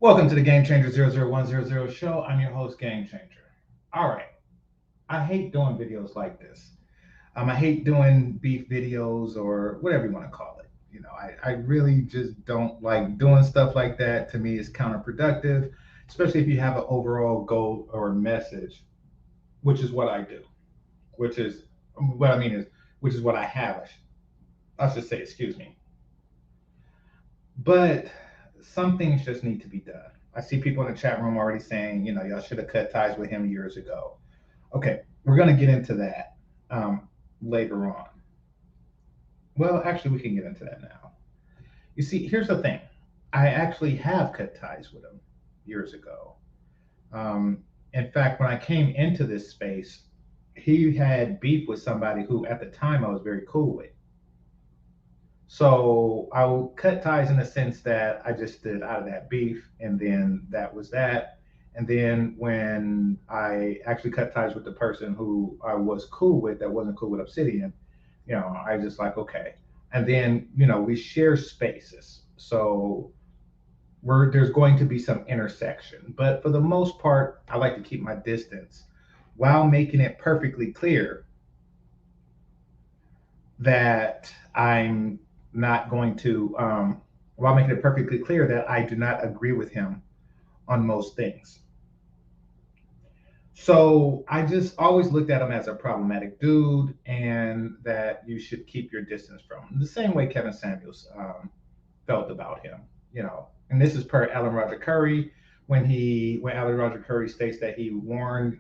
Welcome to the GameChanger 00100 show. I'm your host, GameChanger. All right. I hate doing videos like this. I hate doing beef videos or whatever you want to call it. I really just don't like doing stuff like that. To me, it's counterproductive, especially if you have an overall goal or message, which is what I do, which is what I mean is, which is what I have. I should say, excuse me. But some things just need to be done. I see people in the chat room already saying, y'all should have cut ties with him years ago. Okay, we're going to get into that later on. Well, actually, we can get into that now. You see, here's the thing. I actually have cut ties with him years ago. Um, in fact, when I came into this space, he had beef with somebody who, at the time, I was very cool with. So I will cut ties in the sense that I just stood out of that beef, and then that was that. And then when I actually cut ties with the person who I was cool with, that wasn't cool with Obsidian, I just like okay. And then we share spaces, so there's going to be some intersection. But for the most part, I like to keep my distance while making it perfectly clear that I'm not going to, while making it perfectly clear that I do not agree with him on most things. So I just always looked at him as a problematic dude and that you should keep your distance from him. The same way Kevin Samuels felt about him, And this is per Alan Roger Currie when Alan Roger Currie states that he warned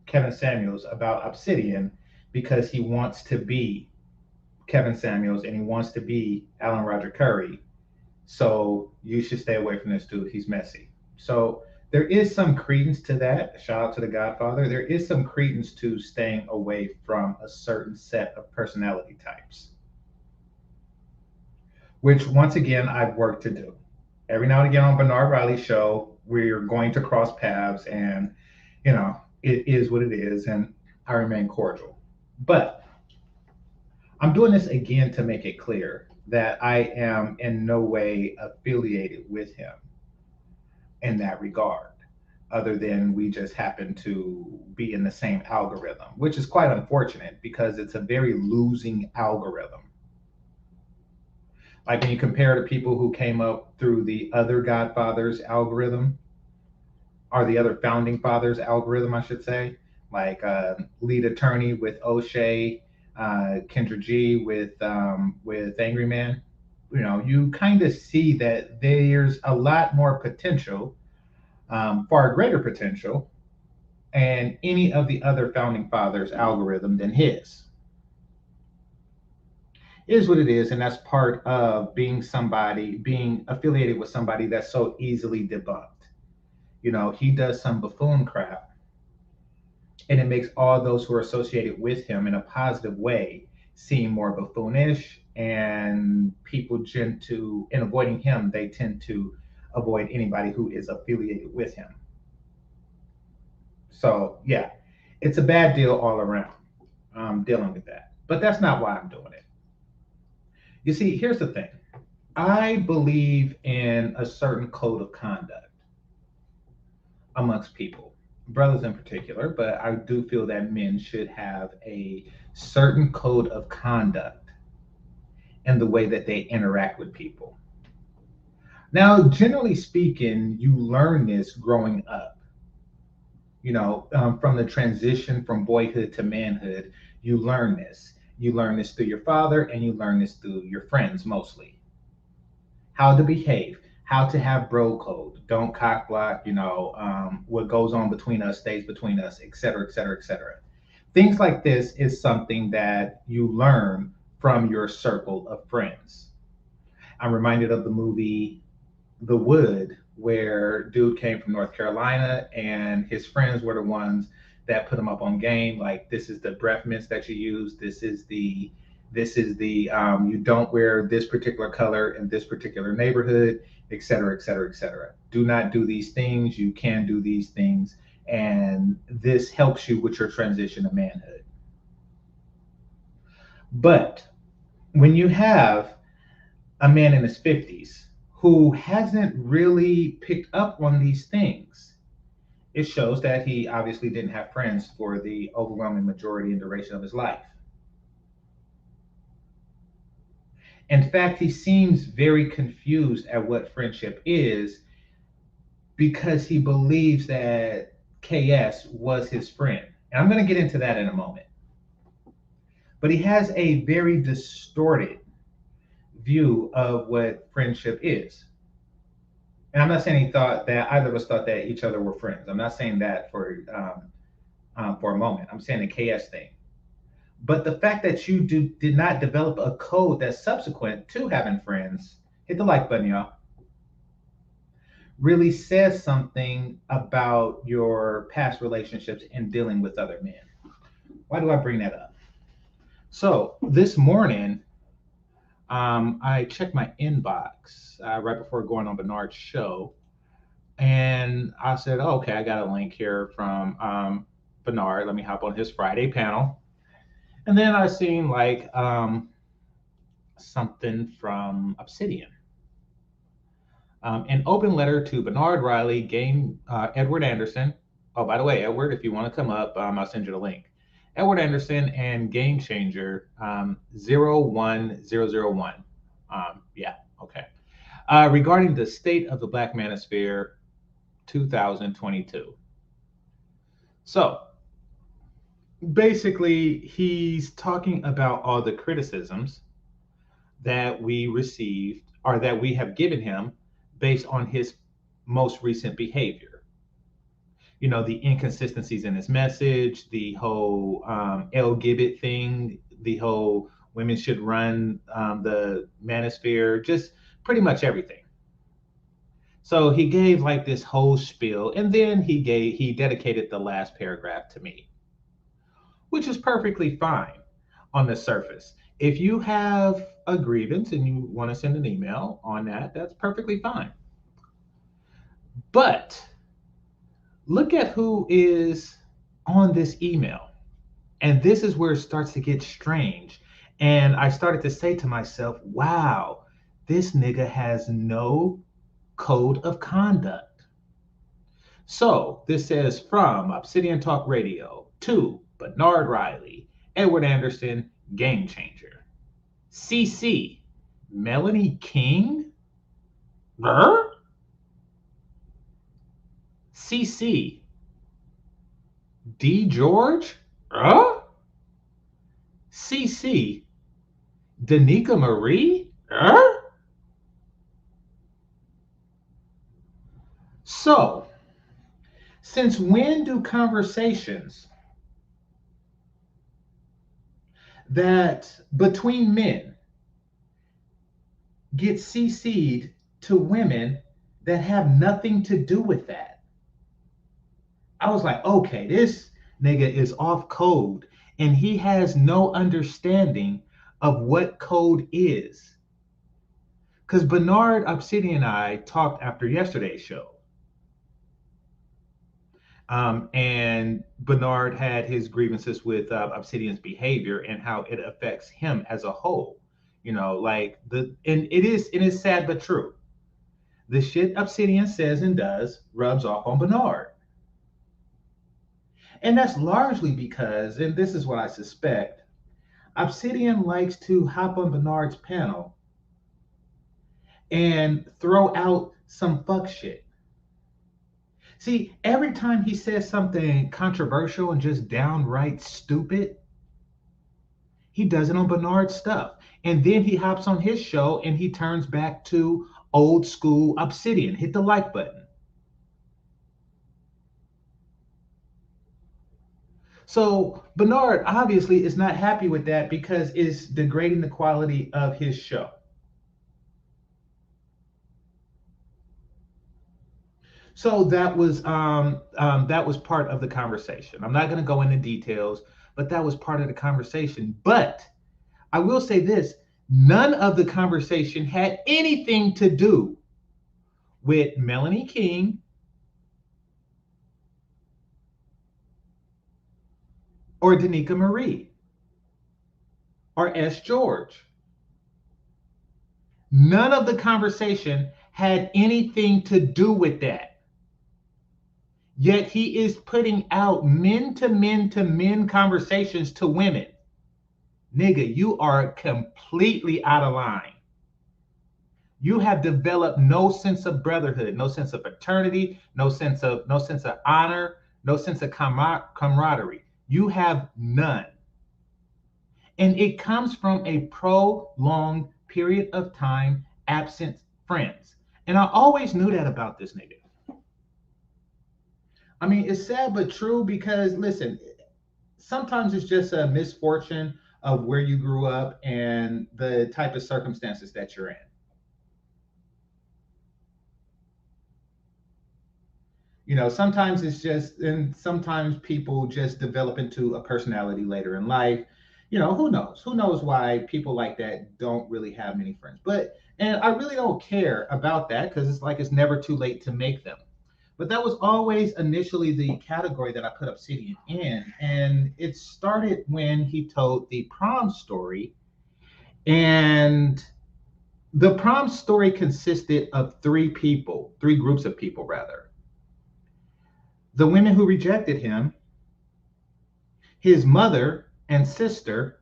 Kevin Samuels about Obsidian because he wants to be Kevin Samuels and he wants to be Alan Roger Currie. So you should stay away from this dude. He's messy. So there is some credence to that. Shout out to the Godfather. There is some credence to staying away from a certain set of personality types, which once again I've worked to do. Every now and again on Bernard Riley's show, we're going to cross paths, and it is what it is, and I remain cordial. But I'm doing this again to make it clear that I am in no way affiliated with him in that regard, other than we just happen to be in the same algorithm, which is quite unfortunate because it's a very losing algorithm. Like when you compare to people who came up through the other Godfathers algorithm, or the other founding fathers algorithm, I should say, like lead attorney with O'Shea, Kendra G with Angry Man. You kind of see that there's a lot more potential, far greater potential, and any of the other founding fathers algorithm than his. It is what it is, and that's part of being affiliated with somebody that's so easily debunked. He does some buffoon crap, and it makes all those who are associated with him in a positive way seem more buffoonish, and people tend to, in avoiding him, they tend to avoid anybody who is affiliated with him. So yeah, it's a bad deal all around, dealing with that, but that's not why I'm doing it. You see, here's the thing. I believe in a certain code of conduct amongst people, brothers in particular, but I do feel that men should have a certain code of conduct in the way that they interact with people. Now, generally speaking, you learn this growing up, from the transition from boyhood to manhood. You learn this. You learn this through your father, and you learn this through your friends mostly. How to behave, how to have bro code, don't cock block, what goes on between us stays between us, et cetera, et cetera, et cetera. Things like this is something that you learn from your circle of friends. I'm reminded of the movie The Wood, where dude came from North Carolina and his friends were the ones that put him up on game. Like, this is the breath mints that you use. This is the you don't wear this particular color in this particular neighborhood, et cetera, et cetera, et cetera. Do not do these things. You can do these things, and this helps you with your transition to manhood. But when you have a man in his 50s who hasn't really picked up on these things. It shows that he obviously didn't have friends for the overwhelming majority and duration of his life. In fact, he seems very confused at what friendship is because he believes that KS was his friend. And I'm going to get into that in a moment. But he has a very distorted view of what friendship is. And I'm not saying he thought that either of us thought that each other were friends. I'm not saying that for a moment. I'm saying the KS thing. But the fact that you did not develop a code that's subsequent to having friends, hit the like button, y'all, really says something about your past relationships and dealing with other men. Why do I bring that up? So this morning, I checked my inbox right before going on Bernard's show, and I said, oh, okay, I got a link here from Bernard. Let me hop on his Friday panel. And then I seen like something from Obsidian. An open letter to Bernard Riley, Edward Anderson. Oh, by the way, Edward, if you want to come up, I'll send you the link. Edward Anderson and GameChanger 01001. Yeah, okay. Regarding the state of the Black Manosphere 2022. So basically, he's talking about all the criticisms that we received or that we have given him based on his most recent behavior. You know, the inconsistencies in his message, the whole El Gibbet thing, the whole women should run the manosphere, just pretty much everything. So he gave like this whole spiel, and then he dedicated the last paragraph to me, which is perfectly fine on the surface. If you have a grievance and you want to send an email on that, that's perfectly fine. But look at who is on this email. And this is where it starts to get strange. And I started to say to myself, wow, this nigga has no code of conduct. So this says from Obsidian Talk Radio to Bernard Riley, Edward Anderson, GameChanger. CC, Melanie King? CC, D. George? CC, Danica Marie? So, since when do conversations that between men get CC'd to women that have nothing to do with that? I was like, okay, this nigga is off code and he has no understanding of what code is. Because Bernard, Obsidian, and I talked after yesterday's show. And Bernard had his grievances with Obsidian's behavior and how it affects him as a whole. You know, like and it is sad but true. The shit Obsidian says and does rubs off on Bernard. And that's largely because, and this is what I suspect, Obsidian likes to hop on Bernard's panel and throw out some fuck shit. See, every time he says something controversial and just downright stupid, he does it on Bernard's stuff. And then he hops on his show and he turns back to old school Obsidian. Hit the like button. So Bernard obviously is not happy with that because it's degrading the quality of his show. So that was part of the conversation. I'm not going to go into details, but that was part of the conversation. But I will say this: none of the conversation had anything to do with Melanie King or Danica Marie or S. George. None of the conversation had anything to do with that. Yet he is putting out men to men to men conversations to women. Nigga, you are completely out of line. You have developed no sense of brotherhood, no sense of fraternity, no sense of honor, no sense of camaraderie. You have none. And it comes from a prolonged period of time absent friends. And I always knew that about this nigga. I mean, it's sad but true because listen, sometimes it's just a misfortune of where you grew up and the type of circumstances that you're in. Sometimes it's just, and sometimes people just develop into a personality later in life. Who knows? Who knows why people like that don't really have many friends? And I really don't care about that because it's like it's never too late to make them. But that was always initially the category that I put Obsidian in. And it started when he told the prom story. And the prom story consisted of three groups of people, rather. The women who rejected him, his mother and sister,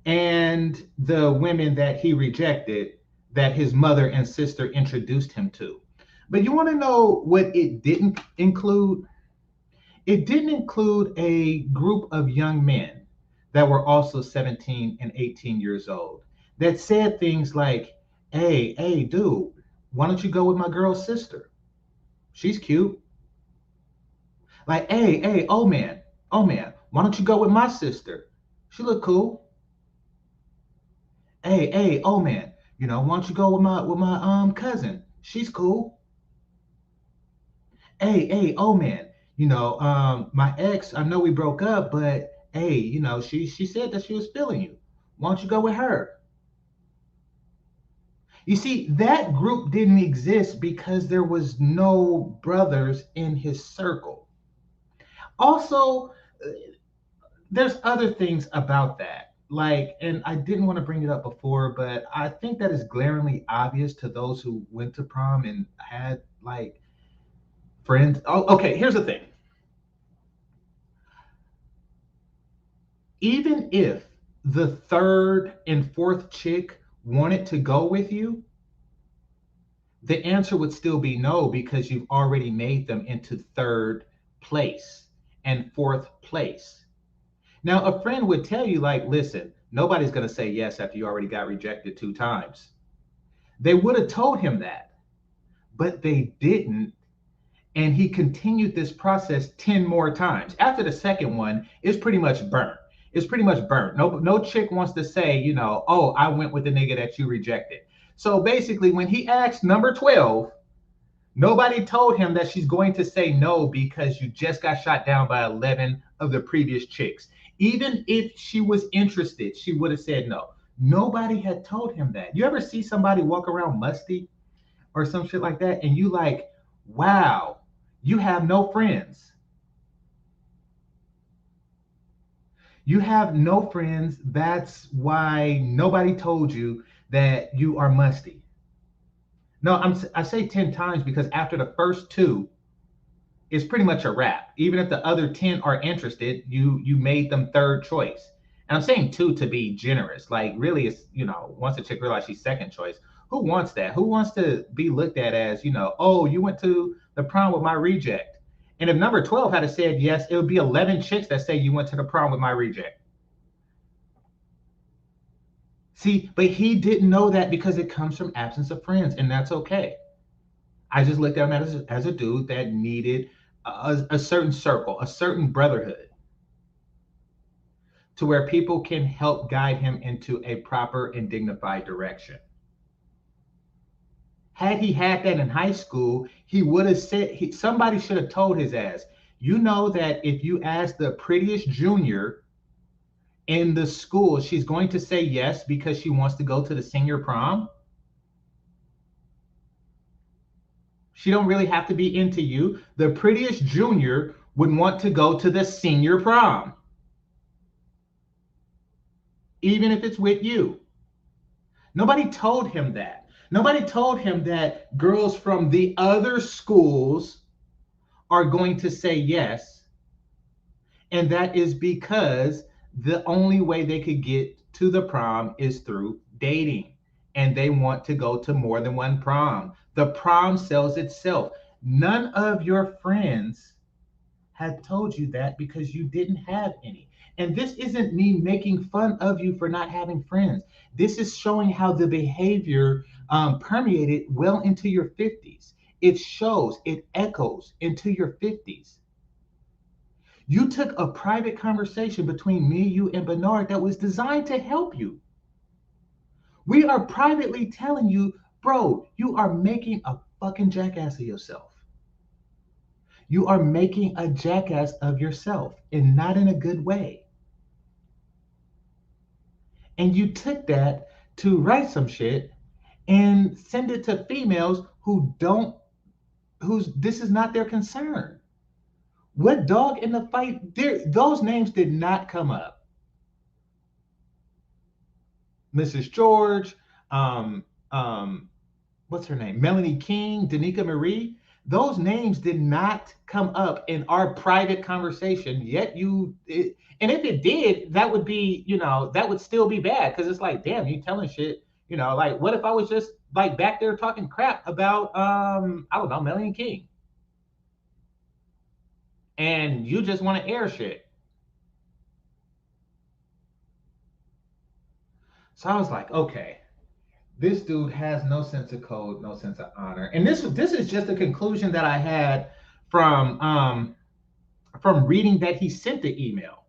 and the women that he rejected that his mother and sister introduced him to. But you want to know what it didn't include? It didn't include a group of young men that were also 17 and 18 years old that said things like, hey, dude, why don't you go with my girl's sister? She's cute. Like, hey, oh man, why don't you go with my sister? She look cool. Hey, oh man, why don't you go with my cousin? She's cool. Hey, oh man, my ex, I know we broke up, but hey, she said that she was feeling you. Why don't you go with her? You see, that group didn't exist because there was no brothers in his circle. Also, there's other things about that. Like, and I didn't want to bring it up before, but I think that is glaringly obvious to those who went to prom and had like friends. Oh, okay, here's the thing. Even if the third and fourth chick wanted to go with you, the answer would still be no because you've already made them into third place and fourth place. Now, a friend would tell you, like, listen, nobody's going to say yes after you already got rejected 2 times. They would have told him that, but they didn't. And he continued this process 10 more times. After the second one, it's pretty much burnt. It's pretty much burnt. No chick wants to say, oh, I went with the nigga that you rejected. So basically, when he asked number 12, nobody told him that she's going to say no because you just got shot down by 11 of the previous chicks. Even if she was interested, she would have said no. Nobody had told him that. You ever see somebody walk around musty or some shit like that, and you like, wow, you have no friends. You have no friends. That's why nobody told you that you are musty. No, I say 10 times because after the first 2, it's pretty much a wrap. Even if the other 10 are interested, you made them third choice. And I'm saying 2 to be generous. Like really, it's once a chick realizes she's second choice, who wants that? Who wants to be looked at as oh, you went to the prom with my reject? And if number 12 had said yes, it would be 11 chicks that say you went to the prom with my reject. See, but he didn't know that because it comes from absence of friends, and that's okay. I just looked at him as a dude that needed a certain circle, a certain brotherhood, to where people can help guide him into a proper and dignified direction. Had he had that in high school, he would have said, somebody should have told his ass, that if you ask the prettiest junior in the school, she's going to say yes because she wants to go to the senior prom. She don't really have to be into you. The prettiest junior would want to go to the senior prom, even if it's with you. Nobody told him that. Nobody told him that girls from the other schools are going to say yes. And that is because the only way they could get to the prom is through dating. And they want to go to more than one prom. The prom sells itself. None of your friends had told you that because you didn't have any. And this isn't me making fun of you for not having friends. This is showing how the behavior permeated well into your 50s. It shows, it echoes into your 50s. You took a private conversation between me, you, and Bernard that was designed to help you. We are privately telling you, bro, you are making a fucking jackass of yourself. You are making a jackass of yourself and not in a good way. And you took that to write some shit and send it to females who don't, who's, this is not their concern. What dog in the fight? Those names did not come up. Mrs. George, um, um, what's her name? Melanie King, Danica Marie. Those names did not come up in our private conversation. Yet and if it did, that would be, that would still be bad because it's like, damn, you telling shit. Like, what if I was just like back there talking crap about, I don't know, Melanie King, and you just want to air shit. So I was like, okay, this dude has no sense of code, no sense of honor. And this is just a conclusion that I had from reading that he sent the email.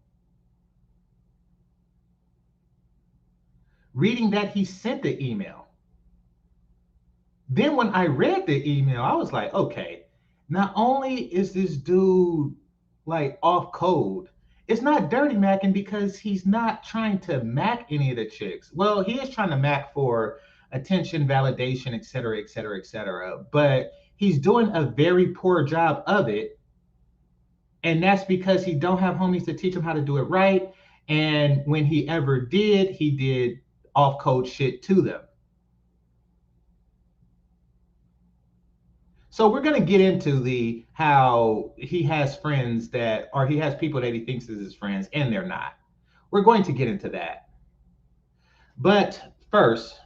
Reading that he sent the email. Then when I read the email, I was like, okay, not only is this dude like off code, it's not dirty macking because he's not trying to mac any of the chicks. Well, he is trying to mac for attention, validation, et cetera, et cetera, et cetera. But he's doing a very poor job of it. And that's because he don't have homies to teach him how to do it right. And when he ever did, he did off code shit to them. So we're going to get into the how he has friends that, or he has people that he thinks is his friends and they're not. We're going to get into that. But first,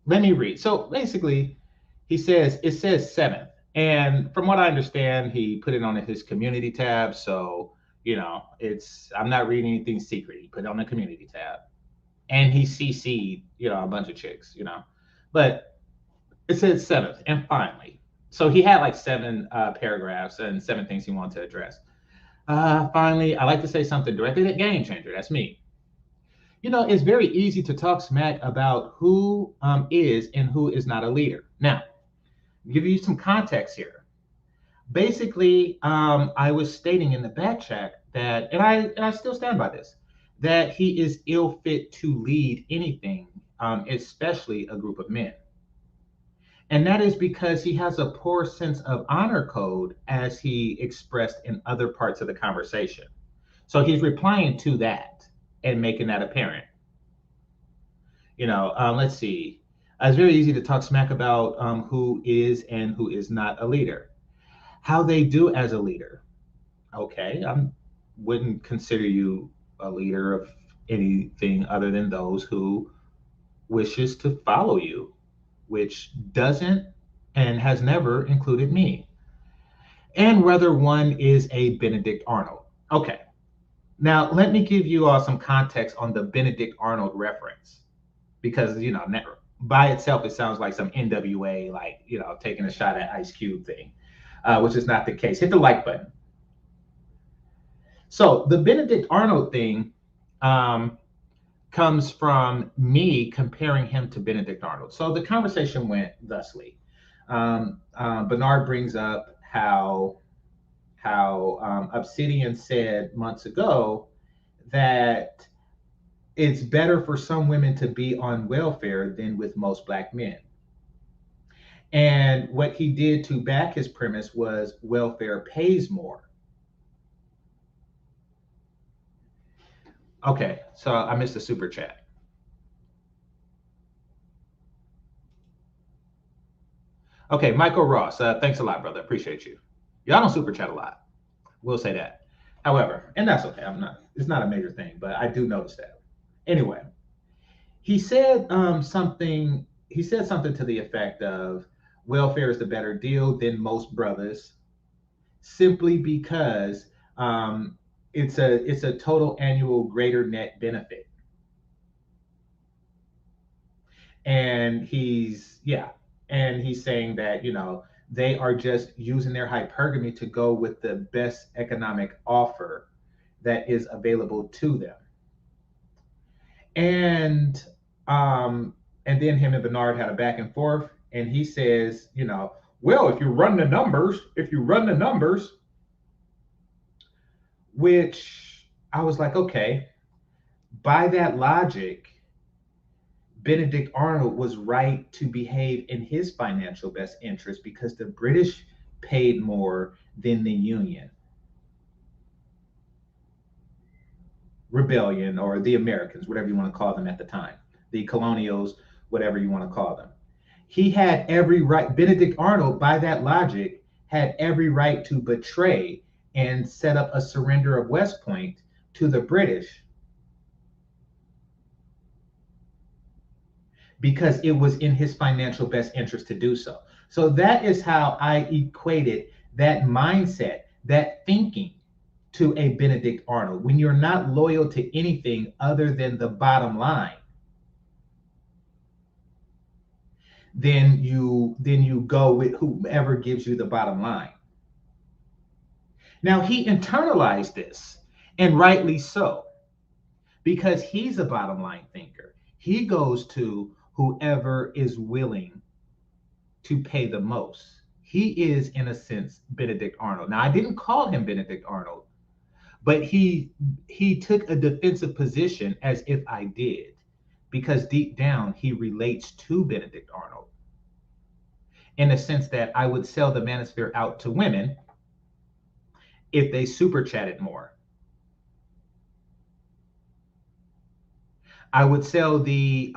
let me read. So basically, it says 7th. And from what I understand, he put it on his community tab. So, I'm not reading anything secret. He put it on the community tab. And he CC'd, a bunch of chicks, But it says 7th. And finally, so he had like 7 paragraphs and 7 things he wanted to address. Finally, I like to say something directly at GameChanger. That's me. It's very easy to talk smack about who is and who is not a leader. Now, I'll give you some context here. Basically, I was stating in the Backchat that, and I still stand by this, that he is ill fit to lead anything, especially a group of men. And that is because he has a poor sense of honor code as he expressed in other parts of the conversation. So he's replying to that and making that apparent. Let's see. It's very easy to talk smack about who is and who is not a leader. How they do as a leader. Okay, I wouldn't consider you a leader of anything other than those who wishes to follow you, which doesn't and has never included me. And whether one is a Benedict Arnold. Okay, now let me give you all some context on the Benedict Arnold reference because by itself it sounds like some NWA, like taking a shot at Ice Cube thing, which is not the case. Hit the like button. So the Benedict Arnold thing comes from me comparing him to Benedict Arnold. So the conversation went thusly. Bernard brings up how Obsidian said months ago that it's better for some women to be on welfare than with most Black men. And what he did to back his premise was welfare pays more. Okay, so I missed the super chat. Okay, Michael Ross, thanks a lot, brother. Appreciate you. Y'all don't super chat a lot. We'll say that. However, and that's okay. It's not a major thing, but I do notice that. Anyway, he said something. He said something to the effect of, "Welfare is the better deal than most brothers, simply because it's a total annual greater net benefit." And he's saying that they are just using their hypergamy to go with the best economic offer that is available to them. And um and then him and Bernard had a back and forth, and he says, well, if you run the numbers, which I was like, okay, by that logic, Benedict Arnold was right to behave in his financial best interest because the British paid more than the Union rebellion, or the Americans, whatever you want to call them at the time, the colonials, whatever you want to call them. He had every right, Benedict Arnold, by that logic, had every right to betray and set up a surrender of West Point to the British because it was in his financial best interest to do so. So that is how I equated that mindset, that thinking, to a Benedict Arnold. When you're not loyal to anything other than the bottom line, then you go with whoever gives you the bottom line. Now he internalized this, and rightly so, because he's a bottom line thinker. He goes to whoever is willing to pay the most. He is, in a sense, Benedict Arnold. Now I didn't call him Benedict Arnold, but he took a defensive position as if I did, because deep down he relates to Benedict Arnold, in the sense that I would sell the manosphere out to women if they super chatted more. I would sell the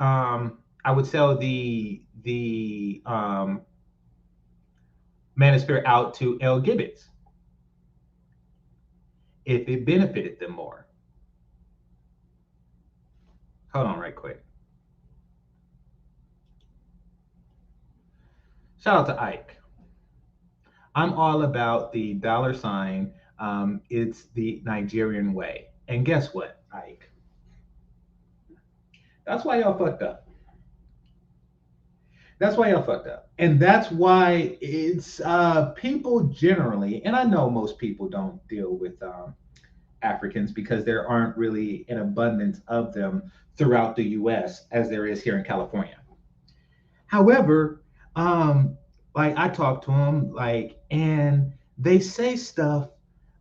manosphere out to L Gibbets if it benefited them more. Hold on right quick. Shout out to Ike. I'm all about the dollar sign. It's the Nigerian way. And guess what, Ike? That's why y'all fucked up. That's why y'all fucked up. And that's why it's people generally, and I know most people don't deal with Africans because there aren't really an abundance of them throughout the US as there is here in California. However, like I talk to them, and they say stuff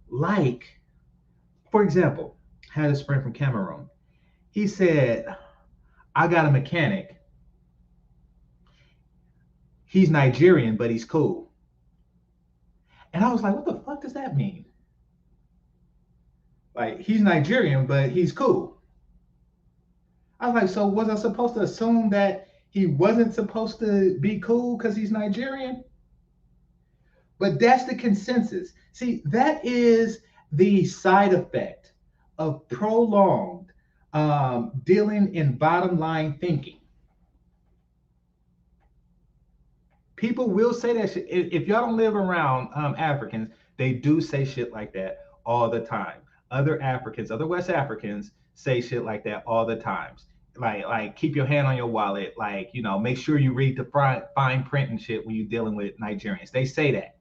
like, for example, had a friend from Cameroon. He said, I got a mechanic. He's Nigerian, but he's cool. And I was like, what the fuck does that mean? Like, he's Nigerian, but he's cool. I was like, so was I supposed to assume that he wasn't supposed to be cool because he's Nigerian? But that's the consensus. See, that is the side effect of prolonged dealing in bottom line thinking. People will say that shit. If y'all don't live around Africans, they do say shit like that all the time. Other Africans, other West Africans say shit like that all the times. Like keep your hand on your wallet. Make sure you read the fine print and shit when you're dealing with Nigerians. They say that.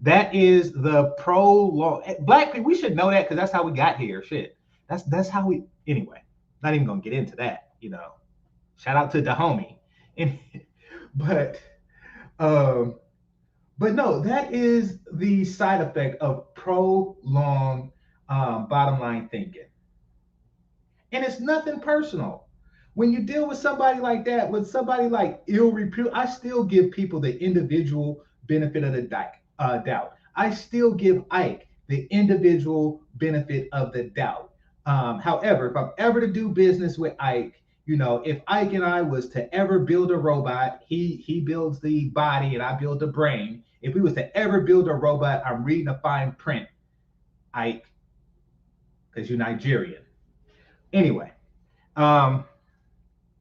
That is the prolong. Black people, we should know that because that's how we got here. Shit. That's how we. Anyway, not even gonna get into that. Shout out to the homie. But um, but no, that is the side effect of prolonged bottom line thinking. And it's nothing personal. When you deal with somebody like that, with somebody like ill repute, I still give people the individual benefit of the doubt. I still give Ike the individual benefit of the doubt. However, if I'm ever to do business with Ike, if Ike and I was to ever build a robot, he builds the body and I build the brain. If we was to ever build a robot, I'm reading a fine print, Ike, because you're Nigerian. Anyway, um,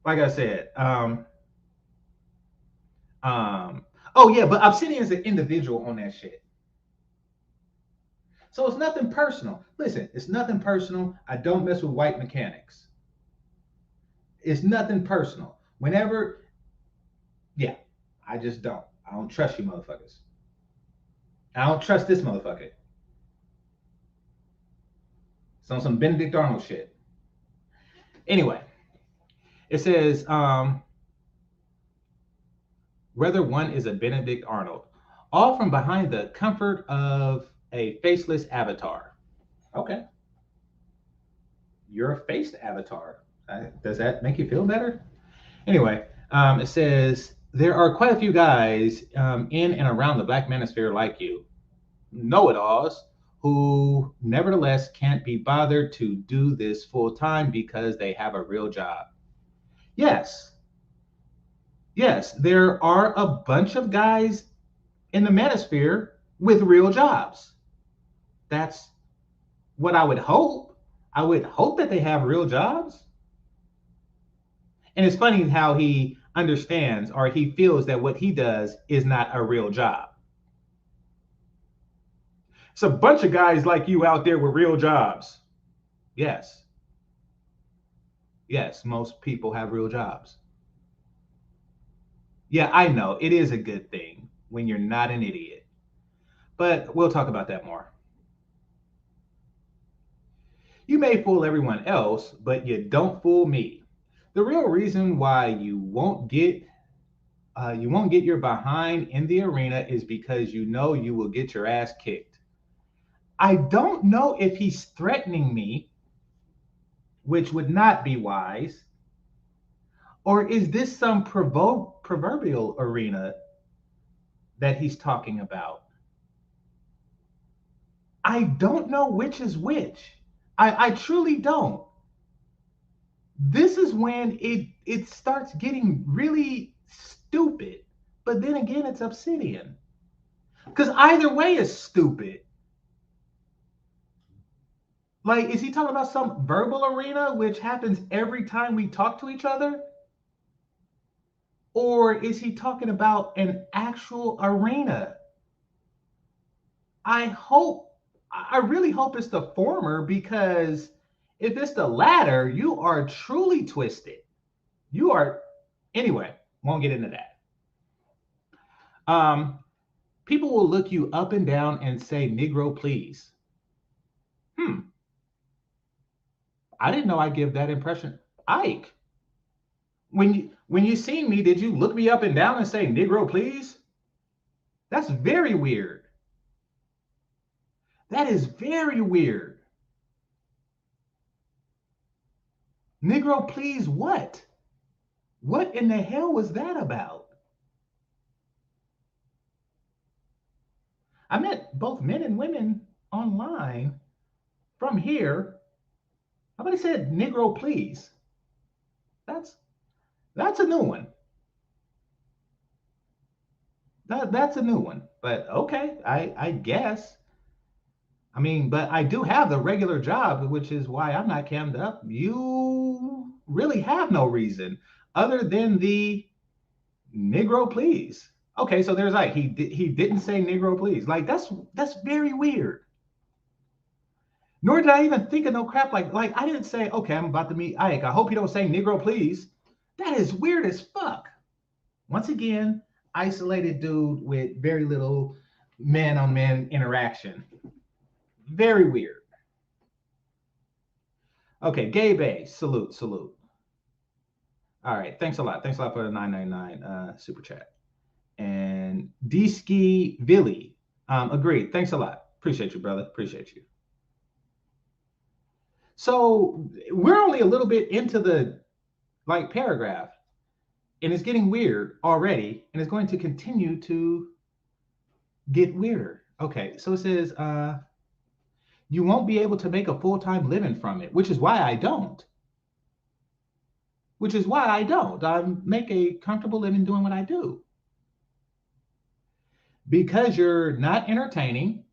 like I said, oh yeah, but Obsidian is an individual on that shit. So it's nothing personal. Listen, it's nothing personal. I don't mess with white mechanics. It's nothing personal. Whenever, yeah, I just don't. I don't trust you motherfuckers. I don't trust this motherfucker. It's on some Benedict Arnold shit. Anyway, it says whether one is a Benedict Arnold, all from behind the comfort of a faceless avatar. Okay, you're a faced avatar. Does that make you feel better? Anyway, it says there are quite a few guys in and around the Black Manosphere like you, know-it-alls, who nevertheless can't be bothered to do this full time because they have a real job. Yes, yes, there are a bunch of guys in the Manosphere with real jobs. That's what I would hope. I would hope that they have real jobs. And it's funny how he understands or he feels that what he does is not a real job. It's a bunch of guys like you out there with real jobs. Yes. Yes, most people have real jobs. Yeah, I know. It is a good thing when you're not an idiot. But we'll talk about that more. You may fool everyone else, but you don't fool me. The real reason why you won't get your behind in the arena is because you know you will get your ass kicked. I don't know if he's threatening me, which would not be wise, or is this some proverbial arena that he's talking about? I don't know which is which. I truly don't. This is when it starts getting really stupid. But then again, it's Obsidian. Because either way is stupid. Like, is he talking about some verbal arena, which happens every time we talk to each other? Or is he talking about an actual arena? I really hope it's the former, because if it's the latter, you are truly twisted. You are, anyway, won't get into that. People will look you up and down and say, Negro, please. I didn't know I give that impression. Ike, when you seen me, did you look me up and down and say, Negro, please? That's very weird. That is very weird. Negro, please, what? What in the hell was that about? I met both men and women online from here. Somebody said, Negro, please. That's a new one. That's a new one. But okay, I guess. I mean, but I do have the regular job, which is why I'm not cammed up. You really have no reason other than the Negro, please. Okay, so there's like he didn't say Negro, please. Like that's very weird. Nor did I even think of no crap like I didn't say, okay, I'm about to meet Ike. I hope you don't say Negro, please. That is weird as fuck. Once again, isolated dude with very little man on man interaction. Very weird. Okay, Gay Bay, salute, salute. All right, thanks a lot. Thanks a lot for the 999 super chat. And D-Ski Villy, agreed. Thanks a lot. Appreciate you, brother. Appreciate you. So we're only a little bit into the paragraph, and it's getting weird already, and it's going to continue to get weirder. Okay, so it says you won't be able to make a full-time living from it, which is why I don't. which is why I don't. I make a comfortable living doing what I do. Because you're not entertaining,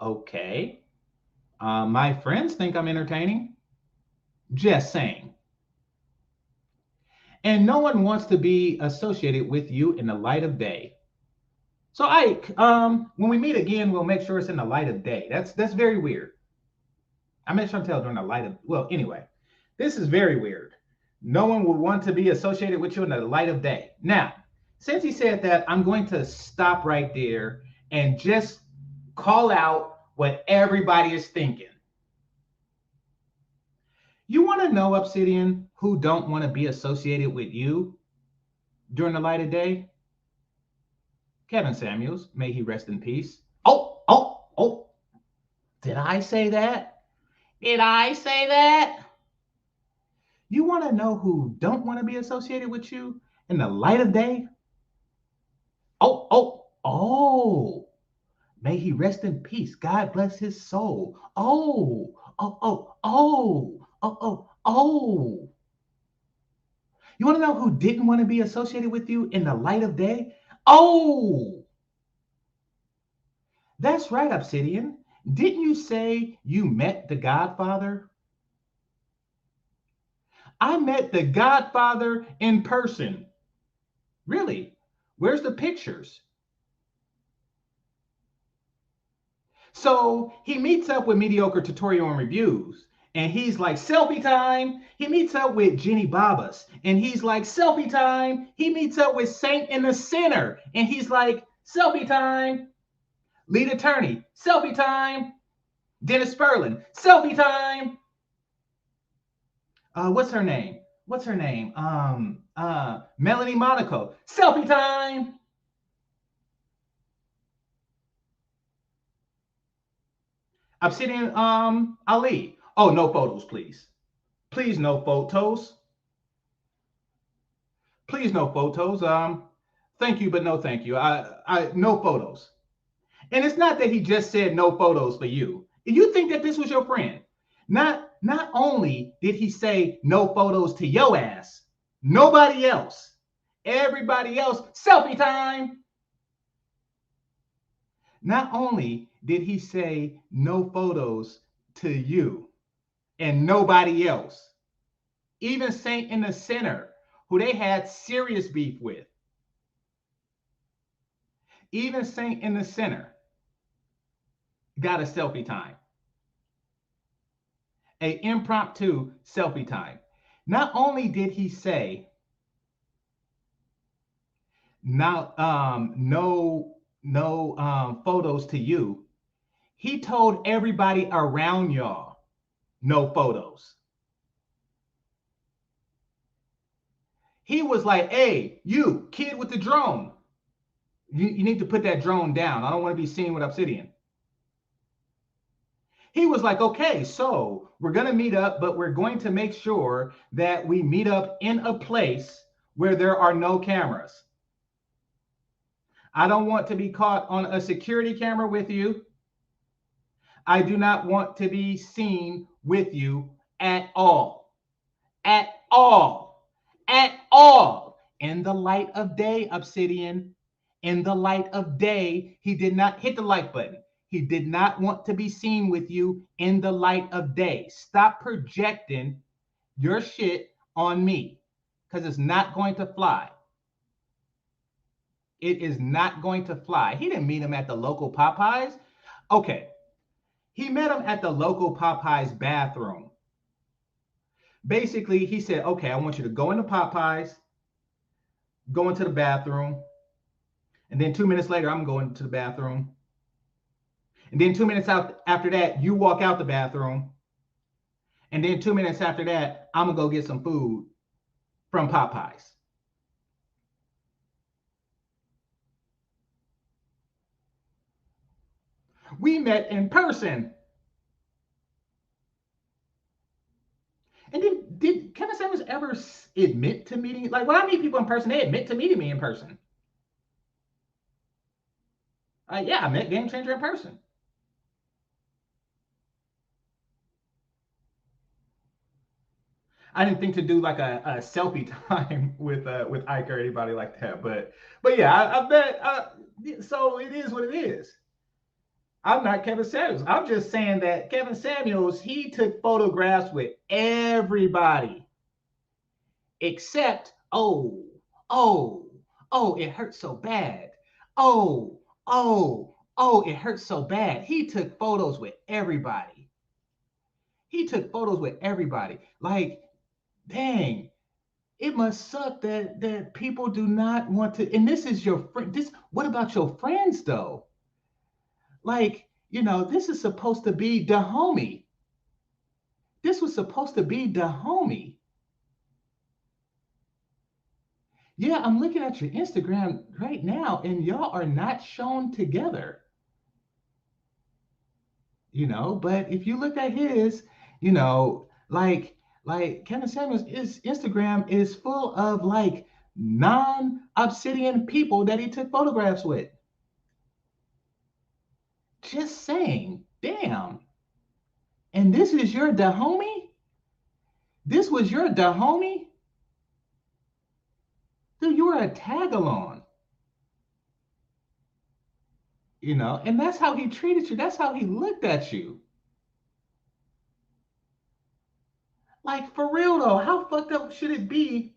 okay. My friends think I'm entertaining, just saying. And no one wants to be associated with you in the light of day. So Ike, when we meet again, we'll make sure it's in the light of day. That's very weird. I made sure I'm telling during the light of, well, anyway, this is very weird. No one would want to be associated with you in the light of day. Now, since he said that, I'm going to stop right there and just call out what everybody is thinking. You want to know, Obsidian, who don't want to be associated with you during the light of day? Kevin Samuels, may he rest in peace. Oh. Did I say that? Did I say that? You want to know who don't want to be associated with you in the light of day? Oh. May he rest in peace. God bless his soul. Oh. You want to know who didn't want to be associated with you in the light of day? Oh, that's right, Obsidian. Didn't you say you met the Godfather? I met the Godfather in person. Really? Where's the pictures? So he meets up with mediocre tutorial and reviews, and he's like, selfie time. He meets up with Jenny Babas, and he's like, selfie time. He meets up with Saint in the Center, and he's like, selfie time. Lead attorney, selfie time. Dennis Sperlin, selfie time. What's her name? Melanie Monaco, selfie time. Obsidian Ali. Oh, no photos, please. Please, no photos. Please, no photos. Thank you, but no thank you. I no photos. And it's not that he just said no photos for you. You think that this was your friend. Not only did he say no photos to your ass, nobody else. Everybody else, selfie time. Not only did he say no photos to you and nobody else, even Saint in the Center, who they had serious beef with, even Saint in the Center got a selfie time, a impromptu selfie time. Not only did he say no photos to you, he told everybody around y'all no photos. He was like, hey, you kid with the drone, you need to put that drone down. I don't want to be seen with Obsidian. He was like, okay, so we're going to meet up, but we're going to make sure that we meet up in a place where there are no cameras. I don't want to be caught on a security camera with you. I do not want to be seen with you at all. At all. At all. In the light of day, Obsidian. In the light of day, he did not hit the like button. He did not want to be seen with you in the light of day. Stop projecting your shit on me, because it's not going to fly. It is not going to fly. He didn't meet him at the local Popeyes. Okay. He met him at the local Popeyes bathroom. Basically, he said, okay, I want you to go into Popeyes, go into the bathroom, and then 2 minutes later, I'm going to the bathroom. And then 2 minutes after that, you walk out the bathroom. And then 2 minutes after that, I'm going to go get some food from Popeyes. We met in person. And then did Kevin Samuels ever admit to meeting? Like when I meet people in person, they admit to meeting me in person. Yeah, I met GameChanger in person. I didn't think to do like a selfie time with Ike or anybody like that. But yeah, I bet. So it is what it is. I'm not Kevin Samuels. I'm just saying that Kevin Samuels, he took photographs with everybody except, oh, it hurts so bad. Oh, it hurts so bad. He took photos with everybody. He took photos with everybody. Like, dang, it must suck that people do not want to. And this is your friend. This, what about your friends though? Like, this is supposed to be the homie. This was supposed to be the homie. Yeah, I'm looking at your Instagram right now, and y'all are not shown together. But if you look at his, like Kevin Samuels, his Instagram is full of like non-obsidian people that he took photographs with. Just saying, damn. And this is your homie? This was your homie? Dude, you were a tag along. And that's how he treated you. That's how he looked at you. Like, for real though, how fucked up should it be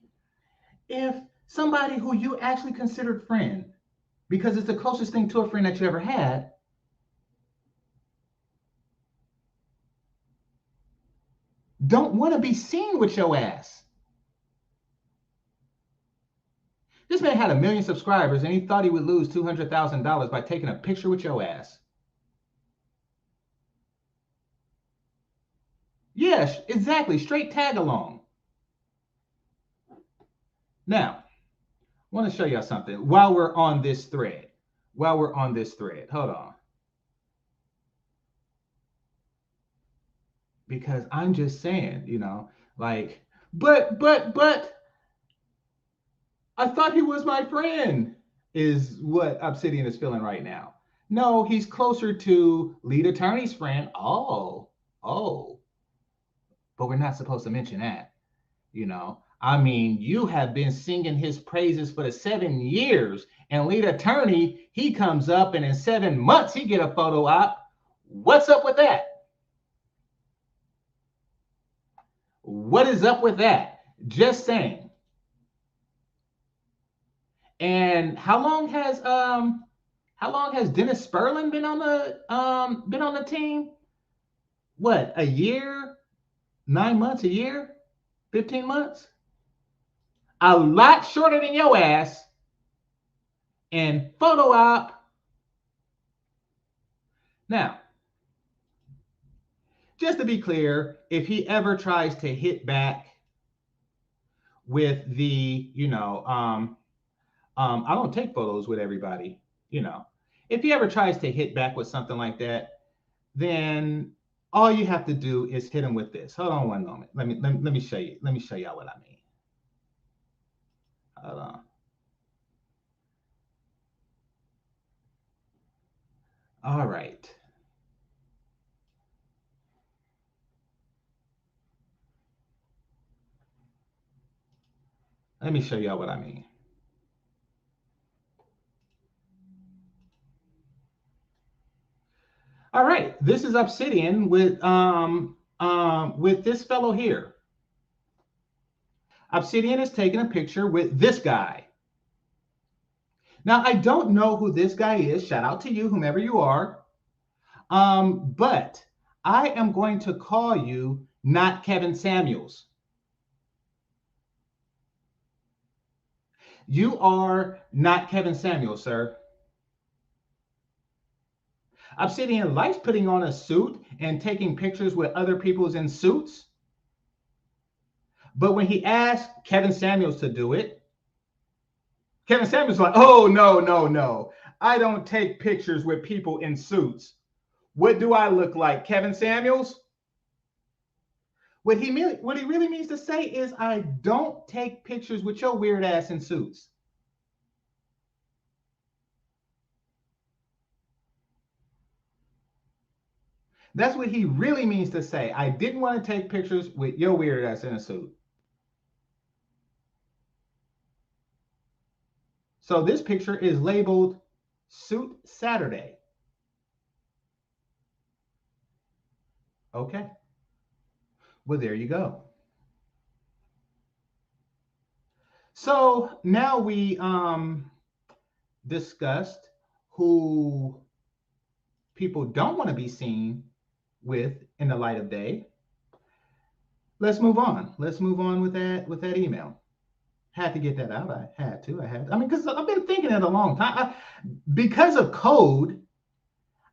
if somebody who you actually considered friend, because it's the closest thing to a friend that you ever had, don't want to be seen with your ass? This man had 1 million subscribers and he thought he would lose $200,000 by taking a picture with your ass. Yes, exactly. Straight tag along. Now, I want to show y'all something while we're on this thread. Hold on. Because I'm just saying, like, but I thought he was my friend, is what Obsidian is feeling right now. No, he's closer to lead attorney's friend. Oh, but we're not supposed to mention that. I mean, you have been singing his praises for the 7 years, and lead attorney, he comes up and in 7 months he get a photo op. What's up with that? What is up with that? Just saying. And how long has Dennis Sperling been on the team? What, a year? 9 months, a year? 15 months? A lot shorter than your ass. And photo op. Now, just to be clear, if he ever tries to hit back with the, I don't take photos with everybody, if he ever tries to hit back with something like that, then all you have to do is hit him with this. Hold on one moment. Let me show you. Let me show y'all what I mean. Hold on. All right. Let me show y'all what I mean. All right. This is Obsidian with this fellow here. Obsidian is taking a picture with this guy. Now, I don't know who this guy is. Shout out to you, whomever you are. But I am going to call you not Kevin Samuels. You are not Kevin Samuels, sir. Obsidian likes putting on a suit and taking pictures with other people's in suits. But when he asked Kevin Samuels to do it, Kevin Samuels was like, oh, no. I don't take pictures with people in suits. What do I look like, Kevin Samuels? What he really means to say is, I don't take pictures with your weird ass in suits. That's what he really means to say. I didn't want to take pictures with your weird ass in a suit. So this picture is labeled Suit Saturday. Okay. Well, there you go. So now we discussed who people don't want to be seen with in the light of day. Let's move on. Let's move on with that email. Had to get that out. I had to. I mean, because I've been thinking it a long time. Because of code,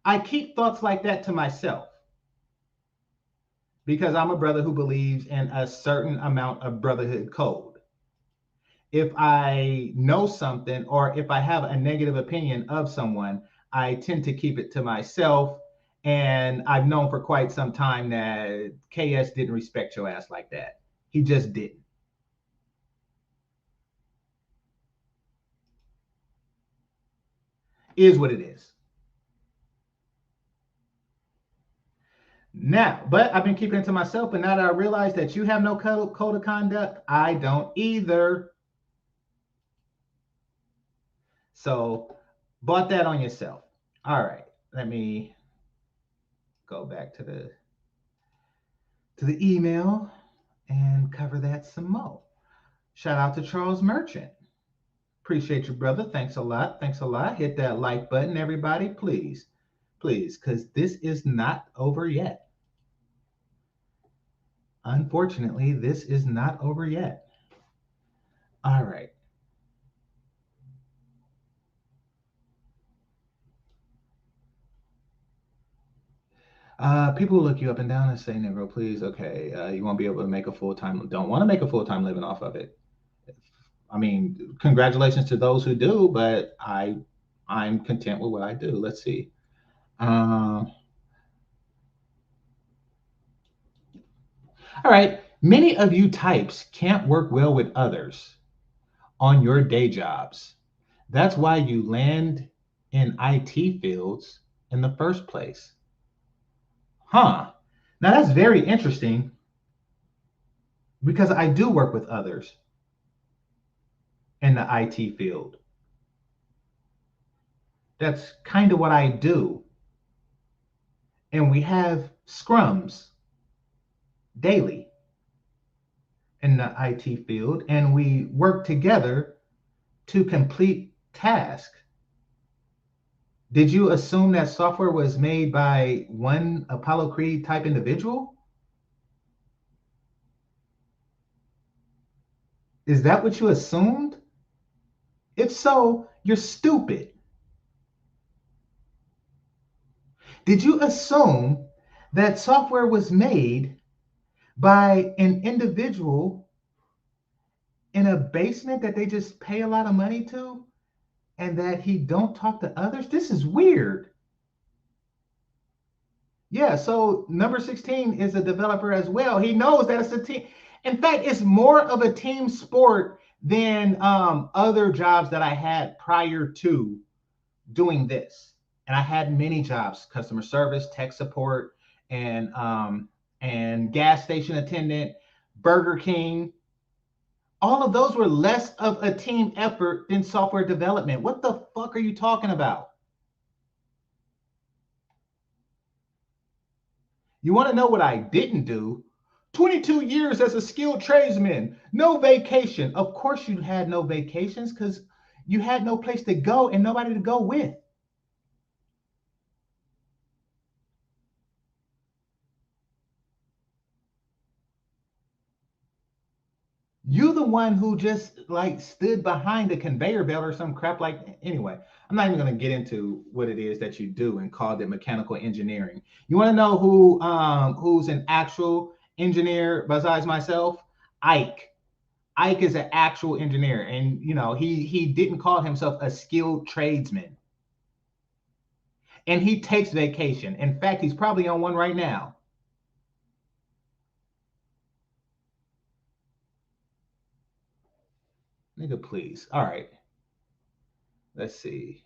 I keep thoughts like that to myself. Because I'm a brother who believes in a certain amount of brotherhood code. If I know something or if I have a negative opinion of someone, I tend to keep it to myself. And I've known for quite some time that KS didn't respect your ass like that. He just didn't. Is what it is. Now, but I've been keeping it to myself, and now that I realize that you have no code of conduct, I don't either. So, bought that on yourself. All right, let me go back to the email and cover that some more. Shout out to Charles Merchant. Appreciate you, brother. Thanks a lot. Thanks a lot. Hit that like button, everybody, please. Please, because this is not over yet. Unfortunately, this is not over yet. All right. People look you up and down and say, Negro, please, okay, you won't be able to make a full-time, don't want to make a full-time living off of it. I mean, congratulations to those who do, but I'm content with what I do. Let's see. All right. Many of you types can't work well with others on your day jobs. That's why you land in IT fields in the first place. Huh. Now that's very interesting because I do work with others in the IT field. That's kind of what I do. And we have scrums daily in the IT field, and we work together to complete tasks. Did you assume that software was made by one Apollo Creed type individual? Is that what you assumed? If so, you're stupid. Did you assume that software was made by an individual in a basement that they just pay a lot of money to and that he don't talk to others? This is weird. Yeah, so number 16 is a developer as well. He knows that it's a team. In fact, it's more of a team sport than other jobs that I had prior to doing this. And I had many jobs: customer service, tech support, and gas station attendant, Burger King. All of those were less of a team effort than software development. What the fuck are you talking about? You want to know what I didn't do? 22 years as a skilled tradesman, no vacation. Of course, you had no vacations because you had no place to go and nobody to go with. You the one who just like stood behind a conveyor belt or some crap like. Anyway, I'm not even going to get into what it is that you do and called it mechanical engineering. You want to know who's an actual engineer besides myself? Ike. Ike is an actual engineer, and he didn't call himself a skilled tradesman. And he takes vacation. In fact, he's probably on one right now. Nigga, please. All right. Let's see.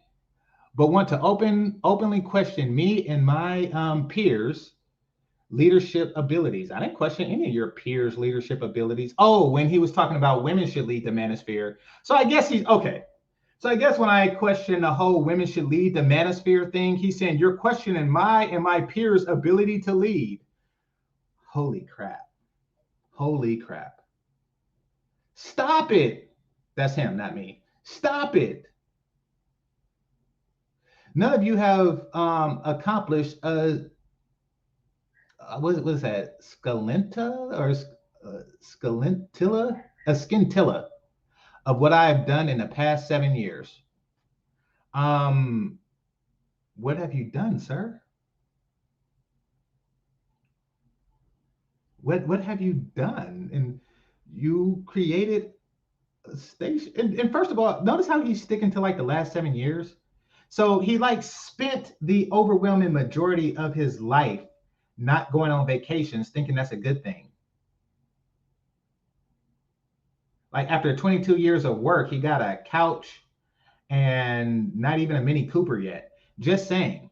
But want to openly question me and my peers' leadership abilities. I didn't question any of your peers' leadership abilities. Oh, when he was talking about women should lead the manosphere. So I guess he's okay. So I guess when I question the whole women should lead the manosphere thing, he's saying you're questioning my and my peers' ability to lead. Holy crap. Holy crap. Stop it. That's him, not me. Stop it. None of you have accomplished what is that? Scalenta or scalentilla? A scintilla of what I have done in the past 7 years. Um, what have you done, sir? What have you done? And you created a station. And first of all, notice how he's sticking to like the last 7 years. So he like spent the overwhelming majority of his life not going on vacations, thinking that's a good thing. Like after 22 years of work, he got a couch and not even a Mini Cooper yet. Just saying.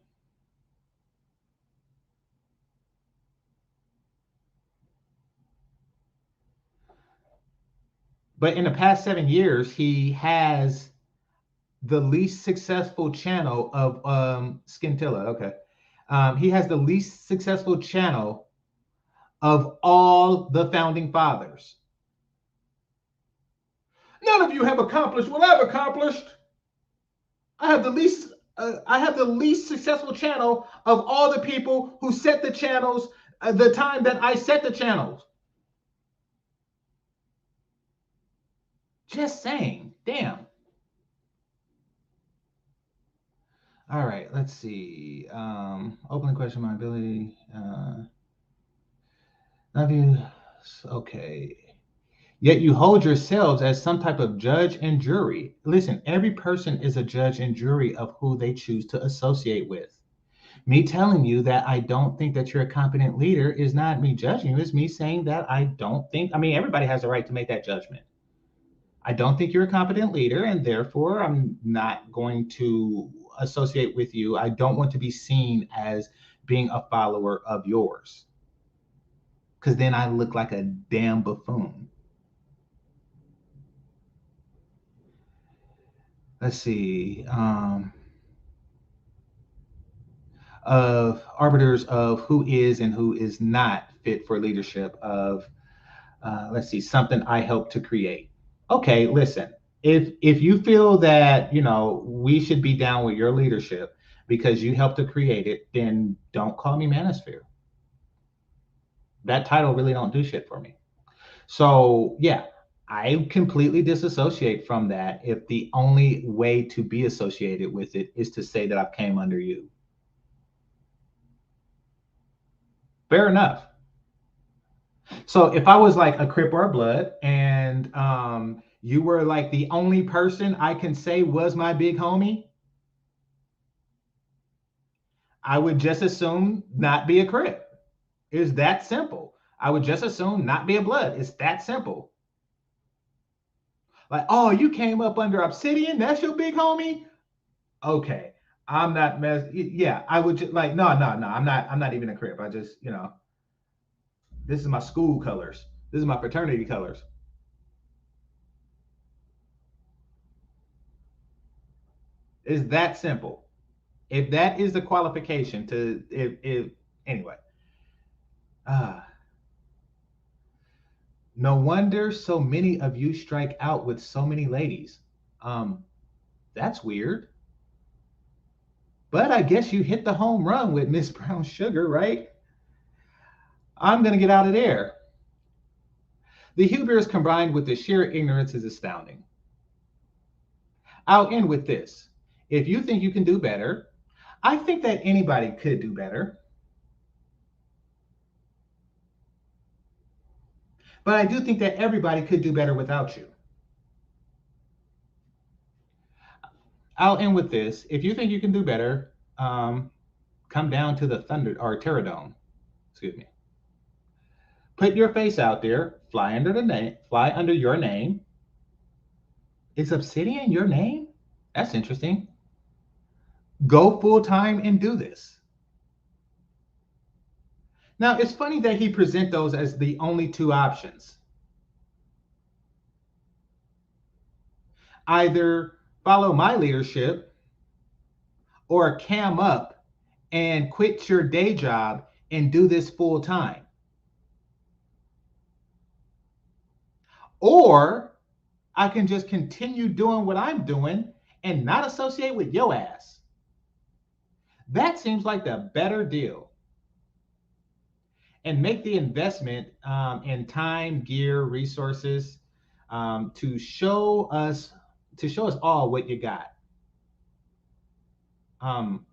But in the past 7 years, he has the least successful channel of Scintilla. Okay. He has the least successful channel of all the founding fathers. None of you have accomplished what I've accomplished. I have the least. I have the least successful channel of all the people who set the channels. The time that I set the channels. Just saying. Damn. All right. Let's see. Opening question, my ability. Love you. Okay. Yet you hold yourselves as some type of judge and jury. Listen, every person is a judge and jury of who they choose to associate with. Me telling you that I don't think that you're a competent leader is not me judging you. It's me saying that I don't think, I mean, everybody has a right to make that judgment. I don't think you're a competent leader, and therefore I'm not going to associate with you. I don't want to be seen as being a follower of yours, because then I look like a damn buffoon. Let's see. Of arbiters of who is and who is not fit for leadership of let's see, something I helped to create. Okay, listen, if you feel that we should be down with your leadership because you helped to create it, then don't call me manosphere. That title really don't do shit for me. So yeah, I completely disassociate from that if the only way to be associated with it is to say that I've came under you. Fair enough. So if I was like a Crip or a Blood and you were like the only person I can say was my big homie, I would just assume not be a Crip. It's that simple. I would just assume not be a Blood. It's that simple. Like, oh, you came up under Obsidian? That's your big homie? Okay. I'm not yeah, I would just like no. I'm not even a Crip. I just, this is my school colors. This is my fraternity colors. It's that simple. If that is the qualification to if anyway. Ah, no wonder so many of you strike out with so many ladies. Um, that's weird. But I guess you hit the home run with Miss Brown Sugar, right? I'm gonna get out of there. The hubris combined with the sheer ignorance is astounding. I'll end with this. If you think you can do better, I think that anybody could do better. But I do think that everybody could do better without you. I'll end with this. If you think you can do better, come down to the Thunder or Terradome. Excuse me. Put your face out there. Fly under the name. Fly under your name. Is Obsidian your name? That's interesting. Go full time and do this. Now it's funny that he present those as the only two options. Either follow my leadership or cam up and quit your day job and do this full time. Or I can just continue doing what I'm doing and not associate with your ass. That seems like the better deal. And make the investment in time, gear, resources to show us all what you got.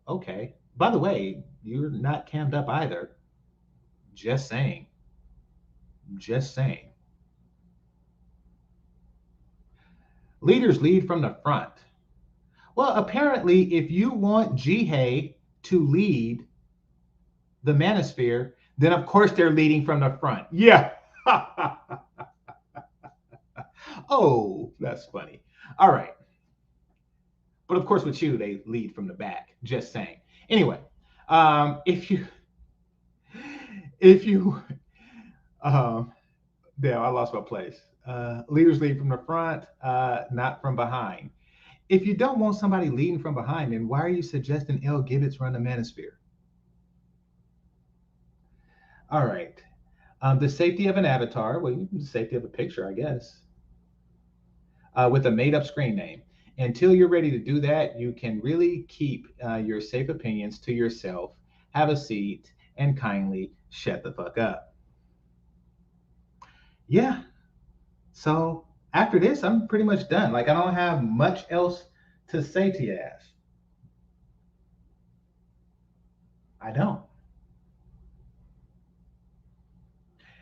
Okay. By the way, you're not cammed up either. Just saying. Just saying. Leaders lead from the front. Well, apparently, if you want Jihei to lead the manosphere, then of course they're leading from the front. Yeah. Oh, that's funny. All right. But of course, with you, they lead from the back. Just saying. Anyway, if you, damn, I lost my place. Leaders lead from the front, not from behind. If you don't want somebody leading from behind, then why are you suggesting L. Gibbets run the manosphere? All right. The safety of an avatar, well, the safety of a picture, I guess, with a made-up screen name. Until you're ready to do that, you can really keep your safe opinions to yourself, have a seat, and kindly shut the fuck up. Yeah. So after this, I'm pretty much done. Like, I don't have much else to say to your ass. I don't.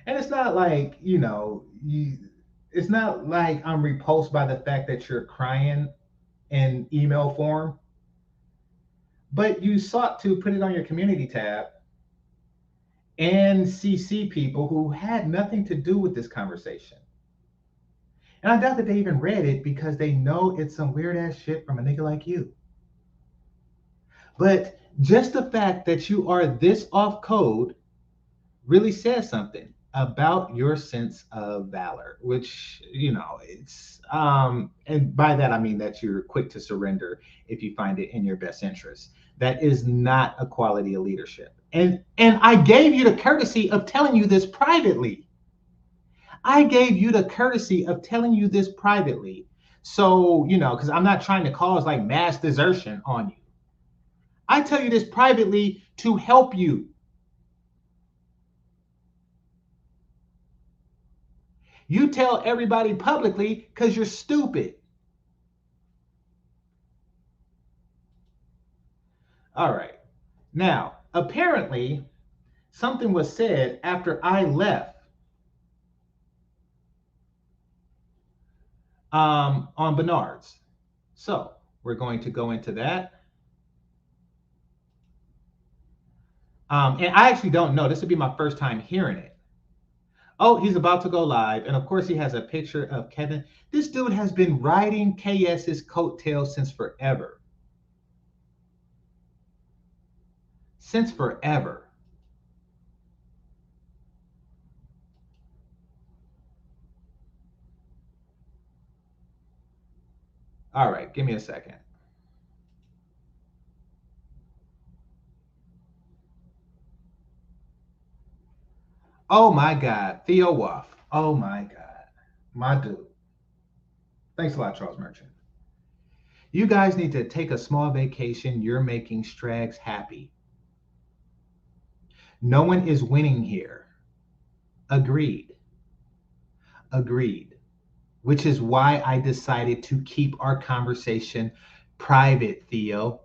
And it's not like, it's not like I'm repulsed by the fact that you're crying in email form, but you sought to put it on your community tab and CC people who had nothing to do with this conversation. And I doubt that they even read it because they know it's some weird ass shit from a nigga like you. But just the fact that you are this off code really says something about your sense of valor, which, it's, and by that I mean that you're quick to surrender if you find it in your best interest. That is not a quality of leadership. And I gave you the courtesy of telling you this privately. So, because I'm not trying to cause like mass desertion on you. I tell you this privately to help you. You tell everybody publicly because you're stupid. All right. Now, apparently, something was said after I left on Bernard's. So we're going to go into that. And I actually don't know. This would be my first time hearing it. Oh, he's about to go live. And of course, he has a picture of Kevin. This dude has been riding KS's coattails since forever. Since forever. All right, give me a second. Oh my God, Theo Waff. Oh my God, my dude. Thanks a lot, Charles Merchant. You guys need to take a small vacation. You're making Strags happy. No one is winning here. Agreed. Agreed. Which is why I decided to keep our conversation private, Theo.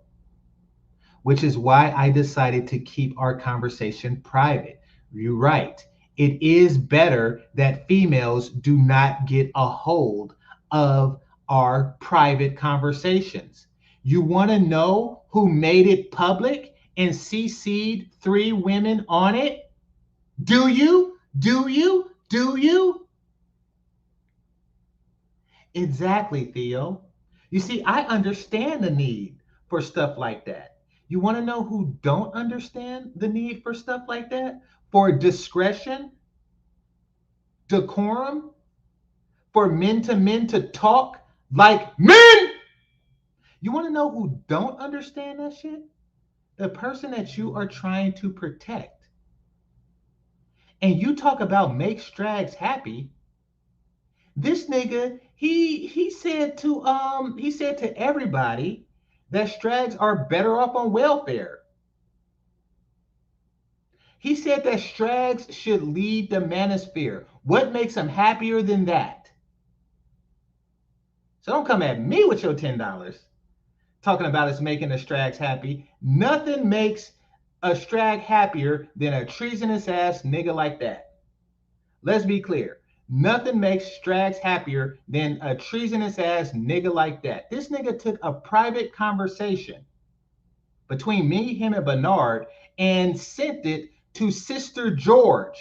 Which is why I decided to keep our conversation private. You're right. It is better that females do not get a hold of our private conversations. You want to know who made it public and CC'd 3 women on it? Do you? Do you? Do you? Exactly, Theo. You see, I understand the need for stuff like that. You want to know who don't understand the need for stuff like that? For discretion, decorum, for men to talk like men. You want to know who don't understand that shit? The person that you are trying to protect. And you talk about make Strags happy. This nigga, he said to everybody that Strags are better off on welfare. He said that Strags should lead the manosphere. What makes him happier than that? So don't come at me with your $10 talking about us making the Strags happy. Nothing makes a Strag happier than a treasonous ass nigga like that. Let's be clear. Nothing makes Strags happier than a treasonous ass nigga like that. This nigga took a private conversation between me, him, and Bernard and sent it to Sister George,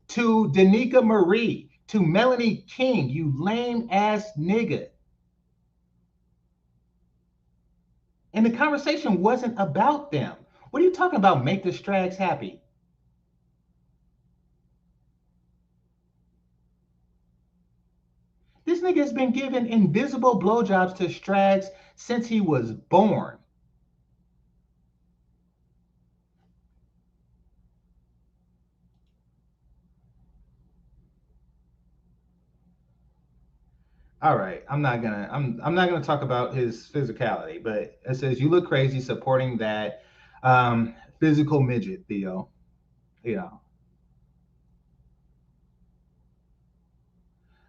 to Danica Marie, to Melanie King, you lame ass nigga. And the conversation wasn't about them. What are you talking about? Make the Strags happy. This nigga has been giving invisible blowjobs to Strags since he was born. All right, I'm not gonna talk about his physicality, but it says you look crazy supporting that physical midget, Theo. You know,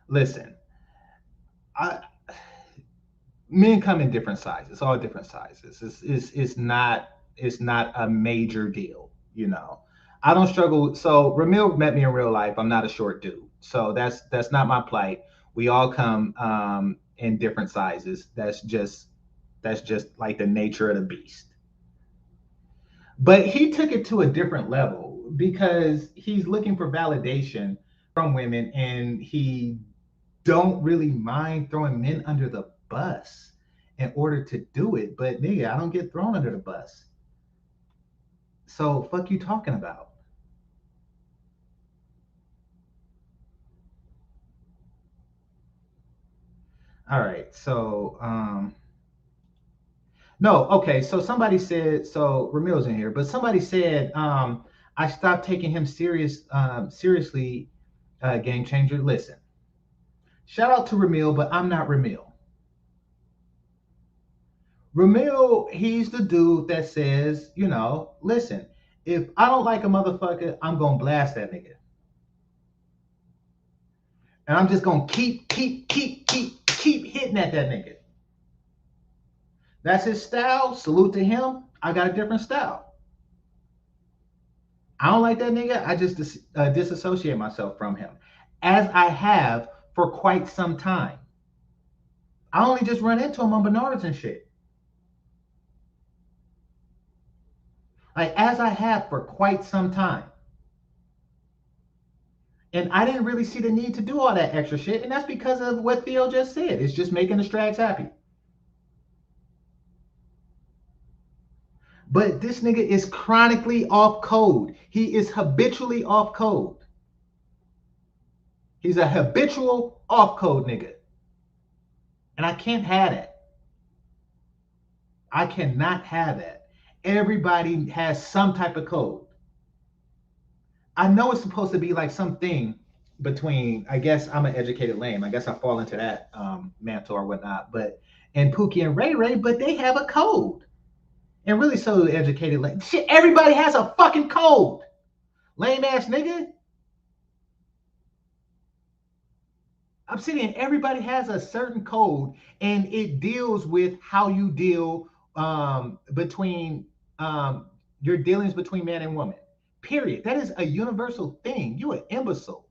listen, I men come in different sizes, all different sizes. It's not a major deal, you know. I don't struggle. So Ramil met me in real life. I'm not a short dude, so that's not my plight. We all come in different sizes. That's just like the nature of the beast. But he took it to a different level because he's looking for validation from women, and he don't really mind throwing men under the bus in order to do it. But nigga, I don't get thrown under the bus. So fuck you talking about? All right. So no, okay. So somebody said, so Ramil's in here, but somebody said I stopped taking him seriously, GameChanger. Listen, shout out to Ramil, but I'm not Ramil. Ramil, he's the dude that says, you know, listen, if I don't like a motherfucker, I'm gonna blast that nigga. And I'm just gonna keep hitting at that nigga. That's his style. Salute to him. I got a different style. I don't like that nigga. I just disassociate myself from him, as I have for quite some time. I only just run into him on Bernards and shit. Like, as I have for quite some time. And I didn't really see the need to do all that extra shit. And that's because of what Theo just said. It's just making the Strags happy. But this nigga is chronically off code. He is habitually off code. He's a habitual off code nigga. And I can't have that. I cannot have that. Everybody has some type of code. I know it's supposed to be like something between, I guess I'm an educated lame. I guess I fall into that mantle or whatnot. But, and Pookie and Ray Ray, but they have a code. And really so educated lame. Shit, everybody has a fucking code. Lame ass nigga. Obsidian, everybody has a certain code, and it deals with how you deal between your dealings between man and woman. Period. That is a universal thing. You an imbecile.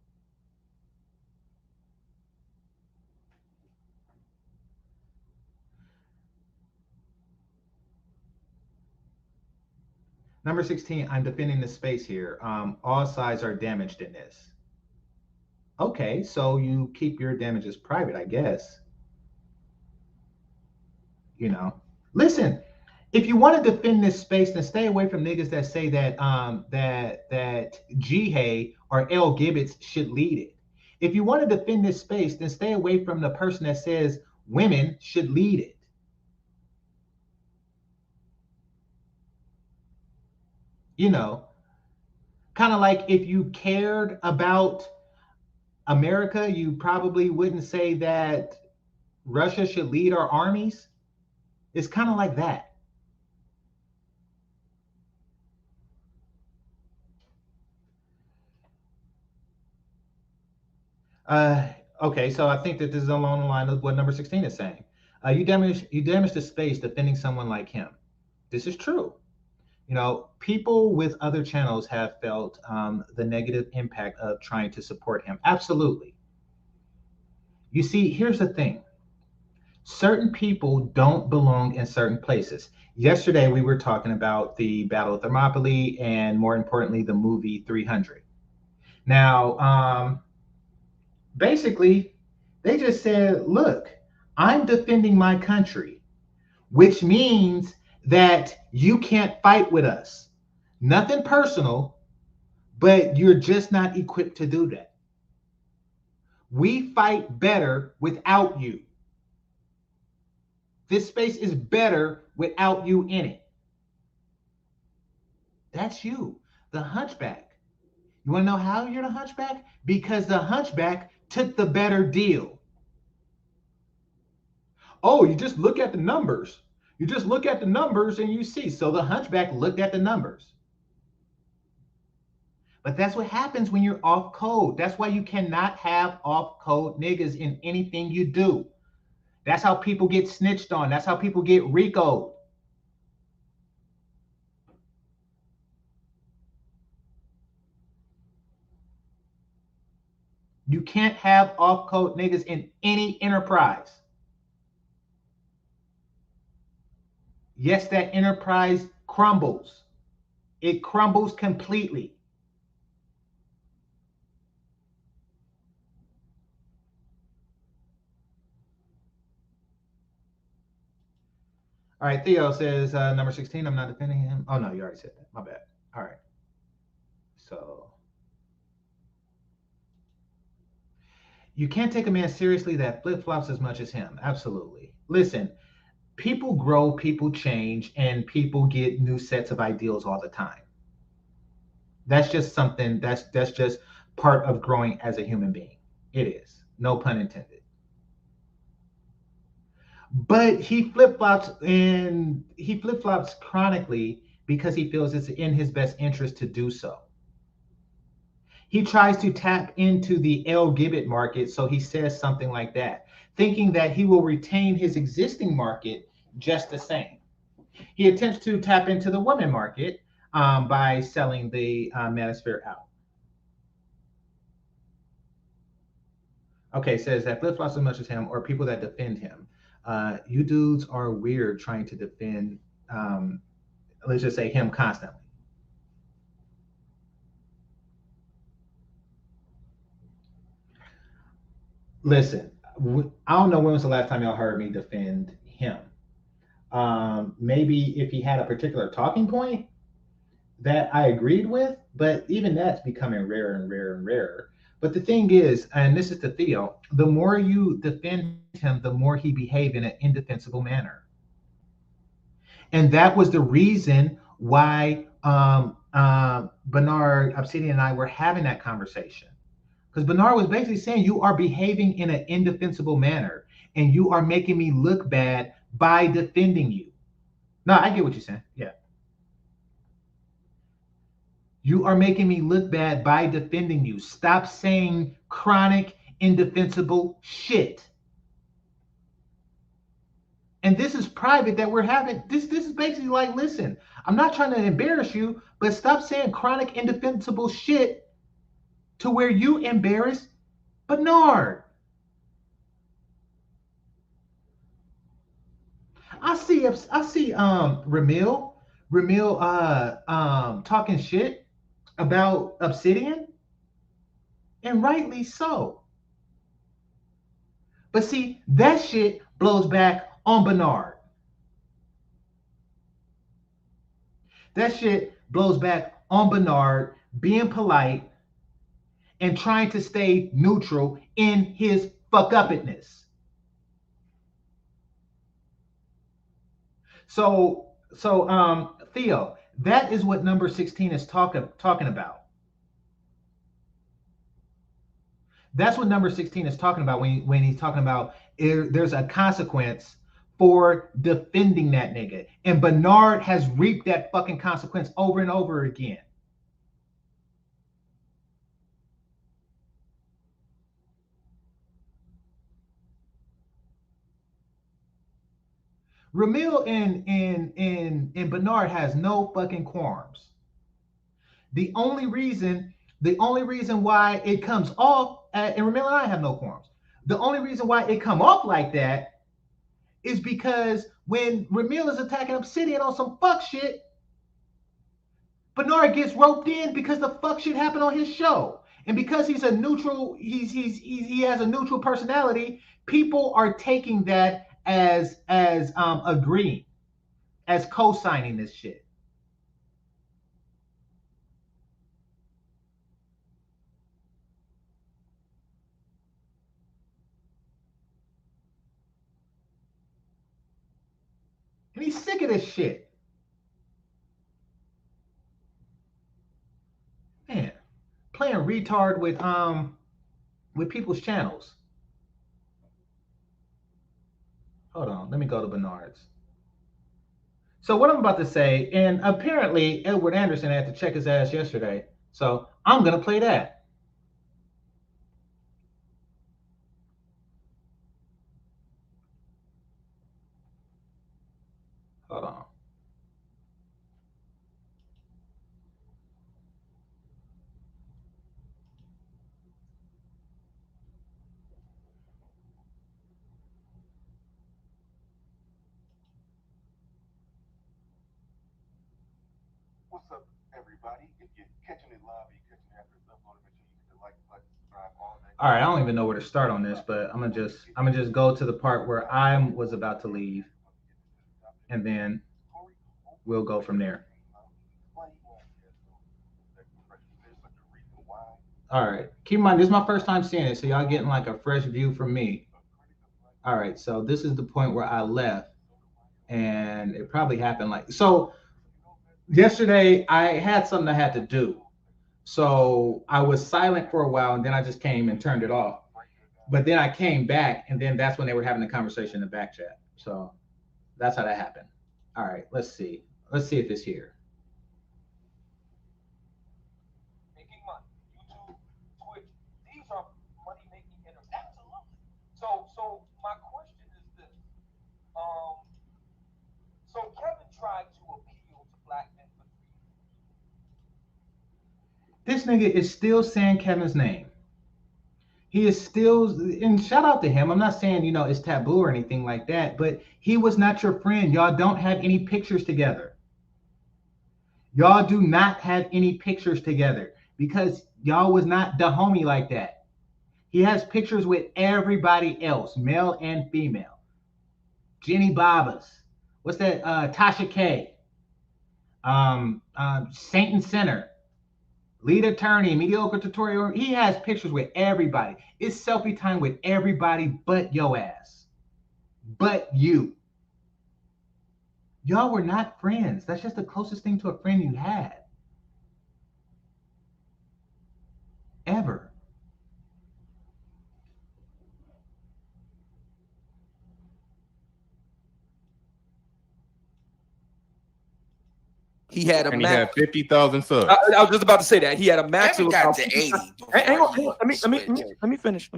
Number 16, I'm defending the space here. All sides are damaged in this. Okay, so you keep your damages private, I guess. You know. Listen, if you want to defend this space, then stay away from niggas that say that that G Hay or L Gibbets should lead it. If you want to defend this space, then stay away from the person that says women should lead it. You know, kind of like if you cared about America, you probably wouldn't say that Russia should lead our armies. It's kind of like that. Uh, okay, so I think that this is along the line of what number 16 is saying. You damage the space defending someone like him. This is true. People with other channels have felt the negative impact of trying to support him. Absolutely. You see, here's the thing. Certain people don't belong in certain places. Yesterday, we were talking about the Battle of Thermopylae and, more importantly, the movie 300. Now, basically, they just said, look, I'm defending my country, which means that you can't fight with us. Nothing personal, but you're just not equipped to do that. We fight better without you. This space is better without you in it. That's you, the hunchback. You want to know how you're the hunchback? Because the hunchback took the better deal. Oh, you just look at the numbers. You just look at the numbers and you see. So the hunchback looked at the numbers. But that's what happens when you're off code. That's why you cannot have off code niggas in anything you do. That's how people get snitched on. That's how people get RICO'd. You can't have off code niggas in any enterprise. Yes, that enterprise crumbles. It crumbles completely. All right, Theo says number 16, I'm not defending him. Oh, no, you already said that. My bad. All right. So you can't take a man seriously that flip flops as much as him. Absolutely. Listen, people grow, people change, and people get new sets of ideals all the time. That's just something that's just part of growing as a human being. It is. No pun intended. But he flip flops chronically because he feels it's in his best interest to do so. He tries to tap into the L Gibbet market, so he says something like that, thinking that he will retain his existing market just the same. He attempts to tap into the woman market by selling the manosphere out. Okay, says that flip flops as much as him or people that defend him. You dudes are weird trying to defend, let's just say, him constantly. Listen, I don't know when was the last time y'all heard me defend him. Maybe if he had a particular talking point that I agreed with, but even that's becoming rarer and rarer and rarer. But the thing is, and this is the Theo, the more you defend him, the more he behaved in an indefensible manner. And that was the reason why Bernard Obsidian and I were having that conversation. Because Bernard was basically saying, you are behaving in an indefensible manner and you are making me look bad by defending you. No, I get what you're saying. Yeah. You are making me look bad by defending you. Stop saying chronic, indefensible shit. And this is private that we're having. This is basically like, listen, I'm not trying to embarrass you, but stop saying chronic, indefensible shit to where you embarrass Bernard. I see Ramil talking shit about Obsidian, and rightly so. But see, that shit blows back on Bernard. That shit blows back on Bernard being polite and trying to stay neutral in his fuck upness. So Theo, That is what number 16 is talking about. That's what number 16 is talking about when he's talking about there's a consequence for defending that nigga. And Bernard has reaped that fucking consequence over and over again. Ramil and Bernard has no fucking quorums. The only reason why it comes off, and Ramil and I have no quorums. The only reason why it come off like that is because when Ramil is attacking Obsidian on some fuck shit, Bernard gets roped in because the fuck shit happened on his show. And because he's a neutral, he has a neutral personality, people are taking that as agreeing, as co-signing this shit. And he's sick of this shit. Man, playing retard with people's channels. Hold on, let me go to Bernard's. So what I'm about to say, and apparently Edward Anderson had to check his ass yesterday. So I'm gonna play that. Hold on. What's up, everybody? If you're catching it live, you're catching it after it's uploaded, make sure you hit the like button, subscribe, all that. All right, I don't even know where to start on this, but I'm gonna just go to the part where I was about to leave, and then we'll go from there. All right, keep in mind this is my first time seeing it, so y'all getting like a fresh view from me. All right, so this is the point where I left, and it probably happened like so. Yesterday, I had something I had to do, so I was silent for a while, and then I just came and turned it off. But then I came back, and then that's when they were having the conversation in the back chat. So that's how that happened. All right, let's see. Let's see if it's here. Making money, YouTube, Twitch, these are money-making enterprises. Absolutely. So my question is this: so Kevin tried to appeal to black men for 3 years. This nigga is still saying Kevin's name. He is still, and shout out to him. I'm not saying, it's taboo or anything like that, but he was not your friend. Y'all don't have any pictures together. Y'all do not have any pictures together because y'all was not the homie like that. He has pictures with everybody else, male and female. Jenny Babas. What's that? Tasha K. Saint and Sinner. Lead attorney, mediocre tutorial. He has pictures with everybody. It's selfie time with everybody but your ass. But you. Y'all were not friends. That's just the closest thing to a friend you had. Ever. He had He had 50,000 subs. I was just about to say that he had a max of about 80. Hang on. Let me finish.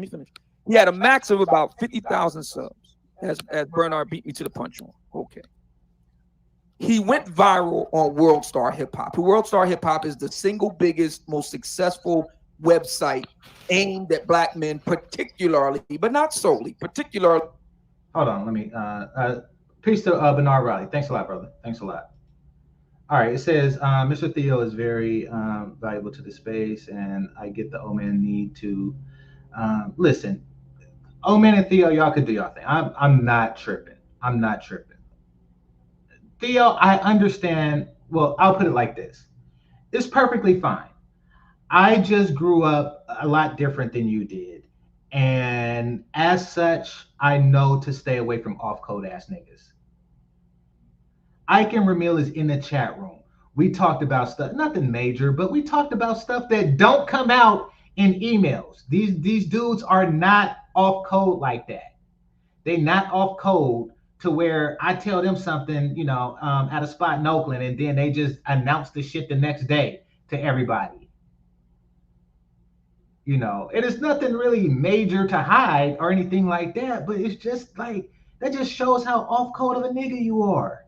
He had a max of about 50,000 subs. As Bernard beat me to the punch on. Okay. He went viral on World Star Hip Hop. World Star Hip Hop is the single biggest, most successful website aimed at black men, particularly, but not solely, particularly. Hold on, let me. Peace to Bernard Riley. Thanks a lot, brother. Thanks a lot. All right, it says Mr. Theo is very valuable to the space, and I get the O-Man need to listen. O-Man and Theo, y'all could do y'all thing. I'm not tripping. I'm not tripping. Theo, I understand. Well, I'll put it like this. It's perfectly fine. I just grew up a lot different than you did. And as such, I know to stay away from off-code ass niggas. Ike and Ramil is in the chat room. We talked about stuff, nothing major, but we talked about stuff that don't come out in emails. These dudes are not off code like that. They not off code to where I tell them something, at a spot in Oakland, and then they just announce the shit the next day to everybody. It is nothing really major to hide or anything like that, but it's just like that just shows how off code of a nigga you are.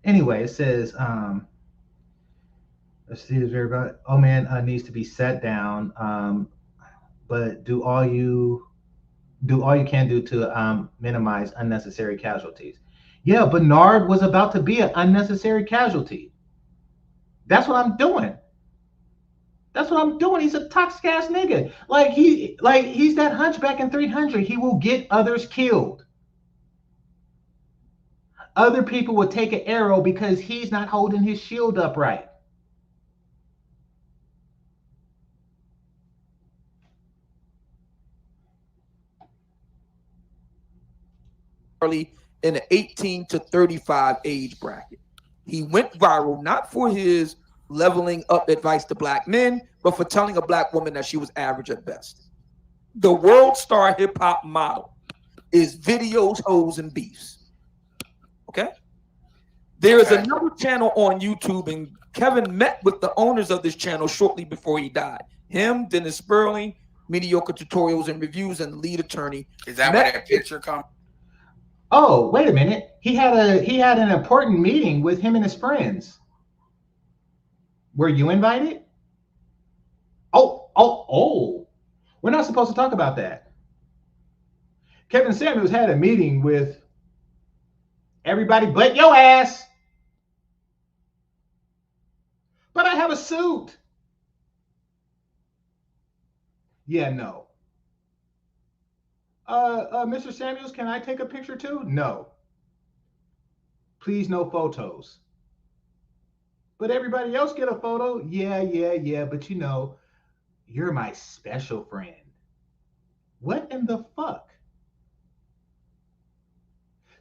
Anyway, it says, let's see, is everybody? Oh man, needs to be set down. But do all you can do to minimize unnecessary casualties. Yeah, Bernard was about to be an unnecessary casualty. That's what I'm doing. He's a toxic ass nigga. He's that hunchback in 300. He will get others killed. Other people will take an arrow because he's not holding his shield upright. Early in the 18 to 35 age bracket. He went viral not for his leveling up advice to black men, but for telling a black woman that she was average at best. The world star hip hop model is videos, hoes, and beefs. Okay? There is another channel on YouTube, and Kevin met with the owners of this channel shortly before he died. Him, Dennis Sperling, Mediocre Tutorials and Reviews, and lead attorney. Is that where that picture comes? Oh, wait a minute. He had an important meeting with him and his friends. Were you invited? Oh. We're not supposed to talk about that. Kevin Samuels had a meeting with everybody but your ass. But I have a suit. Yeah, no. Mr. Samuels, can I take a picture too? No. Please, no photos. But everybody else get a photo? Yeah. But you're my special friend. What in the fuck?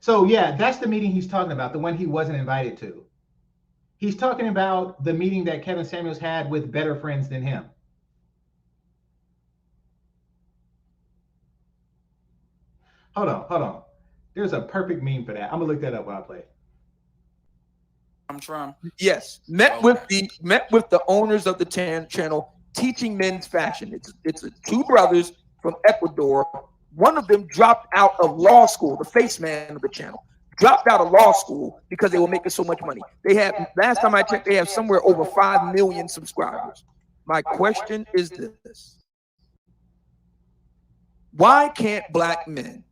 So yeah, that's the meeting he's talking about, the one he wasn't invited to. He's talking about the meeting that Kevin Samuels had with better friends than him. Hold on. There's a perfect meme for that. I'm gonna look that up while I play. From? Yes, met with the owners of the channel, Teaching Men's Fashion. It's two brothers from Ecuador. One of them dropped out of law school. The face man of the channel dropped out of law school because they were making so much money. They have, last time I checked, they have somewhere over 5 million subscribers. My question is this: why can't black men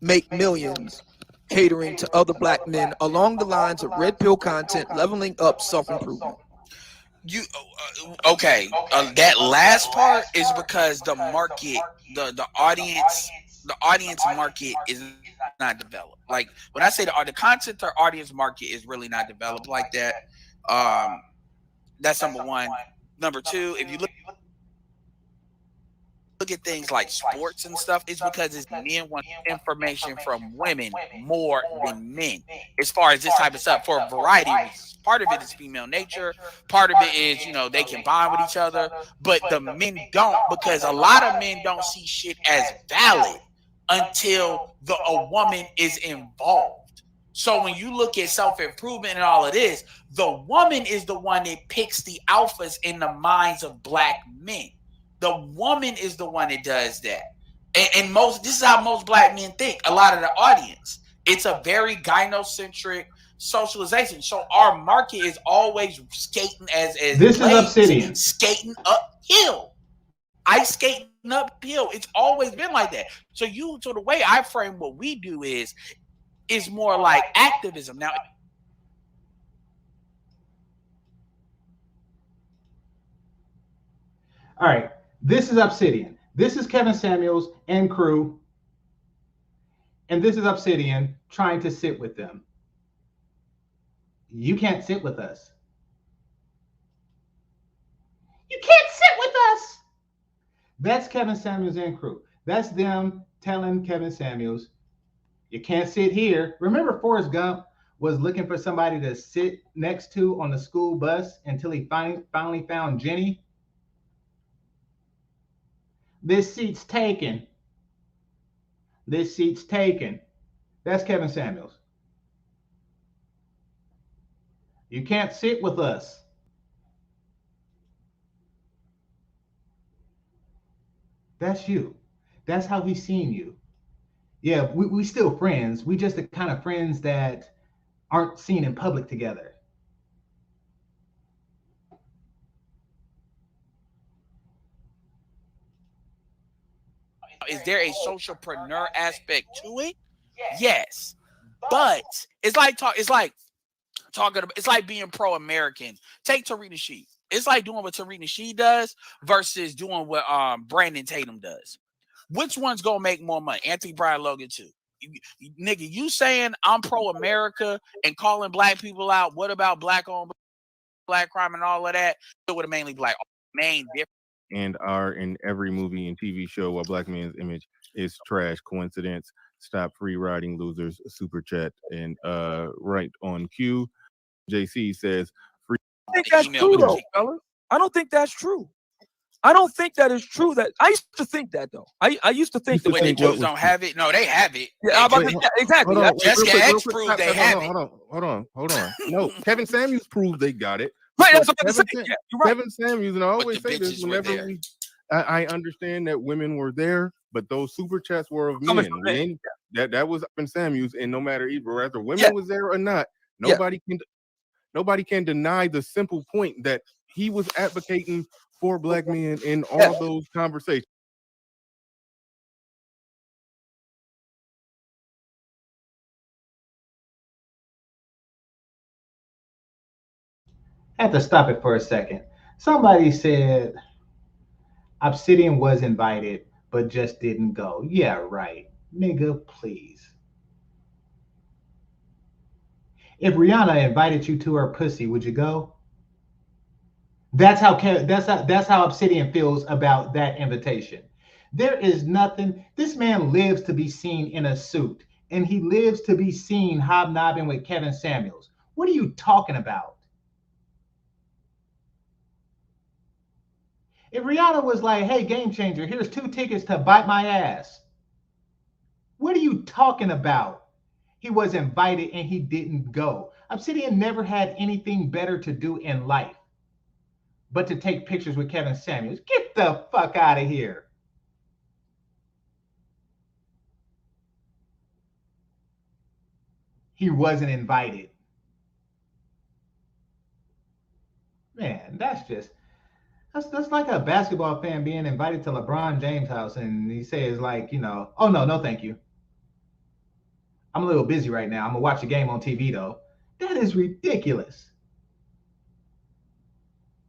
make millions catering to other black men along the lines of red pill content, leveling up, self-improvement? Okay. That last part is because the market, the audience market is not developed. Like when I say the content, the audience market is really not developed like that. That's number one. Number two, if you look at things like sports and stuff, it's because it's men want information from women more than men as far as this type of stuff for a variety of reasons. Part of it is female nature, part of it is they can bond with each other, but the men don't, because a lot of men don't see shit as valid until a woman is involved. So when you look at self-improvement and all of this, the woman is the one that picks the alphas in the minds of black men. The woman is the one that does that. And this is how most black men think. A lot of the audience, it's a very gynocentric socialization. So our market is always skating as this is Obsidian. Skating uphill. Ice skating uphill. It's always been like that. So the way I frame what we do is more like activism. Now, all right. This is Obsidian. This is Kevin Samuels and crew. And this is Obsidian trying to sit with them. You can't sit with us. You can't sit with us. That's Kevin Samuels and crew. That's them telling Kevin Samuels, you can't sit here. Remember Forrest Gump was looking for somebody to sit next to on the school bus until he finally found Jenny. This seat's taken. This seat's taken. That's Kevin Samuels. You can't sit with us. That's you. That's how he's seen you. Yeah, we still friends. We just the kind of friends that aren't seen in public together. Is there a socialpreneur aspect to it? Yes, but it's like being pro-American. Take Tarina Shee. It's like doing what Tarina Shee does versus doing what Brandon Tatum does. Which one's gonna make more money? Anthony Brian Logan too. Nigga, you saying I'm pro-America and calling black people out? What about black-owned black crime and all of that? It would have mainly black main difference. And are in every movie and TV show while black man's image is trash. Coincidence. Stop free riding losers. Super chat and right on cue. JC says free. I think that's true though, fellas. I don't think that's true. I don't think that is true. That I used to think that though. I used to think that the Jews don't have it. No, they have it. Yeah, exactly. Jessica X proved they have it. Hold on. No, Kevin Samuels proved they got it. Right, that's what I'm saying. Yeah, you're right. Kevin Samuels, and I always say this whenever I understand that women were there, but those super chats were of men. That was Kevin Samuels, and no matter whether women was there or not, nobody can deny the simple point that he was advocating for black men in all those conversations. I have to stop it for a second. Somebody said Obsidian was invited, but just didn't go. Yeah, right. Nigga, please. If Rihanna invited you to her pussy, would you go? That's how Obsidian feels about that invitation. There is nothing. This man lives to be seen in a suit, and he lives to be seen hobnobbing with Kevin Samuels. What are you talking about? If Rihanna was like, hey, GameChanger, here's 2 tickets to bite my ass. What are you talking about? He was invited and he didn't go. Obsidian never had anything better to do in life but to take pictures with Kevin Samuels. Get the fuck out of here. He wasn't invited. Man, that's like a basketball fan being invited to LeBron James' house and he says like, oh no, thank you. I'm a little busy right now. I'm gonna watch a game on TV though. That is ridiculous.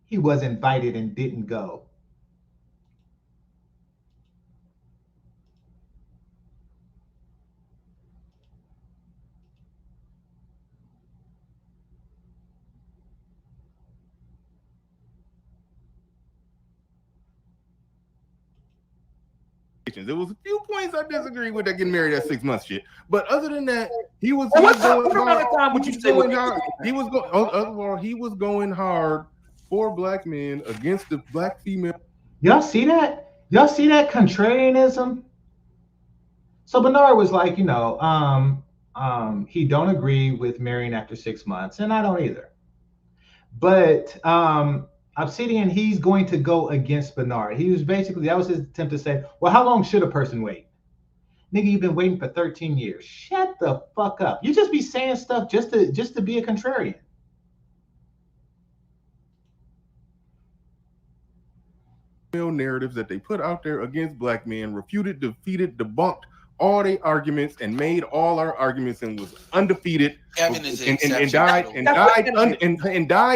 He was invited and didn't go. There was a few points I disagree with that getting married at 6 months shit, but other than that, he was going hard for black men against the black female. Y'all see that? Y'all see that contrarianism? So Bernard was like, he don't agree with marrying after 6 months, and I don't either. But Obsidian, he's going to go against Bernard. He was basically, that was his attempt to say, well, how long should a person wait? Nigga, you've been waiting for 13 years. Shut the fuck up. You just be saying stuff just to be a contrarian. Narratives that they put out there against black men, refuted, defeated, debunked all their arguments, and made all our arguments and was undefeated. Kevin is and died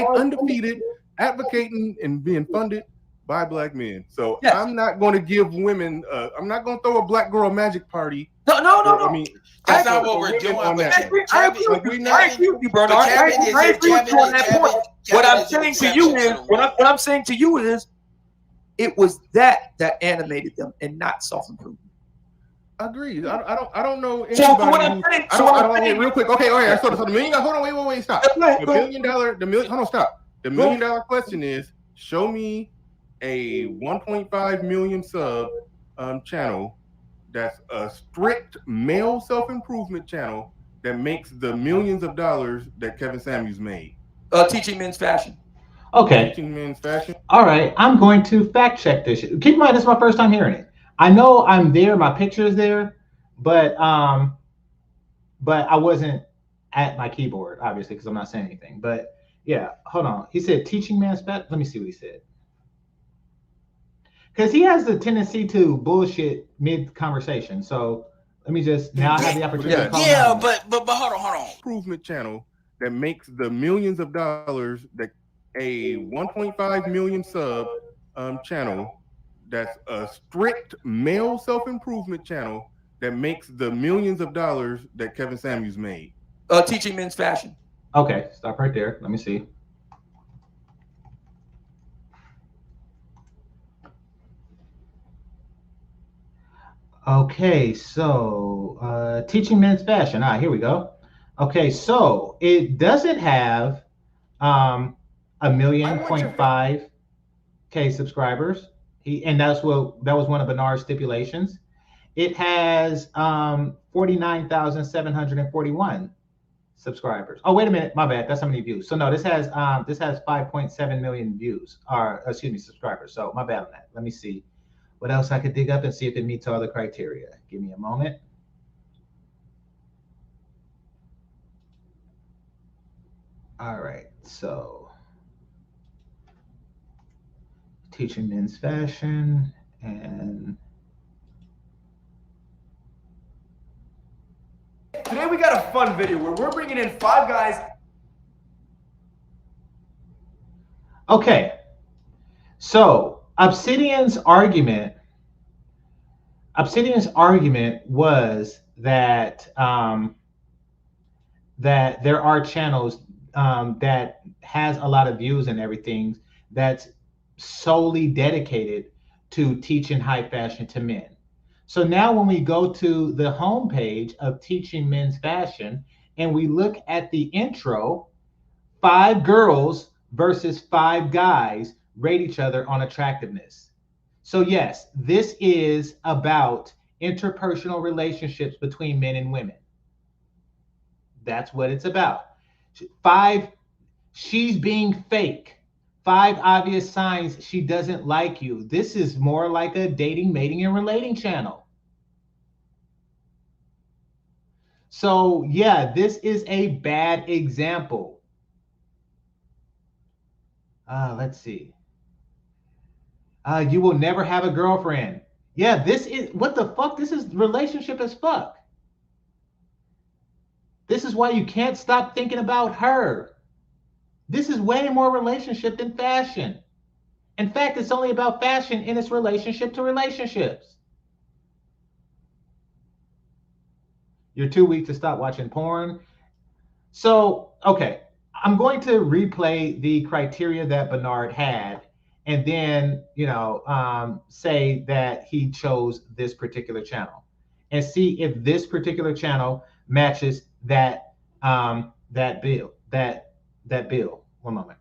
undefeated, advocating and being funded by black men. So I'm not going to give women. I'm not going to throw a black girl magic party. No. I mean, that's not what we're doing. I agree with you, Bernard. I agree with you on that point. What I'm saying to you is, it was that animated them and not self-improvement. Agreed. I don't know So anybody what I'm who saying, I don't hey, real quick. Okay, all right. So the $1 million. Hold on, wait, stop. The $1 million. Hold on, stop. The $1 million question is: show me a 1.5 million sub channel that's a strict male self-improvement channel that makes the millions of dollars that Kevin Samuels made. Teaching men's fashion. Okay. Teaching men's fashion. All right. I'm going to fact check this. Keep in mind, this is my first time hearing it. I know I'm there. My picture is there, but I wasn't at my keyboard, obviously, because I'm not saying anything. But yeah, hold on. He said teaching man's fashion. Let me see what he said. Because he has the tendency to bullshit mid-conversation. So let me just now have the opportunity to call him. But hold on. Improvement channel that makes the millions of dollars that a 1.5 million sub channel that's a strict male self-improvement channel that makes the millions of dollars that Kevin Samuels made. Teaching men's fashion. Okay, stop right there. Let me see. Okay, so teaching men's fashion. Here we go. Okay, so it doesn't have 1.5 million subscribers. And that was one of Bernard's stipulations. It has 49,741 subscribers. Oh, wait a minute, my bad. That's how many views. So no, this has 5.7 million views, or excuse me, subscribers. So my bad on that. Let me see what else I could dig up and see if it meets all the criteria. Give me a moment. All right, so teaching men's fashion and today we got a fun video where we're bringing in 5 guys. Okay, so Obsidian's argument was that that there are channels that has a lot of views and everything that's solely dedicated to teaching high fashion to men. So now when we go to the homepage of Teaching Men's Fashion and we look at the intro, 5 girls versus 5 guys rate each other on attractiveness. So yes, this is about interpersonal relationships between men and women. That's what it's about. 5, she's being fake. 5 obvious signs she doesn't like you. This is more like a dating, mating, and relating channel. So yeah, this is a bad example. Let's see. You will never have a girlfriend. Yeah, this is, what the fuck? This is relationship as fuck. This is why you can't stop thinking about her. This is way more relationship than fashion. In fact, it's only about fashion in its relationship to relationships. You're too weak to stop watching porn. So, okay, I'm going to replay the criteria that Bernard had and then, say that he chose this particular channel and see if this particular channel matches that bill. One moment.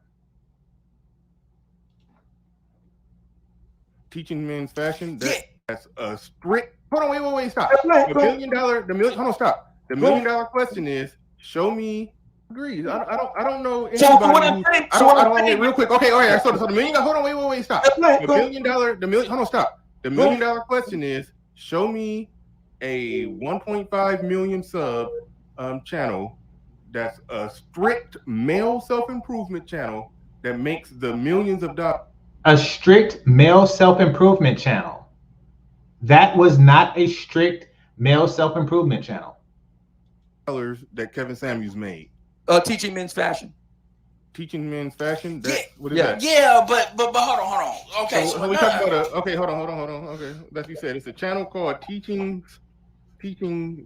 Teaching men's fashion. That's a strict. Hold on, wait, stop. The $1 million. Hold on, stop. The $1 million question is: show me. Agreed. I don't know anybody. So what I'm saying, I don't. Hey, real quick. Okay, all right. So the $1 million. Hold on, wait, stop. The $1 million. Hold on, stop. The $1 million question is: show me a 1.5 million sub channel that's a strict male self-improvement channel that makes the millions of dollars. A strict male self-improvement channel. That was not a strict male self-improvement channel. Dollars that Kevin Samuels made. Teaching men's fashion. Teaching men's fashion. What is that? Yeah, but hold on. Okay, so we talking about okay. Hold on. Okay, like you said, it's a channel called Teaching.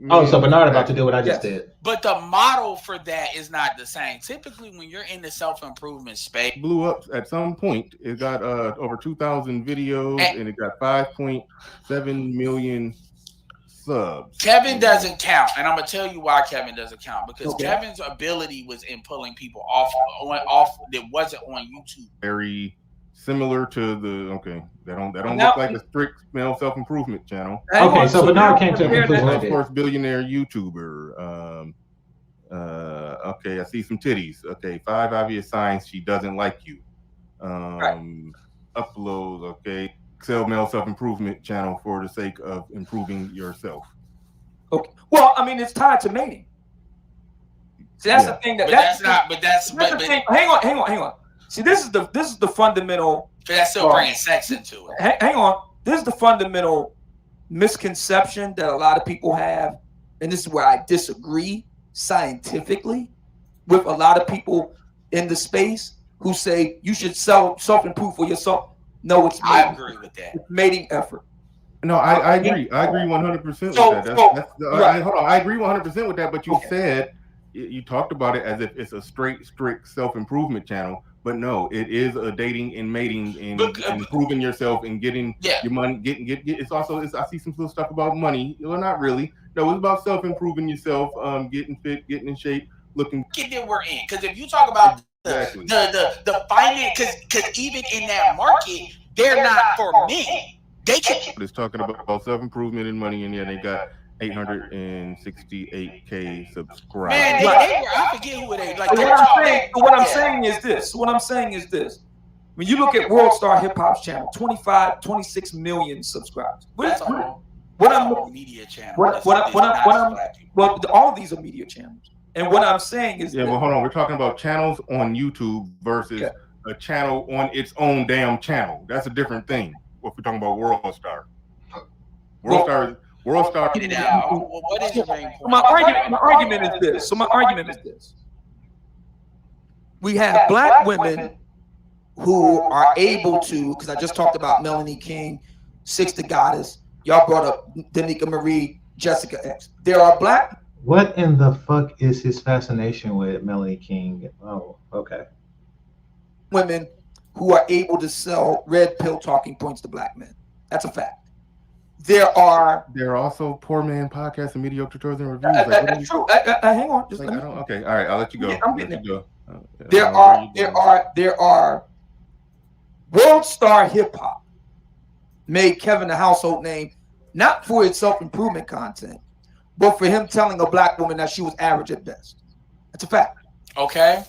Oh, so Bernard about to do what I just did. But the model for that is not the same. Typically, when you're in the self-improvement space, blew up at some point. It got over 2,000 videos and it got 5.7 million subs. Kevin doesn't count, and I'm gonna tell you why Kevin doesn't count, because Kevin's ability was in pulling people off that wasn't on YouTube. Very similar to the they don't look like a strict male self-improvement channel. Okay, so Bernard came to a conclusion. Of course, billionaire YouTuber. Okay, I see some titties. Okay, 5 obvious signs she doesn't like you. Uploads. Okay, male self-improvement channel for the sake of improving yourself. Okay. Well, I mean, it's tied to mating. See, that's the thing that's the thing. Hang on. See, this is the fundamental. That's still bringing sex into it. Hang on. This is the fundamental misconception that a lot of people have, and this is where I disagree scientifically with a lot of people in the space who say you should self-improve for yourself. No, it's mating. I agree with that. It's mating effort. No, I agree. I agree 100% with that. Hold on. I agree 100% with that. But you said you talked about it as if it's a strict self-improvement channel. But no, it is a dating and mating and improving yourself and getting your money. It's also I see some little stuff about money. Well, not really. No, it's about self-improving yourself, getting fit, getting in shape, looking. Get that we're in, because if you talk about the finance, because even in that market, they're not for men. They can. It's talking about self-improvement and money, and they got 868K subscribers. Man, I forget who they like. What I'm saying is this. When you look at World Star Hip Hop's channel, 26 million subscribers. What I'm media channel. Well, all of these are media channels. And what I'm saying is well, hold on. We're talking about channels on YouTube versus a channel on its own damn channel. That's a different thing. If we're talking about World Star. World Star. Get it out. What is your main point? My argument is this. We have black women who are able to, because I just talked about Melanie King, Six the Goddess. Y'all brought up Danica Marie, Jessica X. There are black. What in the fuck is his fascination with Melanie King? Oh, okay. Women who are able to sell red pill talking points to black men. That's a fact. There are also poor man podcasts and mediocre tutorials and reviews. That's true. Hang on. Okay. All right. I'll let you go. I'm getting it. There are World Star Hip Hop made Kevin a household name, not for its self-improvement content, but for him telling a black woman that she was average at best. That's a fact. Okay.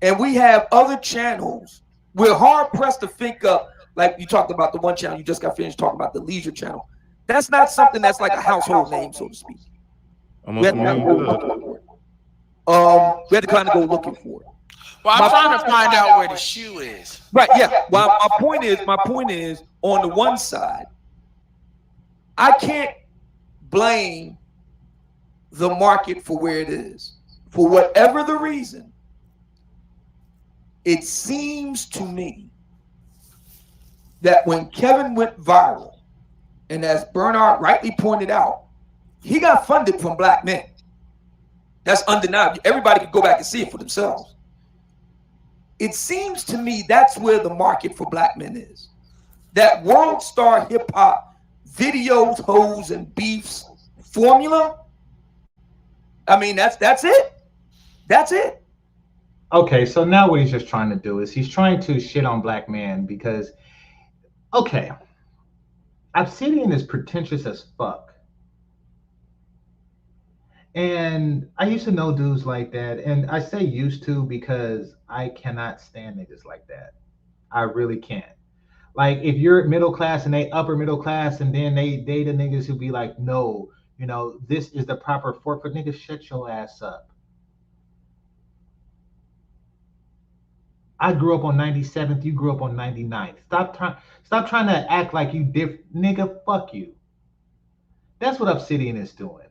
And we have other channels. We're hard pressed to think of, like you talked about the one channel you just got finished talking about, the Leisure Channel. That's not something that's like a household name, so to speak. We had to kind of go looking for it. Well, I'm trying to find out where the shoe is. Right, yeah. Well, my point is, on the one side, I can't blame the market for where it is. For whatever the reason, it seems to me that when Kevin went viral, and as Bernard rightly pointed out, he got funded from black men. That's undeniable. Everybody can go back and see it for themselves. It seems to me that's where the market for black men is. That World Star Hip Hop videos, hoes, and beefs formula. I mean, that's it. That's it. Okay, so now what he's just trying to do is he's trying to shit on black men because, okay, Obsidian is pretentious as fuck. And I used to know dudes like that. And I say used to because I cannot stand niggas like that. I really can't. Like, if you're middle class and they upper middle class and then they date the niggas who be like, no, this is the proper fork for niggas, shut your ass up. I grew up on 97th. You grew up on 99th. Stop trying to act like you different. Nigga, fuck you. That's what Obsidian is doing.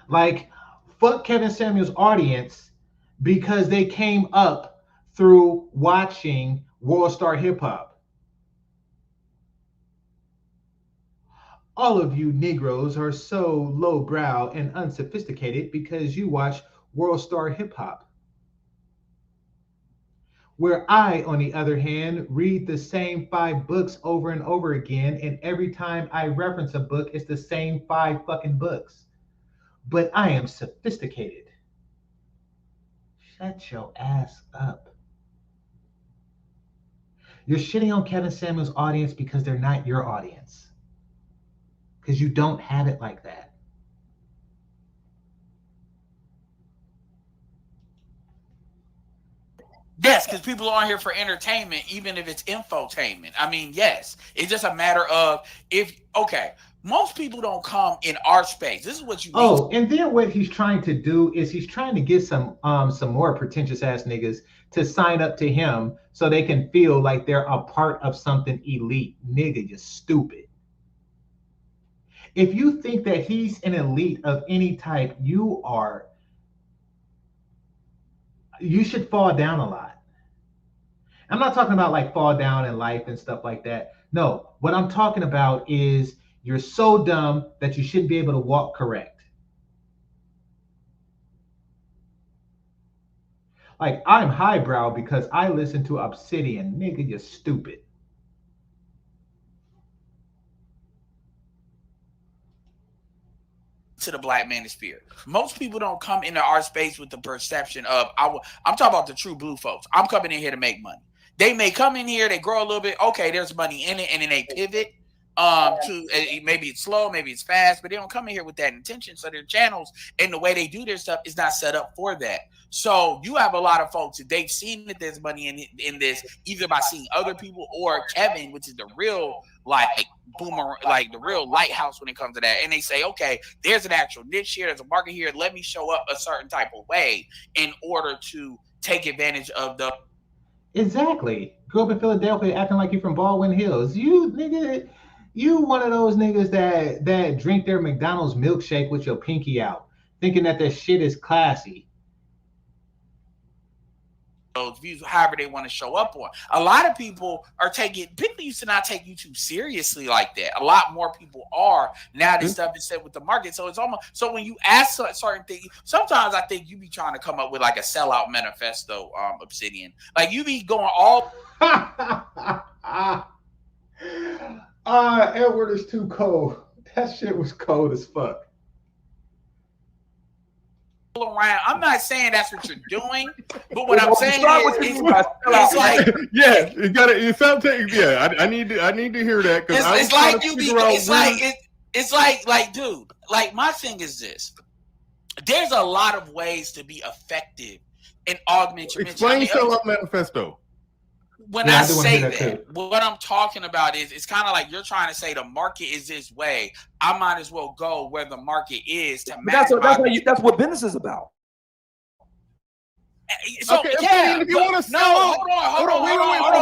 Like, fuck Kevin Samuels' audience because they came up through watching World Star Hip Hop. All of you Negroes are so lowbrow and unsophisticated because you watch World Star Hip Hop. Where I, on the other hand, read the same 5 books over and over again, and every time I reference a book, it's the same 5 fucking books. But I am sophisticated. Shut your ass up. You're shitting on Kevin Samuels' audience because they're not your audience. Because you don't have it like that. Yes, because people are on here for entertainment, even if it's infotainment. I mean, yes, it's just a matter of most people don't come in our space. This is what you mean. Oh, and then what he's trying to do is he's trying to get some more pretentious ass niggas to sign up to him so they can feel like they're a part of something elite. Nigga, you're stupid. If you think that he's an elite of any type, you should fall down a lot. I'm not talking about like fall down in life and stuff like that. No, what I'm talking about is you're so dumb that you shouldn't be able to walk correct. Like, I'm highbrow because I listen to Obsidian. Nigga, you're stupid. To the black manosphere. Most people don't come into our space with the perception of, I'm talking about the true blue folks. I'm coming in here to make money. They may come in here, they grow a little bit. Okay, there's money in it, and then they pivot to maybe it's slow, maybe it's fast, but they don't come in here with that intention. So their channels and the way they do their stuff is not set up for that. So you have a lot of folks that they've seen that there's money in this, either by seeing other people or Kevin, which is the real like boomer, like the real lighthouse when it comes to that. And they say, okay, there's an actual niche here, there's a market here. Let me show up a certain type of way in order to take advantage of the. Exactly. Grew up in Philadelphia acting like you from Baldwin Hills. You nigga, you one of those niggas that drink their McDonald's milkshake with your pinky out, thinking that their shit is classy. Those views, however they want to show up on. A lot of people used to not take YouTube seriously like that. A lot more people are now. This stuff is said with the market, so it's almost so when you ask certain things. Sometimes I think you be trying to come up with like a sellout manifesto, Obsidian. Like you be going all. Edward is too cold. That shit was cold as fuck. Around. I'm not saying that's what you're doing, but what I'm saying is it's like yeah, you got it. It sounds yeah. I need to hear that because it's like you be. It's like dude. Like my thing is this. There's a lot of ways to be effective in augmentation. Explain Sellout manifesto. When I say that, what I'm talking about is it's kind of like you're trying to say the market is this way. I might as well go where the market is to match. That's what business is about. So okay, yeah, if you want to hold